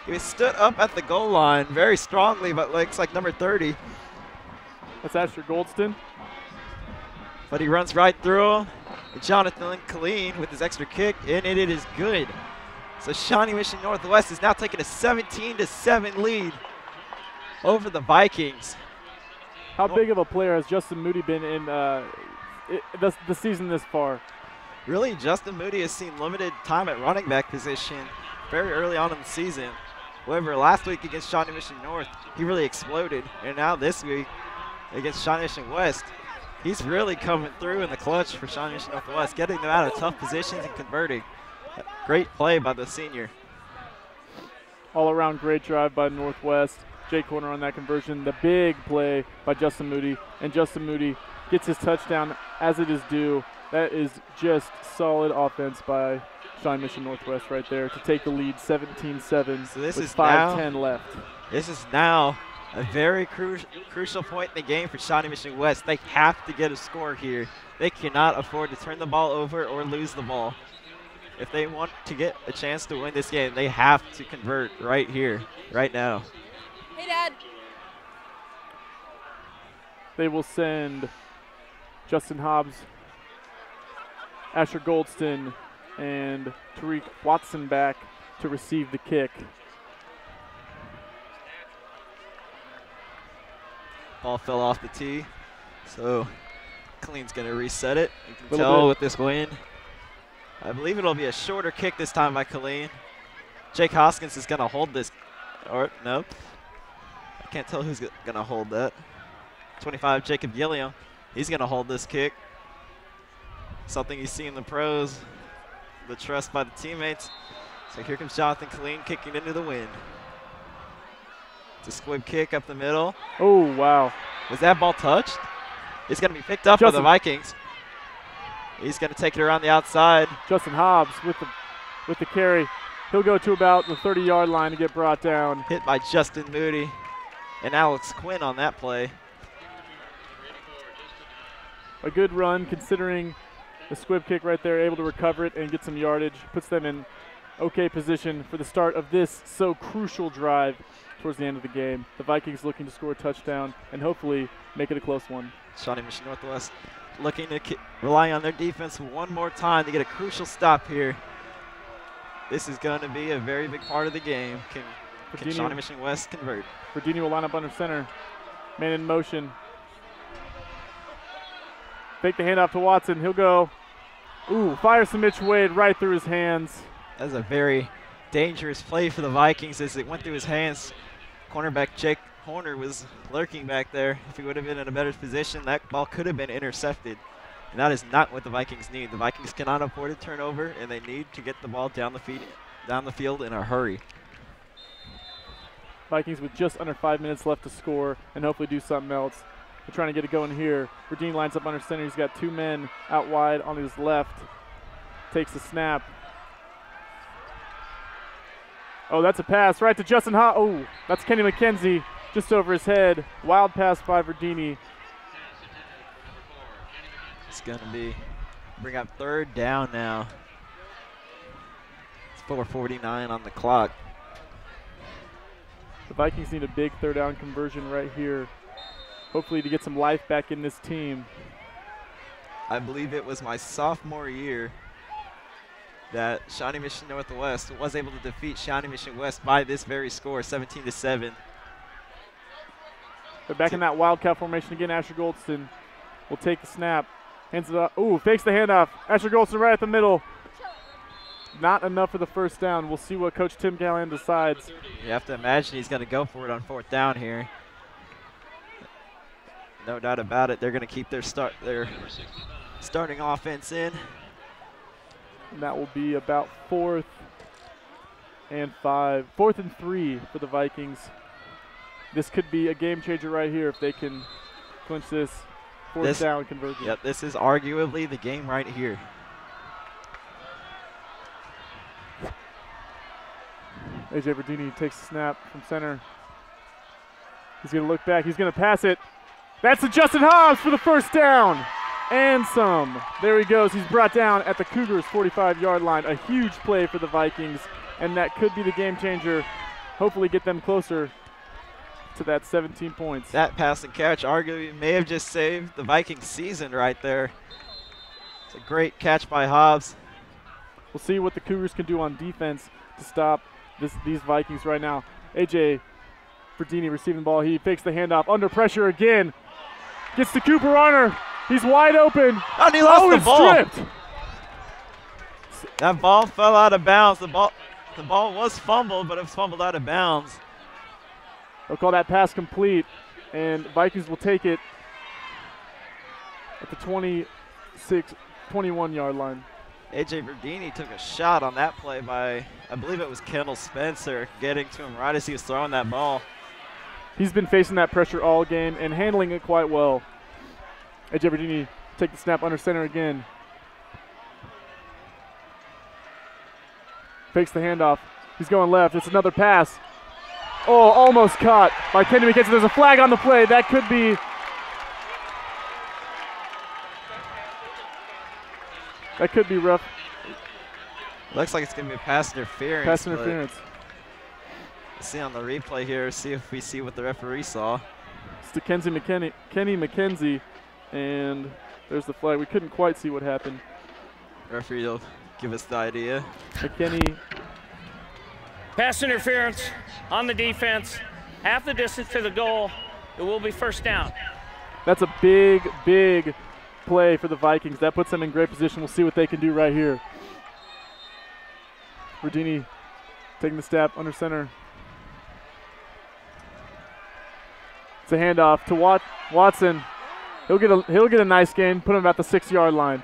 He stood up at the goal line very strongly, but looks like number 30. That's Asher Goldston. But he runs right through him. Jonathan Killeen with his extra kick, and it is good. So Shawnee Mission Northwest is now taking a 17-7 lead over the Vikings. How big of a player has Justin Moody been in the season this far? Really, Justin Moody has seen limited time at running back position very early on in the season. However, last week against Shawnee Mission North, he really exploded. And now this week against Shawnee Mission West, he's really coming through in the clutch for Shawnee Mission Northwest, getting them out of tough positions and converting. Great play by the senior. All around great drive by Northwest. Jake Horner on that conversion. The big play by Justin Moody. And Justin Moody gets his touchdown as it is due. That is just solid offense by Shawnee Mission Northwest right there to take the lead 17-7 so this with is 5:10 left. This is now a very crucial point in the game for Shawnee Mission West. They have to get a score here. They cannot afford to turn the ball over or lose the ball. If they want to get a chance to win this game, they have to convert right here, right now. Hey, Dad. They will send Justin Hobbs, Asher Goldston, and Tariq Watson back to receive the kick. Ball fell off the tee, so Colleen's going to reset it. You can tell with this wind. I believe it'll be a shorter kick this time by Colleen. Jake Hoskins is going to hold this. Or, nope. I can't tell who's going to hold that. 25, Jacob Gilliam. He's going to hold this kick. Something you see in the pros. The trust by the teammates. So here comes Jonathan Colleen kicking into the wind. It's a squib kick up the middle. Oh, wow. Was that ball touched? It's going to be picked up by the Vikings. He's going to take it around the outside. Justin Hobbs with the carry. He'll go to about the 30-yard line to get brought down. Hit by Justin Moody and Alex Quinn on that play. A good run considering the squib kick right there, able to recover it and get some yardage. Puts them in okay position for the start of this so crucial drive towards the end of the game. The Vikings looking to score a touchdown and hopefully make it a close one. Shawnee Mission Northwest looking to rely on their defense one more time to get a crucial stop here. This is going to be a very big part of the game. Can Shawnee Mission West convert? Virginia will line up under center. Man in motion. Fake the handoff to Watson. He'll go. Ooh, fires to Mitch Wade right through his hands. That's a very dangerous play for the Vikings as it went through his hands. Cornerback Jake Horner was lurking back there. If he would have been in a better position, that ball could have been intercepted. And that is not what the Vikings need. The Vikings cannot afford a turnover, and they need to get the ball down the field in a hurry. Vikings with just under 5 minutes left to score and hopefully do something else. They're trying to get it going here. Verdine lines up under center. He's got two men out wide on his left. Takes the snap. Oh, that's a pass right to Justin Hobbs. Oh, that's Kenny McKenzie just over his head. Wild pass by Verdini. It's going to bring up third down now. It's 4:49 on the clock. The Vikings need a big third down conversion right here. Hopefully to get some life back in this team. I believe it was my sophomore year that Shawnee Mission Northwest was able to defeat Shawnee Mission West by this very score, 17-7. They're back in that wildcat formation again. Asher Goldston will take the snap. Hands it up. Ooh, fakes the handoff. Asher Goldston right at the middle. Not enough for the first down. We'll see what Coach Tim Callahan decides. You have to imagine he's going to go for it on fourth down here. No doubt about it. They're going to keep their starting offense in. And that will be about 4th and 3 for the Vikings. This could be a game changer right here if they can clinch this fourth down conversion. Yep, this is arguably the game right here. AJ Verdini takes the snap from center. He's going to look back. He's going to pass it. That's to Justin Hobbs for the first down. And some. There he goes. He's brought down at the Cougars' 45-yard line. A huge play for the Vikings, and that could be the game changer. Hopefully get them closer to that 17 points. That pass and catch arguably may have just saved the Vikings season right there. It's a great catch by Hobbs. We'll see what the Cougars can do on defense. to stop these Vikings right now. AJ Verdini receiving the ball. He fakes the handoff under pressure again. Gets to Cooper Arner. He's wide open. And he lost the ball. Stripped. That ball fell out of bounds. The ball was fumbled, but it was fumbled out of bounds. They'll call that pass complete, and Vikings will take it at the 21-yard line. AJ Verdini took a shot on that play by, I believe it was Kendall Spencer, getting to him right as he was throwing that ball. He's been facing that pressure all game and handling it quite well. AJ Verdini take the snap under center again. Fakes the handoff. He's going left. It's another pass. Oh, almost caught by Kenny McKenzie. There's a flag on the play. That could be. That could be rough. Looks like it's going to be a pass interference. Pass interference. Let's see on the replay here, see if we see what the referee saw. It's to Kenny McKenzie, and there's the flag. We couldn't quite see what happened. Referee will give us the idea. McKenny. Pass interference on the defense. Half the distance to the goal. It will be first down. That's a big, big play for the Vikings. That puts them in great position. We'll see what they can do right here. Verdini taking the snap under center. It's a handoff to Watson. He'll get a nice gain. Put him at the 6-yard line.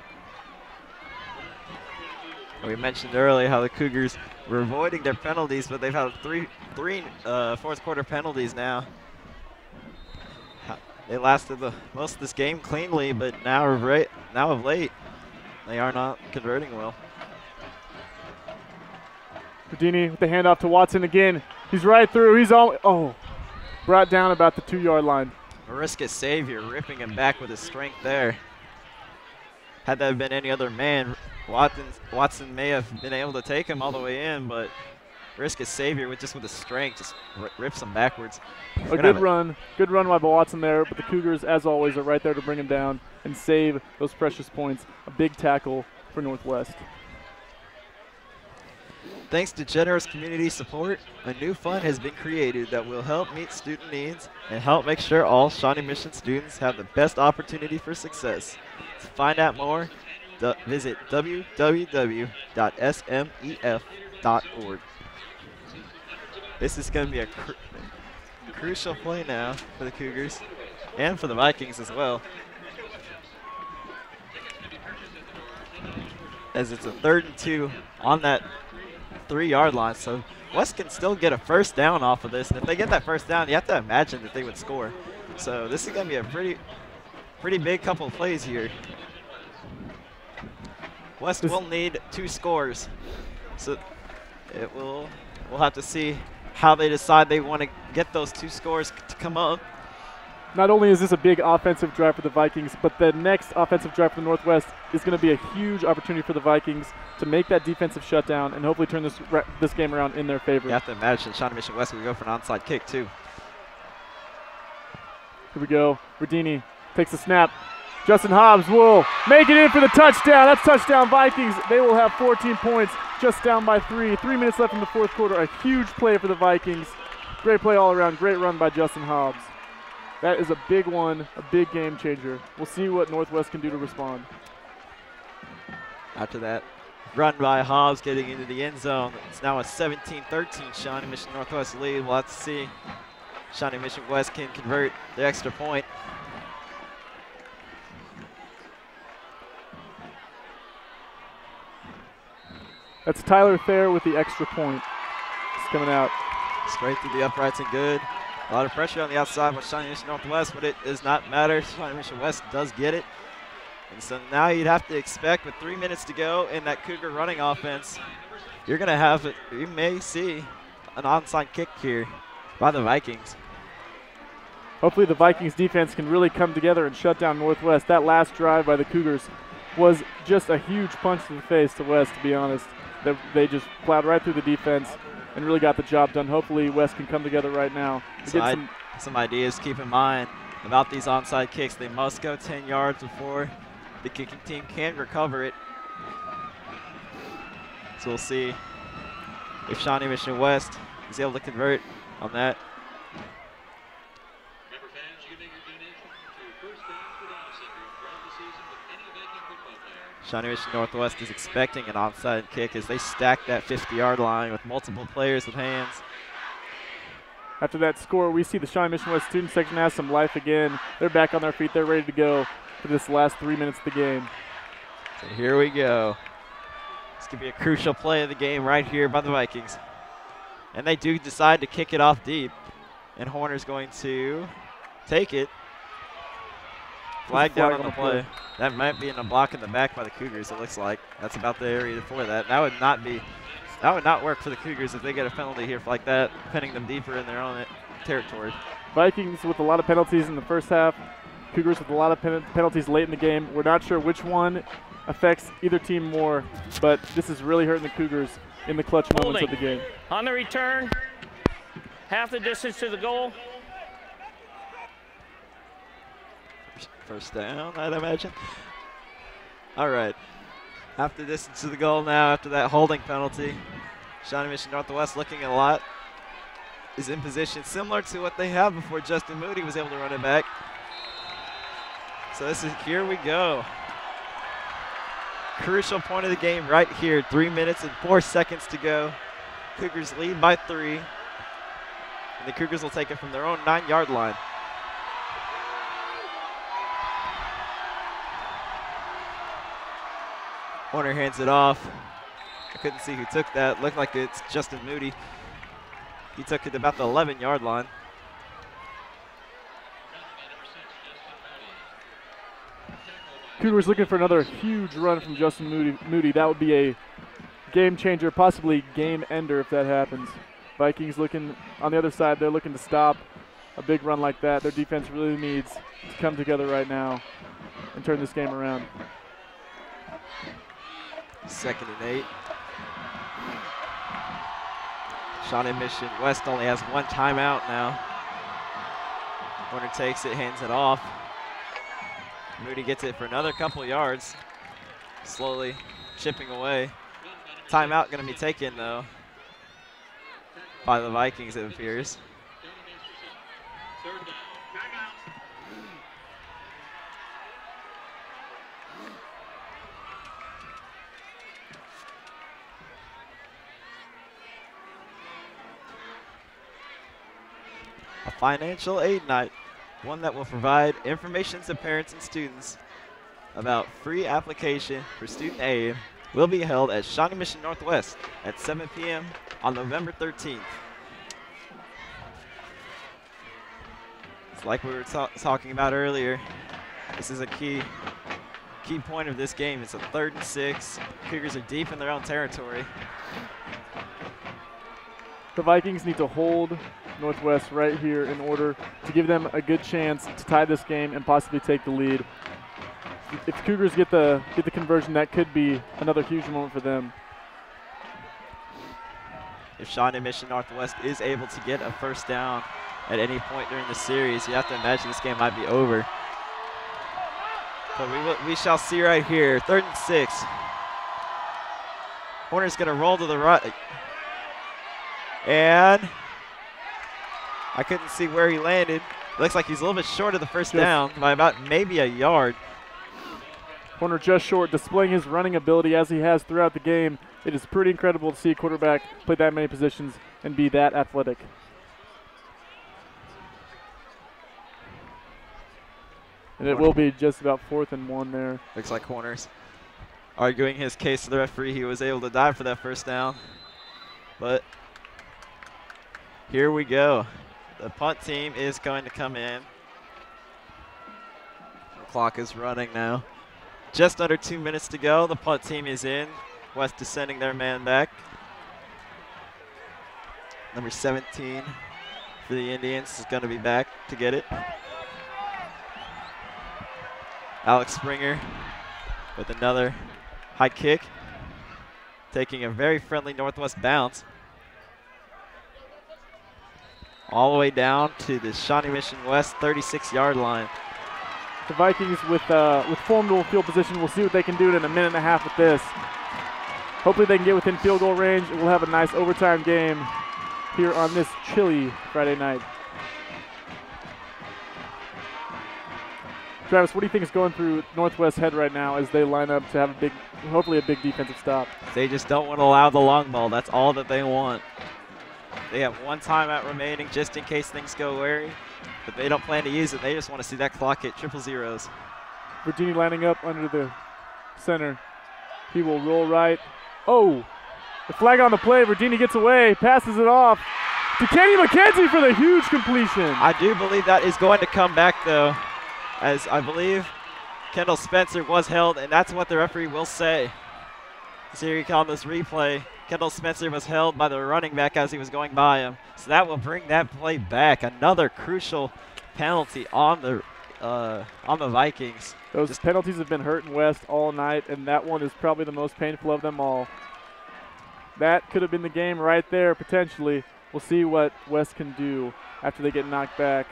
We mentioned earlier how the Cougars were avoiding their penalties, but they've had three fourth quarter penalties now. They lasted most of this game cleanly, but now of late, they are not converting well. Verdini with the handoff to Watson again. He's right through. He's brought down about the 2-yard line. Mariska Savior ripping him back with his strength there. Had that been any other man, Watson may have been able to take him all the way in, but Mariska Savior with his strength just rips him backwards. A good run by Watson there, but the Cougars, as always, are right there to bring him down and save those precious points. A big tackle for Northwest. Thanks to generous community support, a new fund has been created that will help meet student needs and help make sure all Shawnee Mission students have the best opportunity for success. To find out more, visit www.smef.org. This is going to be a crucial play now for the Cougars and for the Vikings as well, as it's a 3rd and 2 on that 3-yard line, so West can still get a first down off of this, and if they get that first down, you have to imagine that they would score. So this is going to be a pretty big couple of plays here. West will need 2 scores, so we'll have to see how they decide they want to get those 2 scores to come up. Not only is this a big offensive drive for the Vikings, but the next offensive drive for the Northwest is going to be a huge opportunity for the Vikings to make that defensive shutdown and hopefully turn this game around in their favor. You have to imagine Shawnee Mission West will go for an onside kick too. Here we go. Verdini takes the snap. Justin Hobbs will make it in for the touchdown. That's touchdown Vikings. They will have 14 points, just down by 3. 3 minutes left in the 4th quarter. A huge play for the Vikings. Great play all around. Great run by Justin Hobbs. That is a big one, a big game changer. We'll see what Northwest can do to respond. After that run by Hobbs getting into the end zone, it's now a 17-13 Shawnee Mission Northwest lead. We'll have to see Shawnee Mission West can convert the extra point. That's Tyler Thayer with the extra point. It's coming out. Straight through the uprights and good. A lot of pressure on the outside by Shawnee Mission Northwest, but it does not matter. Shawnee Mission West does get it. And so now you'd have to expect with 3 minutes to go in that Cougar running offense, you're going to have it. You may see an onside kick here by the Vikings. Hopefully the Vikings defense can really come together and shut down Northwest. That last drive by the Cougars was just a huge punch to the face to West, to be honest. They just plowed right through the defense and really got the job done. Hopefully West can come together right now. Some ideas to keep in mind about these onside kicks. They must go 10 yards before the kicking team can recover it. So we'll see if Shawnee Mission West is able to convert on that. Shawnee Mission Northwest is expecting an onside kick as they stack that 50-yard line with multiple players with hands. After that score, we see the Shawnee Mission West student section has some life again. They're back on their feet. They're ready to go for this last 3 minutes of the game. So here we go. This could be a crucial play of the game right here by the Vikings. And they do decide to kick it off deep. And Horner's going to take it. Flag down on the play. That might be in a block in the back by the Cougars, it looks like. That's about the area for that. That would not work for the Cougars if they get a penalty here like that, pinning them deeper in their own territory. Vikings with a lot of penalties in the first half. Cougars with a lot of penalties late in the game. We're not sure which one affects either team more, but this is really hurting the Cougars in the clutch moments of the game. On the return, half the distance to the goal. First down, I'd imagine. All right. Half the distance to the goal now after that holding penalty. Shawnee Mission Northwest looking a lot. Is in position similar to what they have before Justin Moody was able to run it back. So here we go. Crucial point of the game right here. 3 minutes and 4 seconds to go. Cougars lead by 3. And the Cougars will take it from their own 9-yard line. Horner hands it off. I couldn't see who took that. Looked like it's Justin Moody. He took it about the 11-yard line. Cougars looking for another huge run from Justin Moody. That would be a game changer, possibly game ender if that happens. Vikings looking on the other side. They're looking to stop a big run like that. Their defense really needs to come together right now and turn this game around. 2nd and 8. Shawnee Mission West only has 1 timeout now. Horner takes it, hands it off. Moody gets it for another couple yards. Slowly chipping away. Timeout going to be taken, though, by the Vikings, it appears. A financial aid night, one that will provide information to parents and students about free application for student aid, will be held at Shawnee Mission Northwest at 7 p.m. on November 13th. It's like we were talking about earlier. This is a key point of this game. It's a 3rd and 6. Cougars are deep in their own territory. The Vikings need to hold Northwest right here in order to give them a good chance to tie this game and possibly take the lead. If Cougars get the conversion, that could be another huge moment for them. If Shawnee Mission Northwest is able to get a first down at any point during the series, you have to imagine this game might be over. But we shall see right here. 3rd and 6. Horner's going to roll to the right. And I couldn't see where he landed. Looks like he's a little bit short of the first down by about maybe a yard. Horner just short, displaying his running ability as he has throughout the game. It is pretty incredible to see a quarterback play that many positions and be that athletic. And it will be just about 4th and 1 there. Looks like Horner's arguing his case to the referee. He was able to dive for that first down. But here we go. The punt team is going to come in. The clock is running now. Just under 2 minutes to go. The punt team is in. West is sending their man back. Number 17 for the Indians is going to be back to get it. Alex Springer with another high kick, taking a very friendly Northwest bounce all the way down to the Shawnee Mission West 36-yard line. The Vikings with formidable field position. We'll see what they can do in a minute and a half with this. Hopefully they can get within field goal range, and we'll have a nice overtime game here on this chilly Friday night. Travis, what do you think is going through Northwest's head right now as they line up to have hopefully a big defensive stop? They just don't want to allow the long ball. That's all that they want. They have one timeout remaining just in case things go wary, but they don't plan to use it. They just want to see that clock hit triple zeros. Virginia lining up under the center. He will roll right. Oh, the flag on the play. Virginia gets away, passes it off to Kenny McKenzie for the huge completion. I do believe that is going to come back, though, as I believe Kendall Spencer was held, and that's what the referee will say. So here you call this replay. Kendall Spencer was held by the running back as he was going by him. So that will bring that play back. Another crucial penalty on the Vikings. Those penalties have been hurting West all night, and that one is probably the most painful of them all. That could have been the game right there, potentially. We'll see what West can do after they get knocked back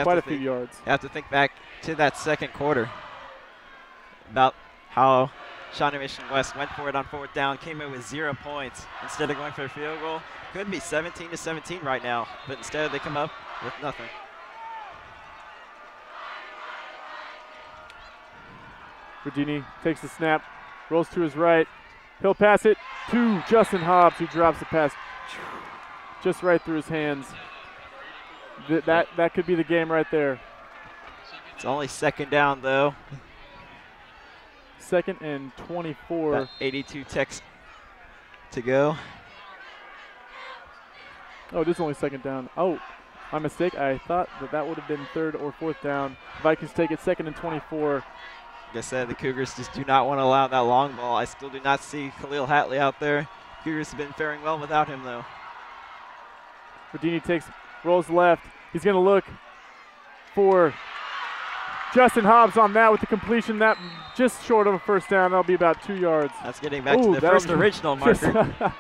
quite a few yards. You have to think back to that second quarter about how Shawnee Mission West went for it on fourth down, came in with 0 points. Instead of going for a field goal, could be 17-17 right now, but instead they come up with nothing. Verdini takes the snap, rolls to his right. He'll pass it to Justin Hobbs, who drops the pass just right through his hands. That could be the game right there. It's only second down, though. Second and 24. About 82 ticks to go. Oh, it is only second down. Oh, my mistake. I thought that would have been third or fourth down. Vikings take it second and 24. Like I said, the Cougars just do not want to allow that long ball. I still do not see Khalil Hatley out there. Cougars have been faring well without him, though. Verdini rolls left. He's going to look for Justin Hobbs on that with the completion. That just short of a first down. That'll be about 2 yards. That's getting back to the first original marker.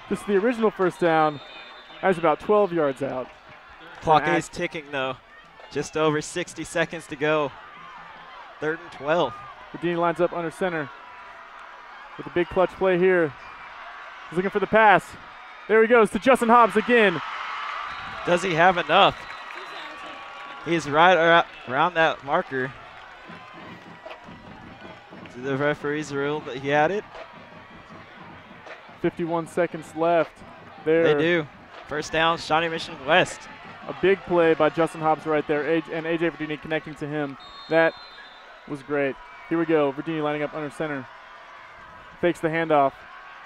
Just the original first down. That's about 12 yards out. Clock is ticking, though. Just over 60 seconds to go. 3rd and 12. Verdini lines up under center with a big clutch play here. He's looking for the pass. There he goes to Justin Hobbs again. Does he have enough? He's right around that marker. The referees ruled that he had it. 51 seconds left. There. They do. First down, Shawnee Mission West. A big play by Justin Hobbs right there, and A.J. Verdini connecting to him. That was great. Here we go. Verdini lining up under center. Fakes the handoff.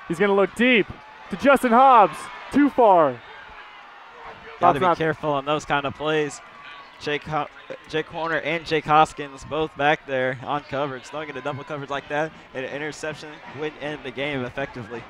He's going to look deep to Justin Hobbs. Too far. Got to be careful on those kind of plays. Jake Horner and Jake Hoskins both back there on coverage. Throwing into double coverage like that, and an interception would end the game effectively.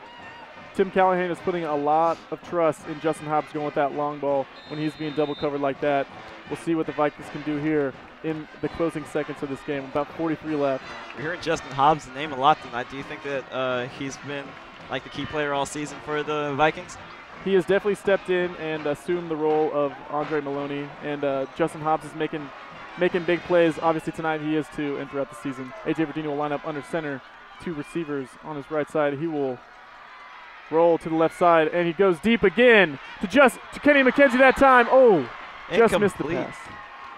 Tim Callahan is putting a lot of trust in Justin Hobbs going with that long ball when he's being double covered like that. We'll see what the Vikings can do here in the closing seconds of this game. About 43 left. We're hearing Justin Hobbs' name a lot tonight. Do you think that he's been like the key player all season for the Vikings? He has definitely stepped in and assumed the role of Andre Maloney, and Justin Hobbs is making big plays. Obviously tonight he is too, and throughout the season. A.J. Verdini will line up under center, 2 receivers on his right side. He will roll to the left side, and he goes deep again to Kenny McKenzie that time. Oh, just missed the pass.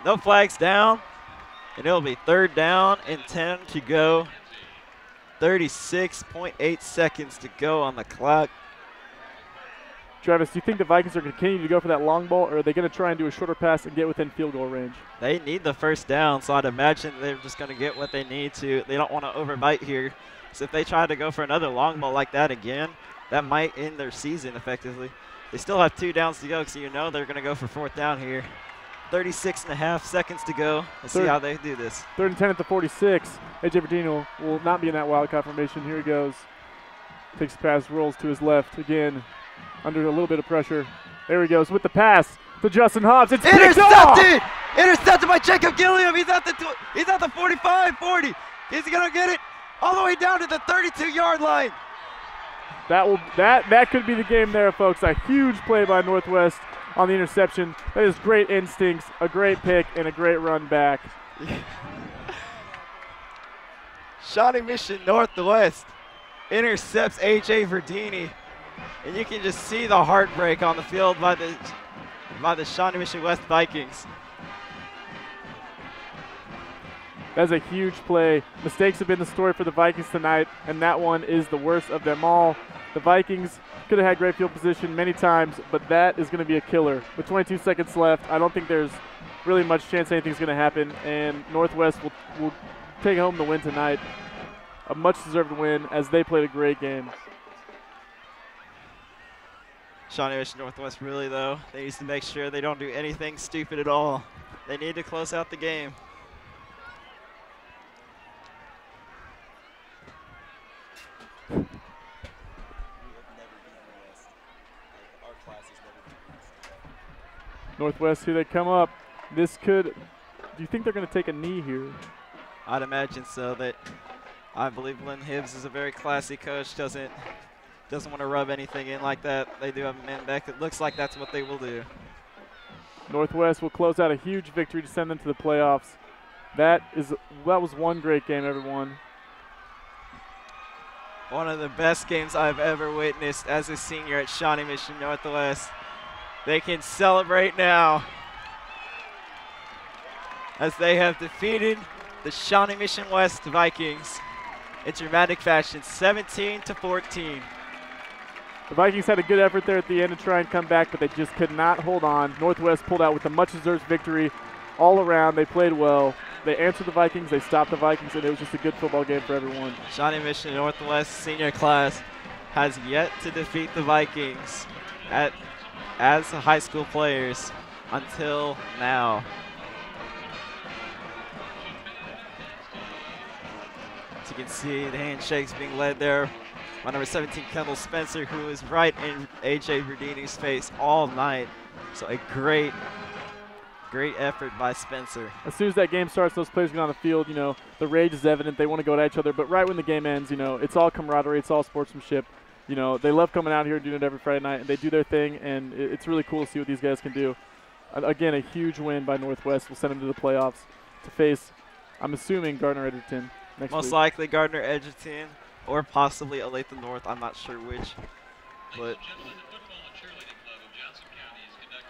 No flags down, and it'll be 3rd down and 10 to go. 36.8 seconds to go on the clock. Travis, do you think the Vikings are going to continue to go for that long ball, or are they going to try and do a shorter pass and get within field goal range? They need the first down, so I'd imagine they're just going to get what they need to. They don't want to overbite here. So if they try to go for another long ball like that again, that might end their season effectively. They still have 2 downs to go, so you know they're going to go for 4th down here. 36.5 seconds to go. Let's see how they do this. 3rd and 10 at the 46. A.J. Verdini will not be in that wildcat formation. Here he goes. Takes the pass, rolls to his left again. Under a little bit of pressure. There he goes with the pass to Justin Hobbs. It's intercepted! Intercepted by Jacob Gilliam. He's at the 45, 40. He's gonna get it all the way down to the 32-yard line. That could be the game there, folks. A huge play by Northwest on the interception. That is great instincts, a great pick, and a great run back. Shawnee Mission Northwest intercepts A.J. Verdini. And you can just see the heartbreak on the field by the Shawnee Mission West Vikings. That's a huge play. Mistakes have been the story for the Vikings tonight, and that one is the worst of them all. The Vikings could have had great field position many times, but that is going to be a killer. With 22 seconds left, I don't think there's really much chance anything's going to happen, and Northwest will take home the win tonight. A much-deserved win as they played a great game. Shawnee Mission Northwest really, though, they need to make sure they don't do anything stupid at all. They need to close out the game. Northwest, here they come up. This could, do you think they're going to take a knee here? I'd imagine so. I believe Lynn Hibbs is a very classy coach, doesn't want to rub anything in like that. They do have a man back. It looks like that's what they will do. Northwest will close out a huge victory to send them to the playoffs. That was one great game, everyone. One of the best games I've ever witnessed as a senior at Shawnee Mission Northwest. They can celebrate now as they have defeated the Shawnee Mission West Vikings in dramatic fashion, 17-14. The Vikings had a good effort there at the end to try and come back, but they just could not hold on. Northwest pulled out with a much-deserved victory all around. They played well. They answered the Vikings. They stopped the Vikings, and it was just a good football game for everyone. Shawnee Mission Northwest senior class has yet to defeat the Vikings as high school players until now. As you can see, the handshakes being led there by number 17, Kendall Spencer, who was right in A.J. Verdini's face all night. So a great effort by Spencer. As soon as that game starts, those players get on the field, you know, the rage is evident. They want to go at each other, but right when the game ends, you know, it's all camaraderie, it's all sportsmanship. You know, they love coming out here and doing it every Friday night, and they do their thing, and it's really cool to see what these guys can do. Again, a huge win by Northwest will send them to the playoffs to face, I'm assuming, Gardner Edgerton next week. Most likely Gardner Edgerton or possibly Olathe North. I'm not sure which. But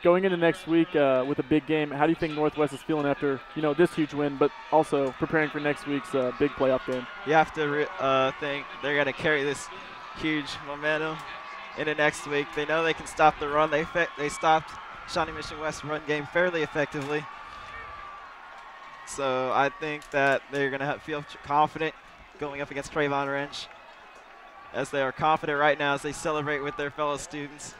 going into next week with a big game, how do you think Northwest is feeling after, you know, this huge win, but also preparing for next week's big playoff game? You have to think they're going to carry this huge momentum into next week. They know they can stop the run. They stopped Shawnee Mission West's run game fairly effectively. So I think that they're going to feel confident going up against Trayvon Wrench, as they are confident right now as they celebrate with their fellow students.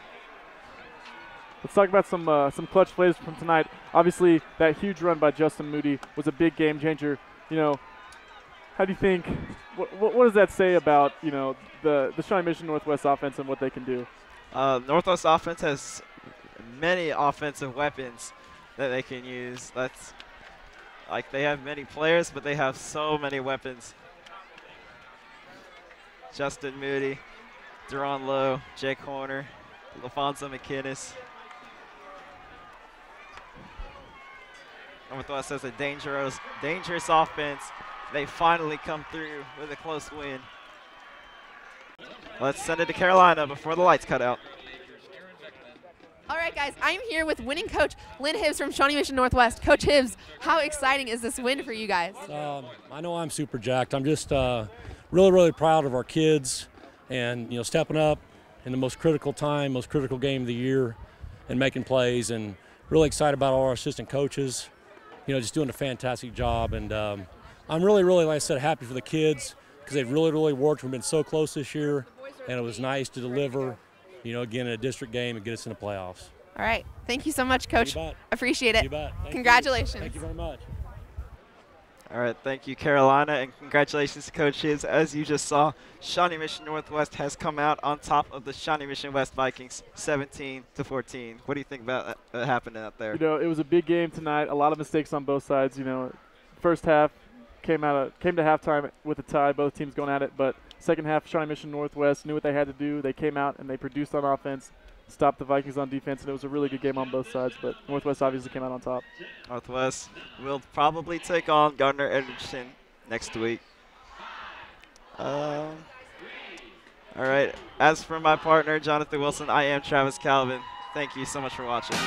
Let's talk about some clutch plays from tonight. Obviously, that huge run by Justin Moody was a big game changer. You know, how do you think? What does that say about, you know, the Shawnee Mission Northwest offense and what they can do? Northwest offense has many offensive weapons that they can use. That's like they have many players, but they have so many weapons. Justin Moody, Deron Lowe, Jake Horner, LaFonso McKinnis. Northwest has a dangerous offense. They finally come through with a close win. Let's send it to Carolina before the lights cut out. All right, guys, I'm here with winning coach Lynn Hibbs from Shawnee Mission Northwest. Coach Hibbs, how exciting is this win for you guys? I know I'm super jacked. I'm just really, really proud of our kids and, you know, stepping up in the most critical time, most critical game of the year and making plays, and really excited about all our assistant coaches, you know, just doing a fantastic job. And I'm really, really, like I said, happy for the kids because they've really, really worked. We've been so close this year, and it was nice to deliver, you know, again in a district game and get us in the playoffs. All right. Thank you so much, Coach. You bet. Appreciate it. You bet. Congratulations. Thank you very much. All right, thank you, Carolina, and congratulations to Coach Hibbs. As you just saw, Shawnee Mission Northwest has come out on top of the Shawnee Mission West Vikings, 17-14. What do you think about that happening out there? You know, it was a big game tonight. A lot of mistakes on both sides. You know, first half came to halftime with a tie, both teams going at it. But second half, Shawnee Mission Northwest knew what they had to do. They came out and they produced on offense, stopped the Vikings on defense, and it was a really good game on both sides. But Northwest obviously came out on top. Northwest will probably take on Gardner Edgerton next week. All right. As for my partner, Jonathan Wilson, I am Travis Calvin. Thank you so much for watching.